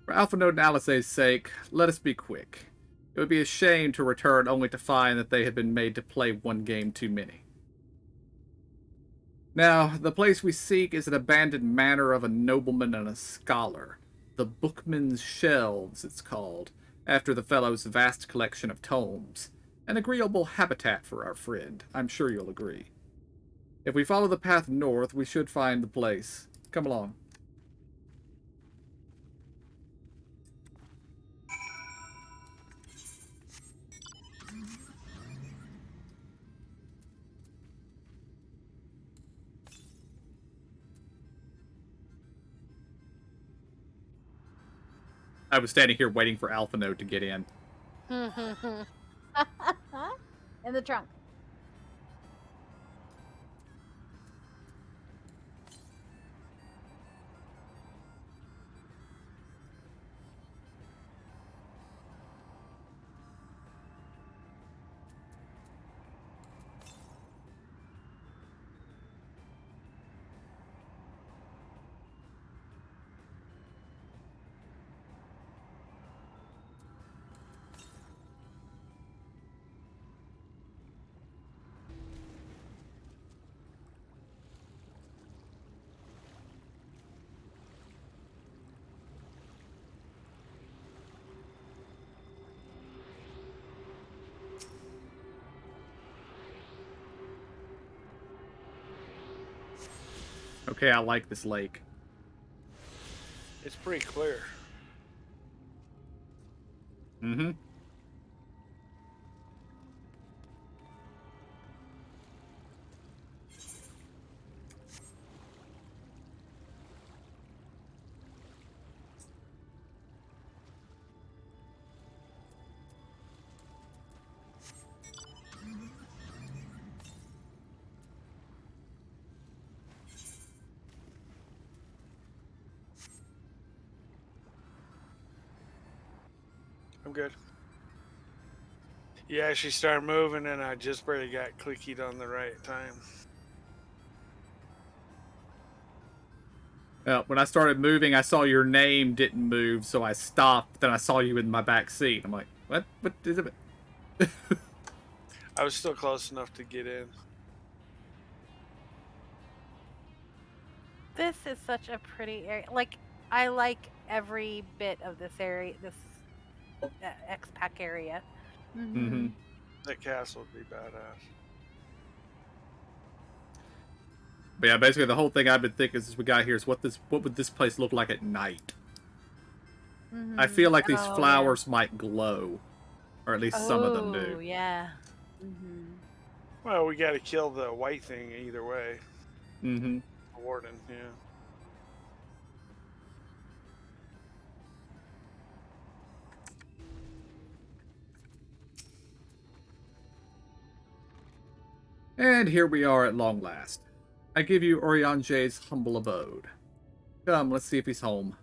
For Alpha Node and Alice's sake, let us be quick. It would be a shame to return only to find that they had been made to play one game too many. Now, the place we seek is an abandoned manor of a nobleman and a scholar. The Bookman's Shelves, it's called, after the fellow's vast collection of tomes. An agreeable habitat for our friend, I'm sure you'll agree. If we follow the path north, we should find the place. Come along. I was standing here waiting for Alpha Node to get in. In the trunk. Okay, I like this lake. It's pretty clear. Mm-hmm. I'm good. Yeah, she started moving and I just barely got clickied on the right time. When I started moving, I saw your name didn't move, so I stopped. Then I saw you in my back seat. I'm like, what? What is it? I was still close enough to get in. This is such a pretty area. Like, I like every bit of this area, this X-Pac area. Mm-hmm. That castle would be badass. But yeah, basically the whole thing I've been thinking since we got here is what would this place look like at night? I feel like these flowers might glow, or at least some of them do. Oh yeah. Well, we got to kill the white thing either way. Mm-hmm. The warden, yeah. And here we are at long last. I give you Oriange's humble abode. Come, let's see if he's home.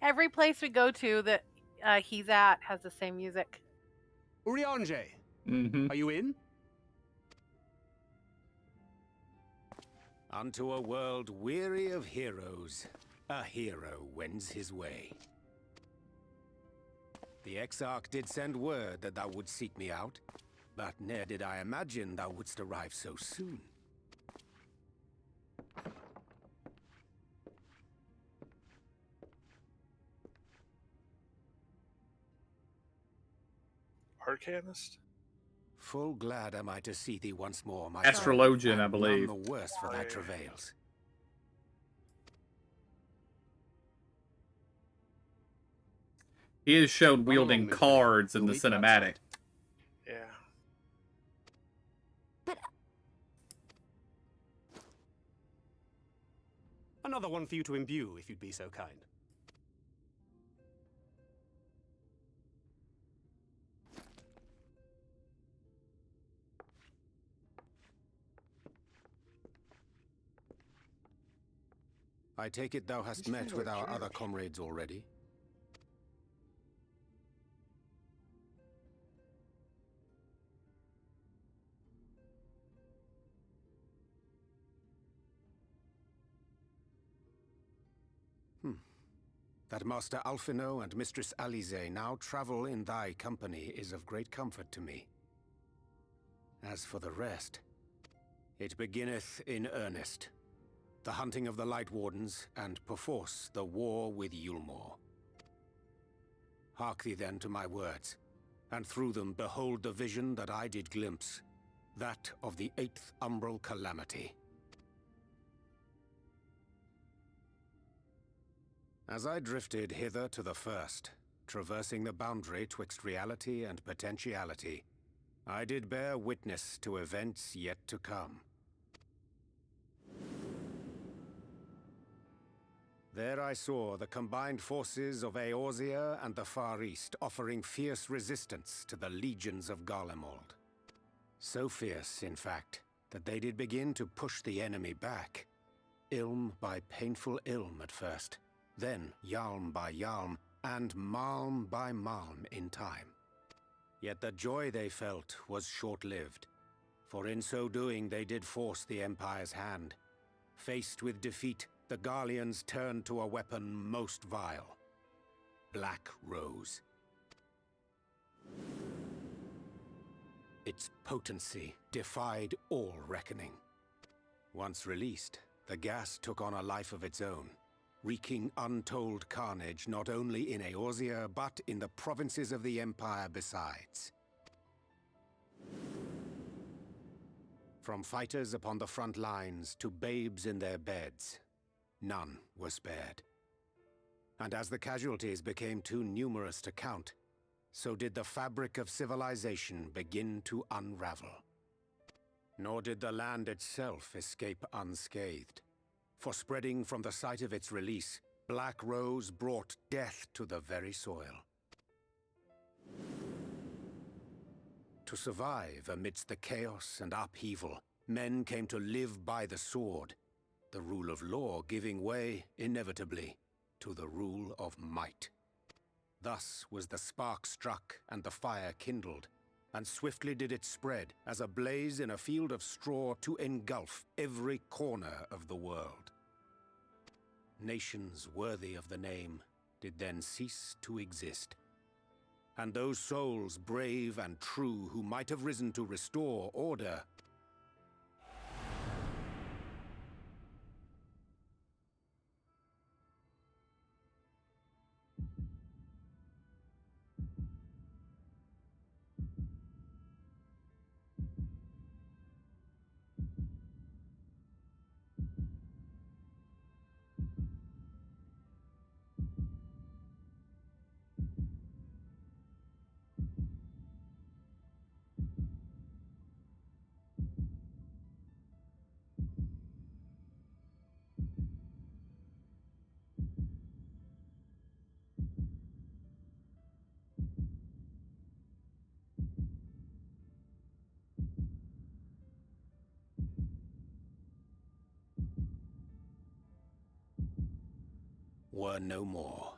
Every place we go to that he's at has the same music. Urianger, are you in? Unto a world weary of heroes, a hero wends his way. The Exarch did send word that thou wouldst seek me out, but ne'er did I imagine thou wouldst arrive so soon. Arcanist? Full glad am I to see thee once more, my Astrologian, I and believe. none the worse for thy travails. He is shown wielding cards in the cinematic. Yeah. Another one for you to imbue, if you'd be so kind. I take it thou hast met with our other comrades already? That Master Alphino and Mistress Alize now travel in thy company is of great comfort to me. As for the rest, it beginneth in earnest. The hunting of the Light Wardens, and perforce the war with Yulmore. Hark thee then to my words, and through them behold the vision that I did glimpse, that of the 8th Umbral Calamity. As I drifted hither to the first, traversing the boundary twixt reality and potentiality, I did bear witness to events yet to come. There I saw the combined forces of Eorzea and the Far East offering fierce resistance to the legions of Garlemald. So fierce, in fact, that they did begin to push the enemy back. Ilm by painful ilm at first, then Yalm by Yalm, and Malm by Malm in time. Yet the joy they felt was short-lived, for in so doing they did force the Empire's hand. Faced with defeat, the Garleans turned to a weapon most vile. Black Rose. Its potency defied all reckoning. Once released, the gas took on a life of its own, wreaking untold carnage not only in Eorzea, but in the provinces of the Empire besides. From fighters upon the front lines to babes in their beds, none were spared. And as the casualties became too numerous to count, so did the fabric of civilization begin to unravel. Nor did the land itself escape unscathed. For spreading from the site of its release, Black Rose brought death to the very soil. To survive amidst the chaos and upheaval, men came to live by the sword, the rule of law giving way, inevitably, to the rule of might. Thus was the spark struck and the fire kindled, and swiftly did it spread, as a blaze in a field of straw to engulf every corner of the world. Nations worthy of the name did then cease to exist, and those souls brave and true who might have risen to restore order were no more.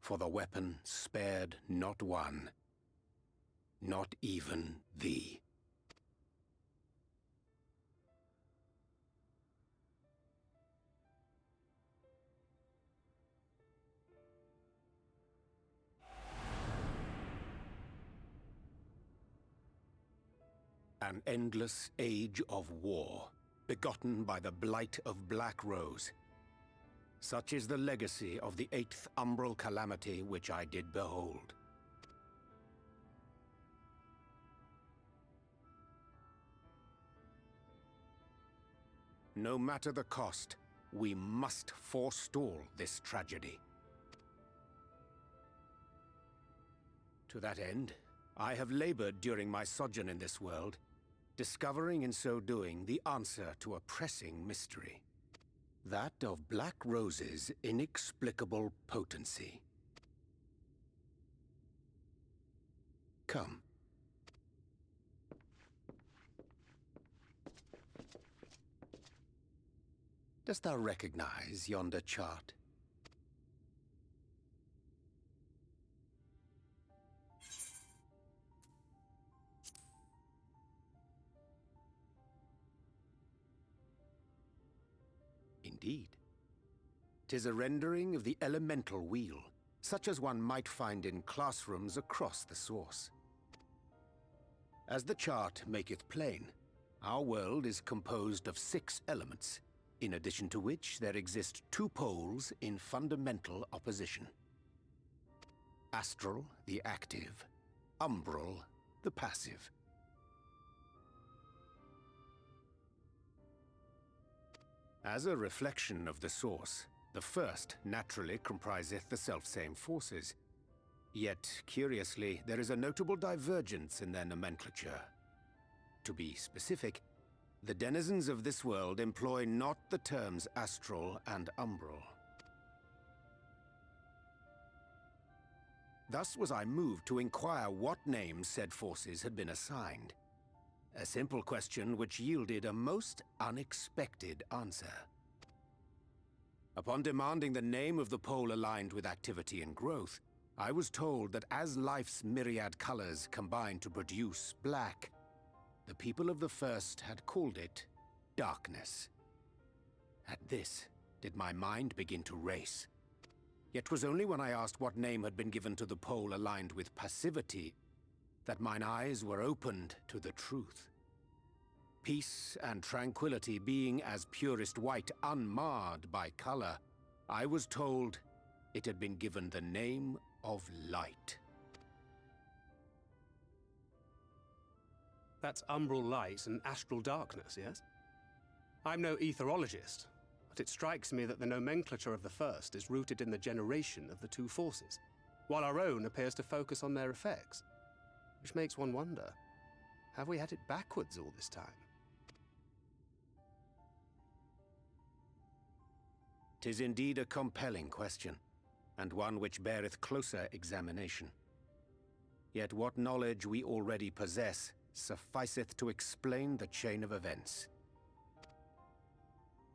For the weapon spared not one, not even thee. An endless age of war, begotten by the blight of Black Rose. Such is the legacy of the 8th umbral calamity which I did behold. No matter the cost, we must forestall this tragedy. To that end, I have labored during my sojourn in this world, discovering in so doing the answer to a pressing mystery. That of Black Rose's inexplicable potency. Come. Dost thou recognize yonder chart? Indeed. 'Tis a rendering of the elemental wheel, such as one might find in classrooms across the source. As the chart maketh plain, our world is composed of 6 elements, in addition to which there exist 2 poles in fundamental opposition. Astral, the active; umbral, the passive. As a reflection of the source, the first naturally compriseth the selfsame forces. Yet, curiously, there is a notable divergence in their nomenclature. To be specific, the denizens of this world employ not the terms astral and umbral. Thus was I moved to inquire what names said forces had been assigned. A simple question which yielded a most unexpected answer. Upon demanding the name of the pole aligned with activity and growth, I was told that as life's myriad colors combine to produce black, the people of the first had called it darkness. At this, did my mind begin to race. Yet 'twas only when I asked what name had been given to the pole aligned with passivity that mine eyes were opened to the truth. Peace and tranquility being as purest white, unmarred by color, I was told it had been given the name of light. That's umbral light and astral darkness, yes? I'm no etherologist, but it strikes me that the nomenclature of the first is rooted in the generation of the 2 forces, while our own appears to focus on their effects. Which makes one wonder, have we had it backwards all this time? 'Tis indeed a compelling question, and one which beareth closer examination. Yet what knowledge we already possess sufficeth to explain the chain of events.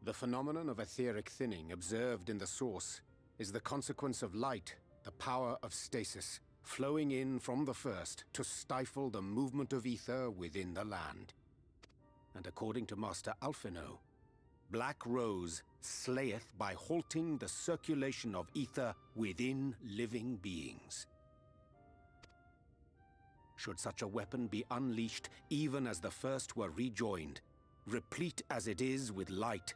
The phenomenon of etheric thinning observed in the source is the consequence of light, the power of stasis, flowing in from the first to stifle the movement of ether within the land. And according to Master Alphino, Black Rose slayeth by halting the circulation of ether within living beings. Should such a weapon be unleashed even as the first were rejoined, replete as it is with light,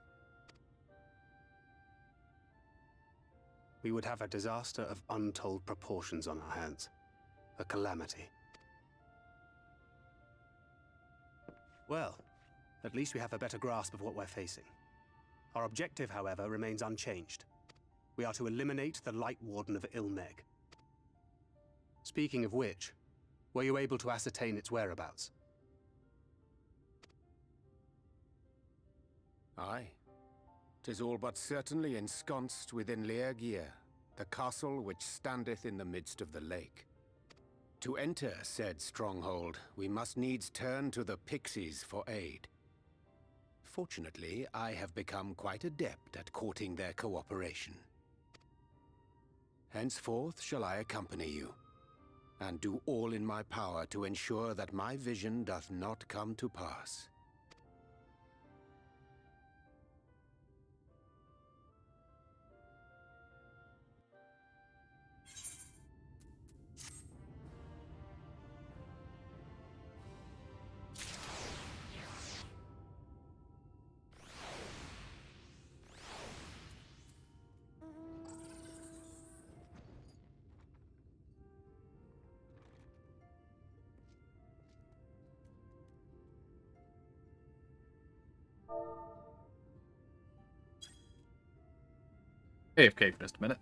we would have a disaster of untold proportions on our hands. A calamity. Well, at least we have a better grasp of what we're facing. Our objective, however, remains unchanged. We are to eliminate the Light Warden of Ilneg. Speaking of which, were you able to ascertain its whereabouts? Aye. 'Tis all but certainly ensconced within Leargear, the castle which standeth in the midst of the lake. To enter said stronghold, we must needs turn to the pixies for aid. Fortunately, I have become quite adept at courting their cooperation. Henceforth shall I accompany you, and do all in my power to ensure that my vision doth not come to pass. AFK for just a minute.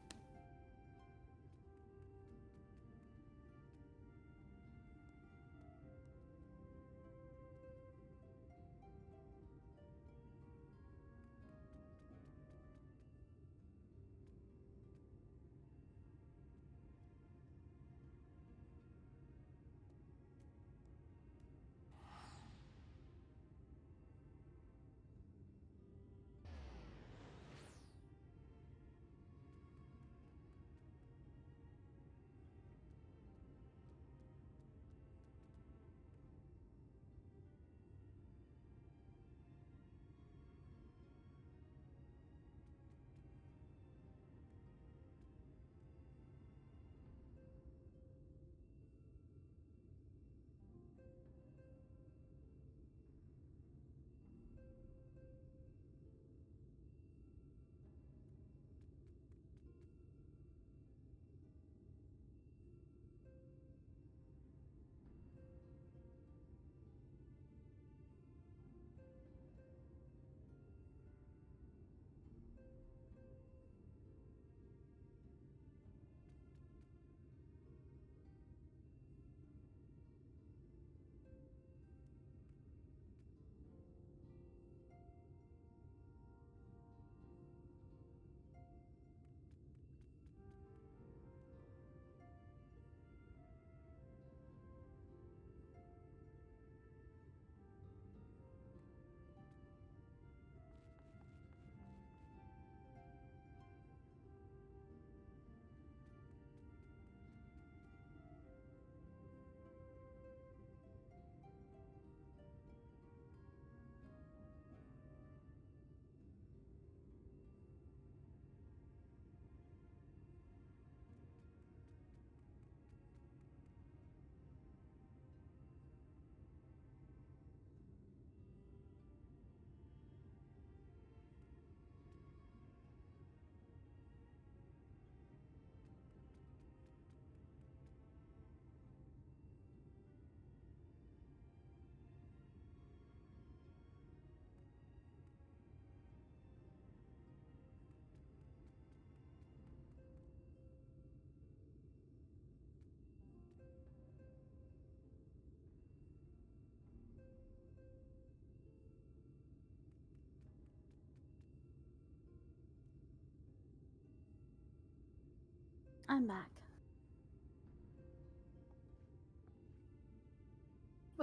I'm back.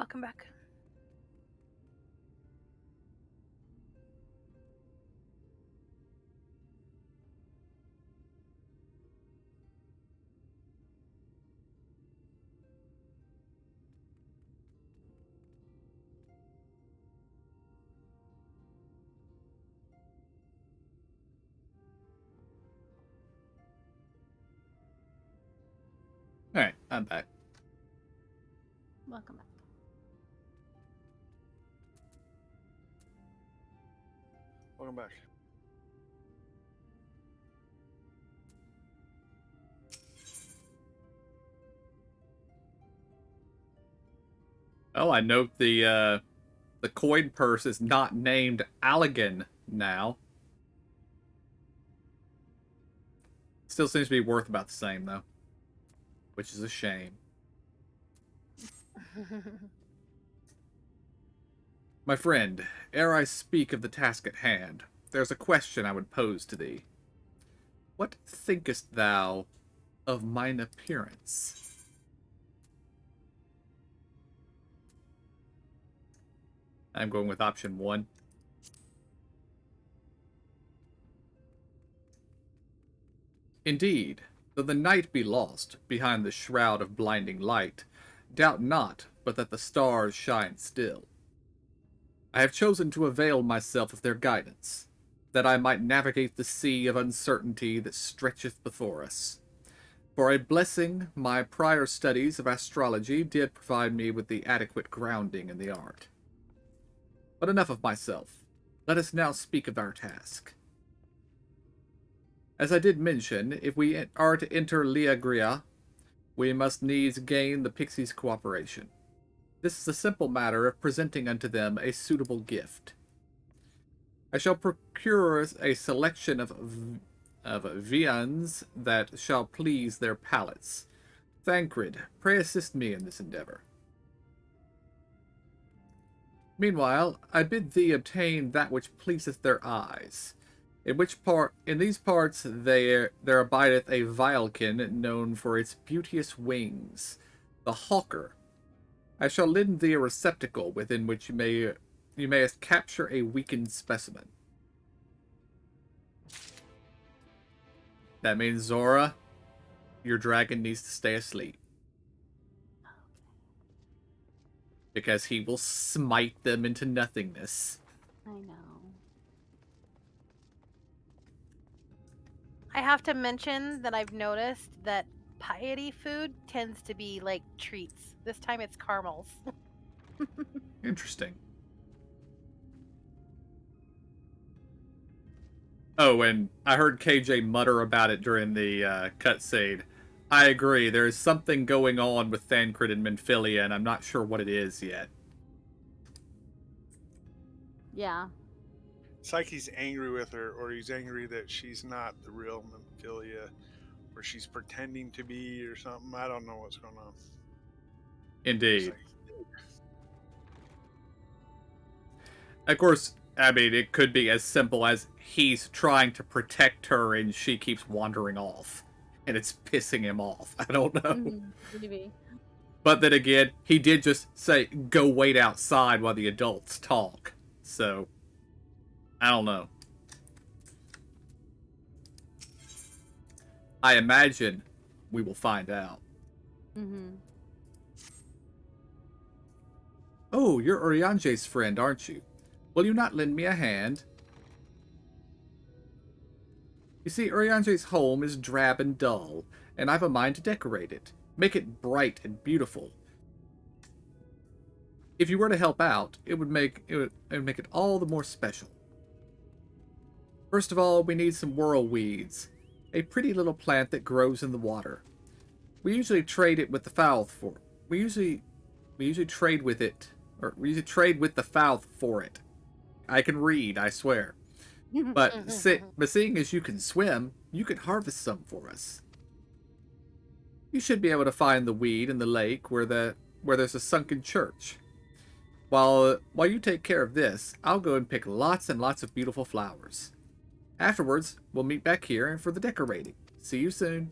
Welcome back. Alright, I'm back. Welcome back. Welcome back. Oh, I note the coin purse is not named Allegan now. Still seems to be worth about the same, though. Which is a shame. My friend, ere I speak of the task at hand, there's a question I would pose to thee. What thinkest thou of mine appearance? I'm going with option 1. Indeed, though the night be lost behind the shroud of blinding light, doubt not but that the stars shine still. I have chosen to avail myself of their guidance, that I might navigate the sea of uncertainty that stretcheth before us. For a blessing, my prior studies of astrology did provide me with the adequate grounding in the art. But enough of myself. Let us now speak of our task. As I did mention, if we are to enter Liagria, we must needs gain the pixies' cooperation. This is a simple matter of presenting unto them a suitable gift. I shall procure a selection of viands that shall please their palates. Thancred, pray assist me in this endeavor. Meanwhile, I bid thee obtain that which pleaseth their eyes. In these parts there abideth a vilekin known for its beauteous wings, the hawker. I shall lend thee a receptacle within which you mayest capture a weakened specimen. That means, Zora, your dragon needs to stay asleep. Because he will smite them into nothingness. I know. I have to mention that I've noticed that piety food tends to be like treats. This time it's caramels. Interesting. Oh, and I heard KJ mutter about it during the cutscene. I agree, there's something going on with Thancred and Menphilia, and I'm not sure what it is yet. Yeah. It's like he's angry with her, or he's angry that she's not the real Menphilia, or she's pretending to be, or something. I don't know what's going on. Indeed. Of course, I mean, it could be as simple as he's trying to protect her and she keeps wandering off. And it's pissing him off. I don't know. Maybe. But then again, he did just say, go wait outside while the adults talk. So, I don't know. I imagine we will find out. Mm-hmm. Oh, you're Uriange's friend, aren't you? Will you not lend me a hand? You see, Uriange's home is drab and dull, and I've a mind to decorate it. Make it bright and beautiful. If you were to help out, it would make it all the more special. First of all, we need some whirlweeds, a pretty little plant that grows in the water. We usually trade it with the fowl for. We usually trade with it, or we usually trade with the fowl for it. I can read, I swear. But seeing as you can swim, you can harvest some for us. You should be able to find the weed in the lake where there's a sunken church. While you take care of this, I'll go and pick lots and lots of beautiful flowers. Afterwards, we'll meet back here for the decorating. See you soon.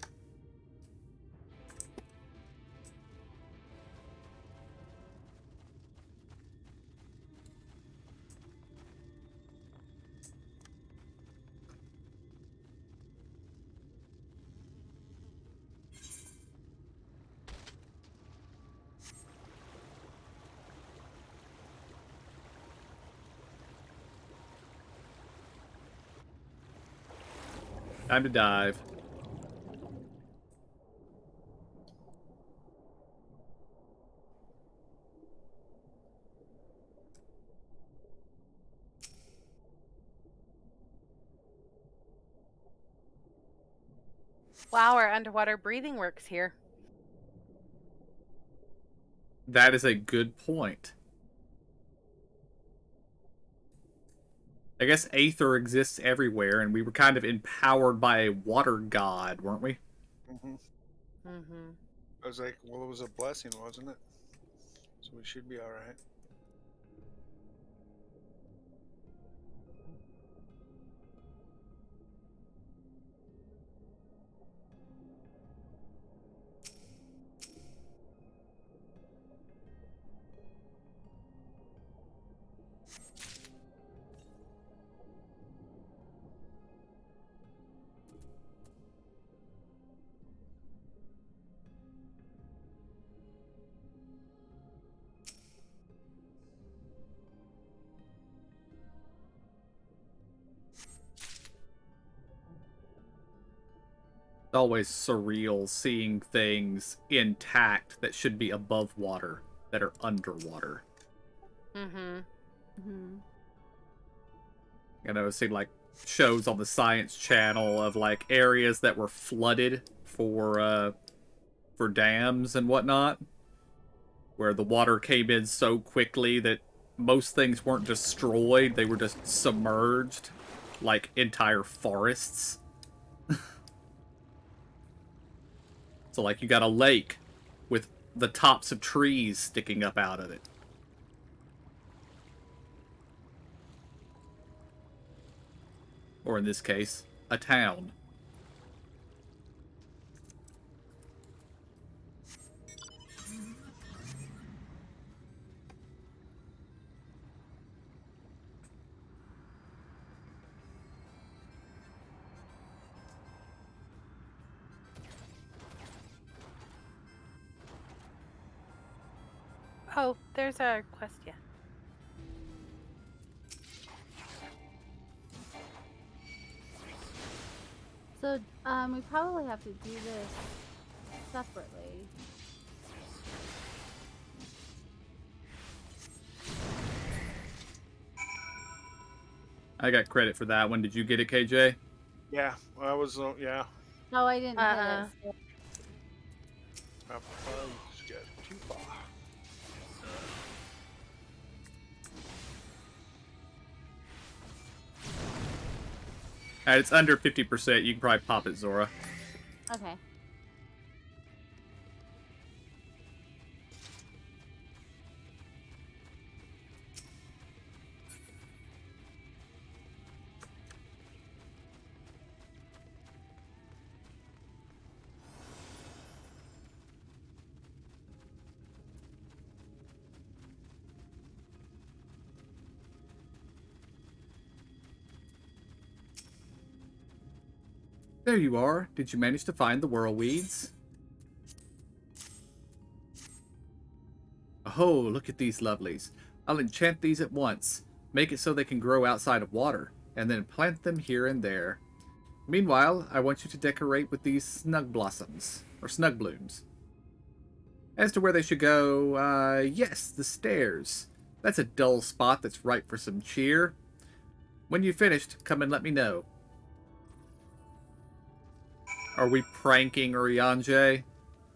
Time to dive. Wow, our underwater breathing works here. That is a good point. I guess Aether exists everywhere, and we were kind of empowered by a water god, weren't we? Mm-hmm. Mm-hmm. I was like, well, it was a blessing, wasn't it? So we should be all right. It's always surreal seeing things intact that should be above water that are underwater. Mm-hmm. Mm-hmm. You know, it seemed like shows on the Science Channel of like areas that were flooded for dams and whatnot, where the water came in so quickly that most things weren't destroyed, they were just submerged, like entire forests. So like you got a lake with the tops of trees sticking up out of it. Or in this case, a town. Oh, there's our quest, yeah. So, we probably have to do this separately. I got credit for that one. Did you get it, KJ? Yeah, I was. Yeah. No, I didn't hit it. So. I just got too far. It's under 50%. You can probably pop it, Zora. Okay. There you are. Did you manage to find the whirlweeds? Oh, look at these lovelies. I'll enchant these at once, make it so they can grow outside of water, and then plant them here and there. Meanwhile, I want you to decorate with these snug blossoms, or snug blooms. As to where they should go, yes, the stairs. That's a dull spot that's ripe for some cheer. When you've finished, come and let me know. Are we pranking Urianger?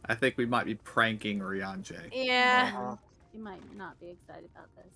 I think we might be pranking Urianger. Yeah. You might not be excited about this.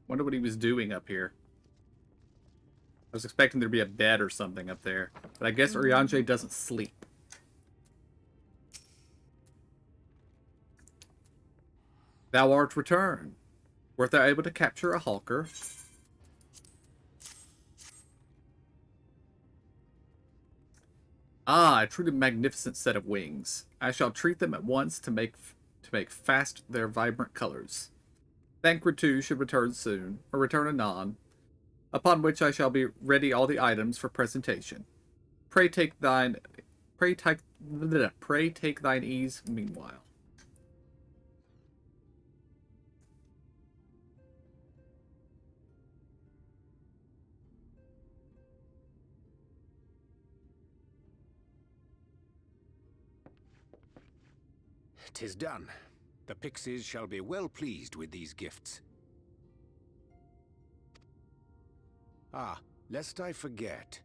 Wonder what he was doing up here. I was expecting there to be a bed or something up there. But I guess Urianger doesn't sleep. Thou art returned. Wert thou able to capture a hawker? Ah, a truly magnificent set of wings. I shall treat them at once to make fast their vibrant colors. Thancred too should return soon, or return anon, upon which I shall be ready all the items for presentation. Pray take thine ease meanwhile. "'Tis done. The pixies shall be well pleased with these gifts. Ah, lest I forget.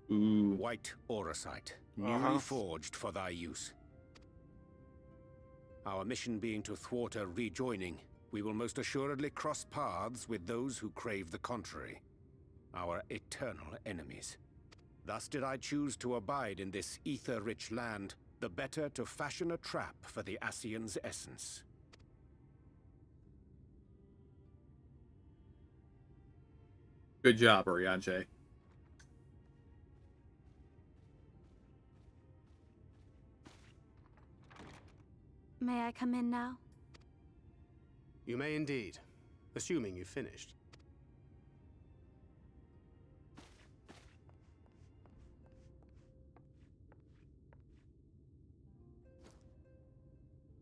White auracite, newly forged for thy use. Our mission being to thwart a rejoining, we will most assuredly cross paths with those who crave the contrary, our eternal enemies. Thus did I choose to abide in this ether-rich land, the better to fashion a trap for the Ascian's essence. Good job, Oriange. May I come in now? You may indeed, assuming you've finished.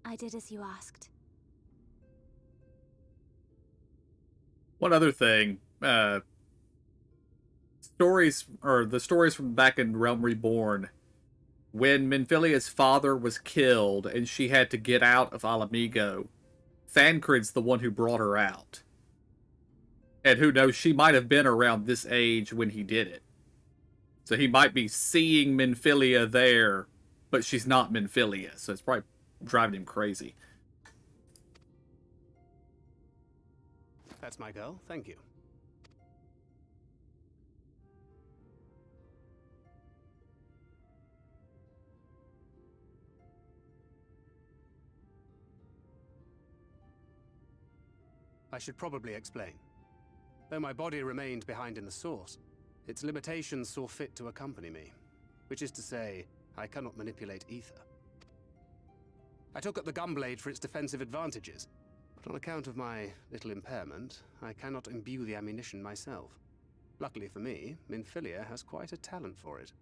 I did as you asked. One other thing, the stories from back in Realm Reborn, when Minfilia's father was killed and she had to get out of Alamigo, Thancred's the one who brought her out. And who knows, she might have been around this age when he did it. So he might be seeing Minfilia there, but she's not Minfilia, so it's probably driving him crazy. That's my girl, thank you. I should probably explain. Though my body remained behind in the source, its limitations saw fit to accompany me, which is to say, I cannot manipulate ether. I took up the gunblade for its defensive advantages, but on account of my little impairment, I cannot imbue the ammunition myself. Luckily for me, Minfilia has quite a talent for it.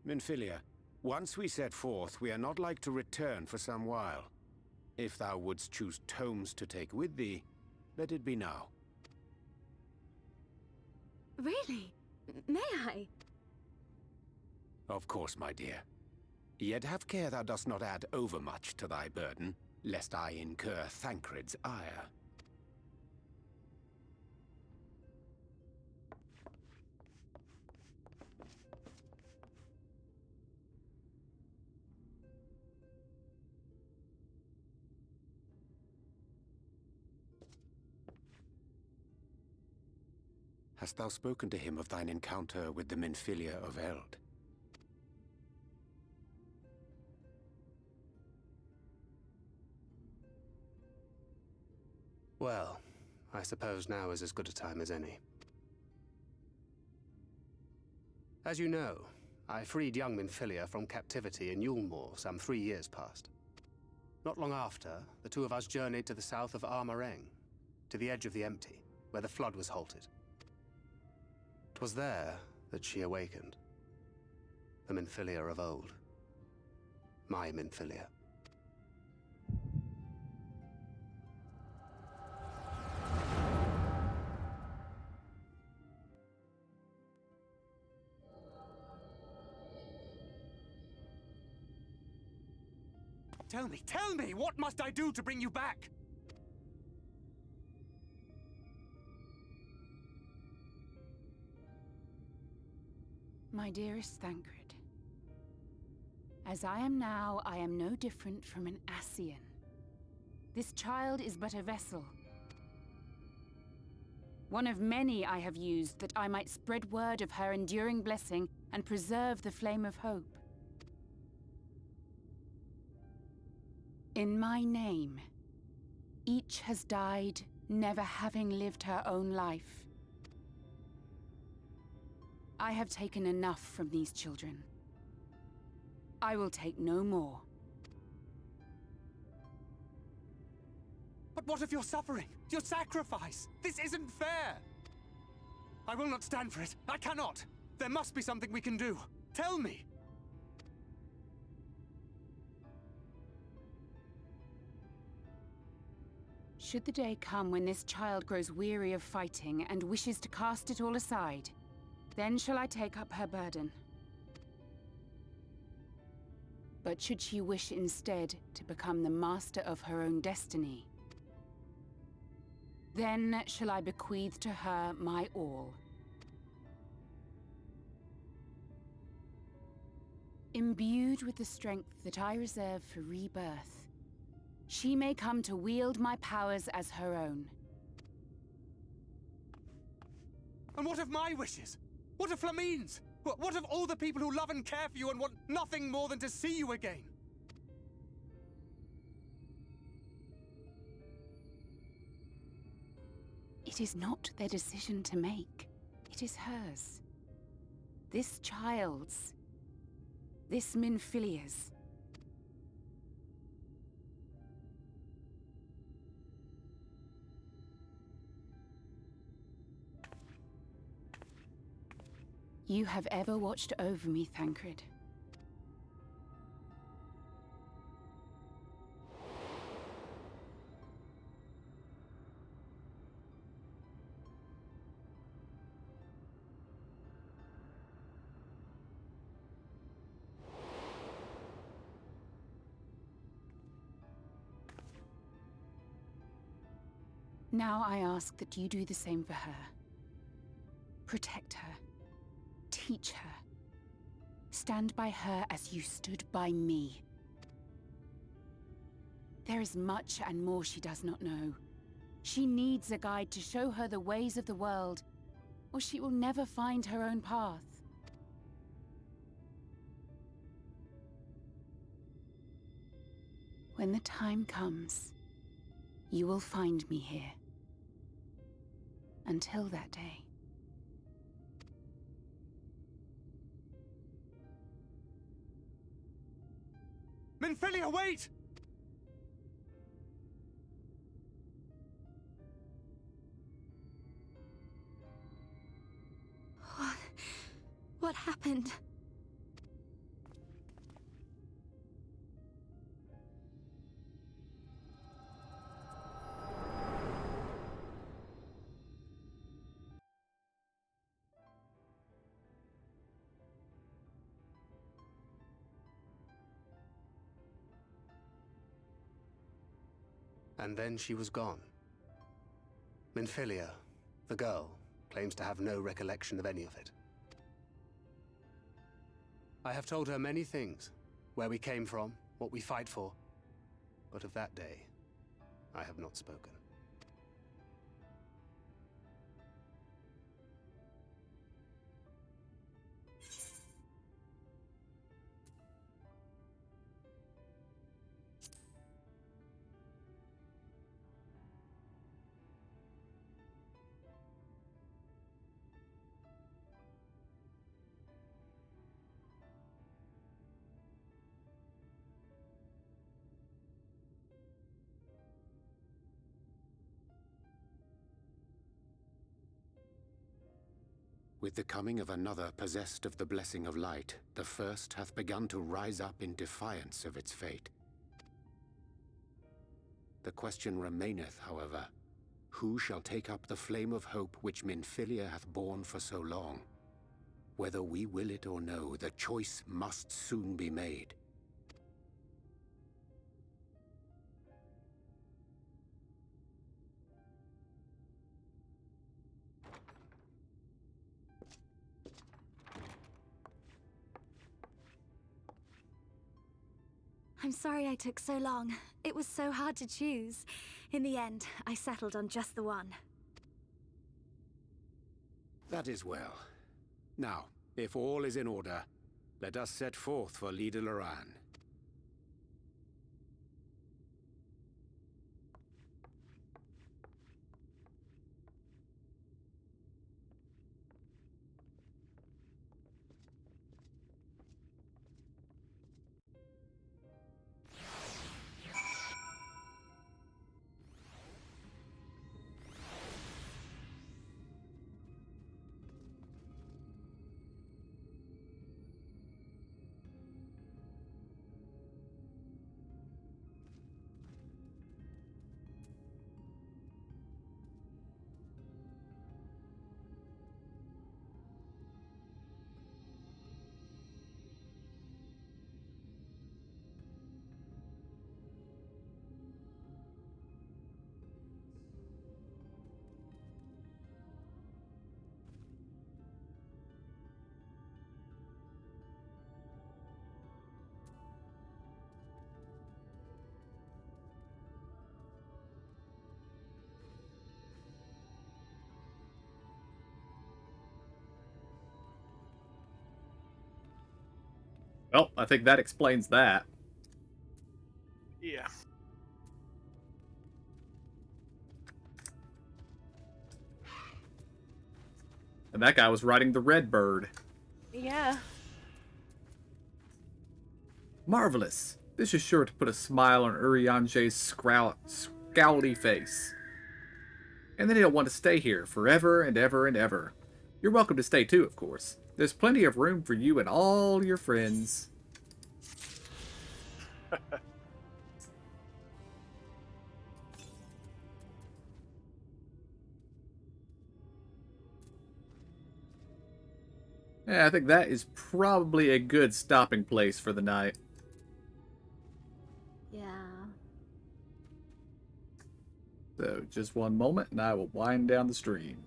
Minfilia, once we set forth, we are not like to return for some while. If thou wouldst choose tomes to take with thee, let it be now. Really? May I? Of course, my dear. Yet have care thou dost not add overmuch to thy burden, lest I incur Thancred's ire. Hast thou spoken to him of thine encounter with the Minfilia of Eld? Well, I suppose now is as good a time as any. As you know, I freed young Minfilia from captivity in Yulmore some 3 years past. Not long after, the two of us journeyed to the south of Armareng, to the edge of the Empty, where the flood was halted. 'Twas there that she awakened. The Minfilia of old. My Minfilia. Tell me, what must I do to bring you back? My dearest Thancred, as I am now, I am no different from an Ascian. This child is but a vessel. One of many I have used that I might spread word of her enduring blessing and preserve the flame of hope. In my name, each has died, never having lived her own life. I have taken enough from these children. I will take no more. But what of your suffering? Your sacrifice? This isn't fair! I will not stand for it. I cannot! There must be something we can do. Tell me! Should the day come when this child grows weary of fighting and wishes to cast it all aside, then shall I take up her burden. But should she wish instead to become the master of her own destiny, then shall I bequeath to her my all. Imbued with the strength that I reserve for rebirth, she may come to wield my powers as her own. And what of my wishes? What of Flamine's? What of all the people who love and care for you and want nothing more than to see you again? It is not their decision to make. It is hers. This child's. This Minfilia's. You have ever watched over me, Thancred. Now I ask that you do the same for her. Protect her. Teach her. Stand by her as you stood by me. There is much and more she does not know. She needs a guide to show her the ways of the world, or she will never find her own path. When the time comes, you will find me here. Until that day. Minfilia, wait! What happened? And then she was gone. Minfilia, the girl, claims to have no recollection of any of it. I have told her many things, where we came from, what we fight for, but of that day, I have not spoken. With the coming of another possessed of the blessing of light, the first hath begun to rise up in defiance of its fate. The question remaineth, however, who shall take up the flame of hope which Minfilia hath borne for so long? Whether we will it or no, the choice must soon be made. I'm sorry I took so long. It was so hard to choose. In the end, I settled on just the one. That is well. Now, if all is in order, let us set forth for Lida Loran. Well, I think that explains that. Yeah. And that guy was riding the red bird. Yeah. Marvelous. This is sure to put a smile on Urianger's scowly face. And then he'll want to stay here forever and ever and ever. You're welcome to stay too, of course. There's plenty of room for you and all your friends. Yeah, I think that is probably a good stopping place for the night. Yeah. So, just one moment, and I will wind down the stream.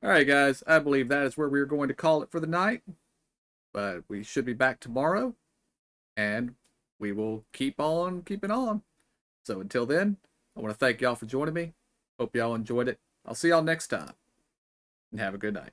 Alright, guys, I believe that is where we're going to call it for the night. But we should be back tomorrow, and we will keep on keeping on. So, until then, I want to thank y'all for joining me. Hope y'all enjoyed it. I'll see y'all next time, and have a good night.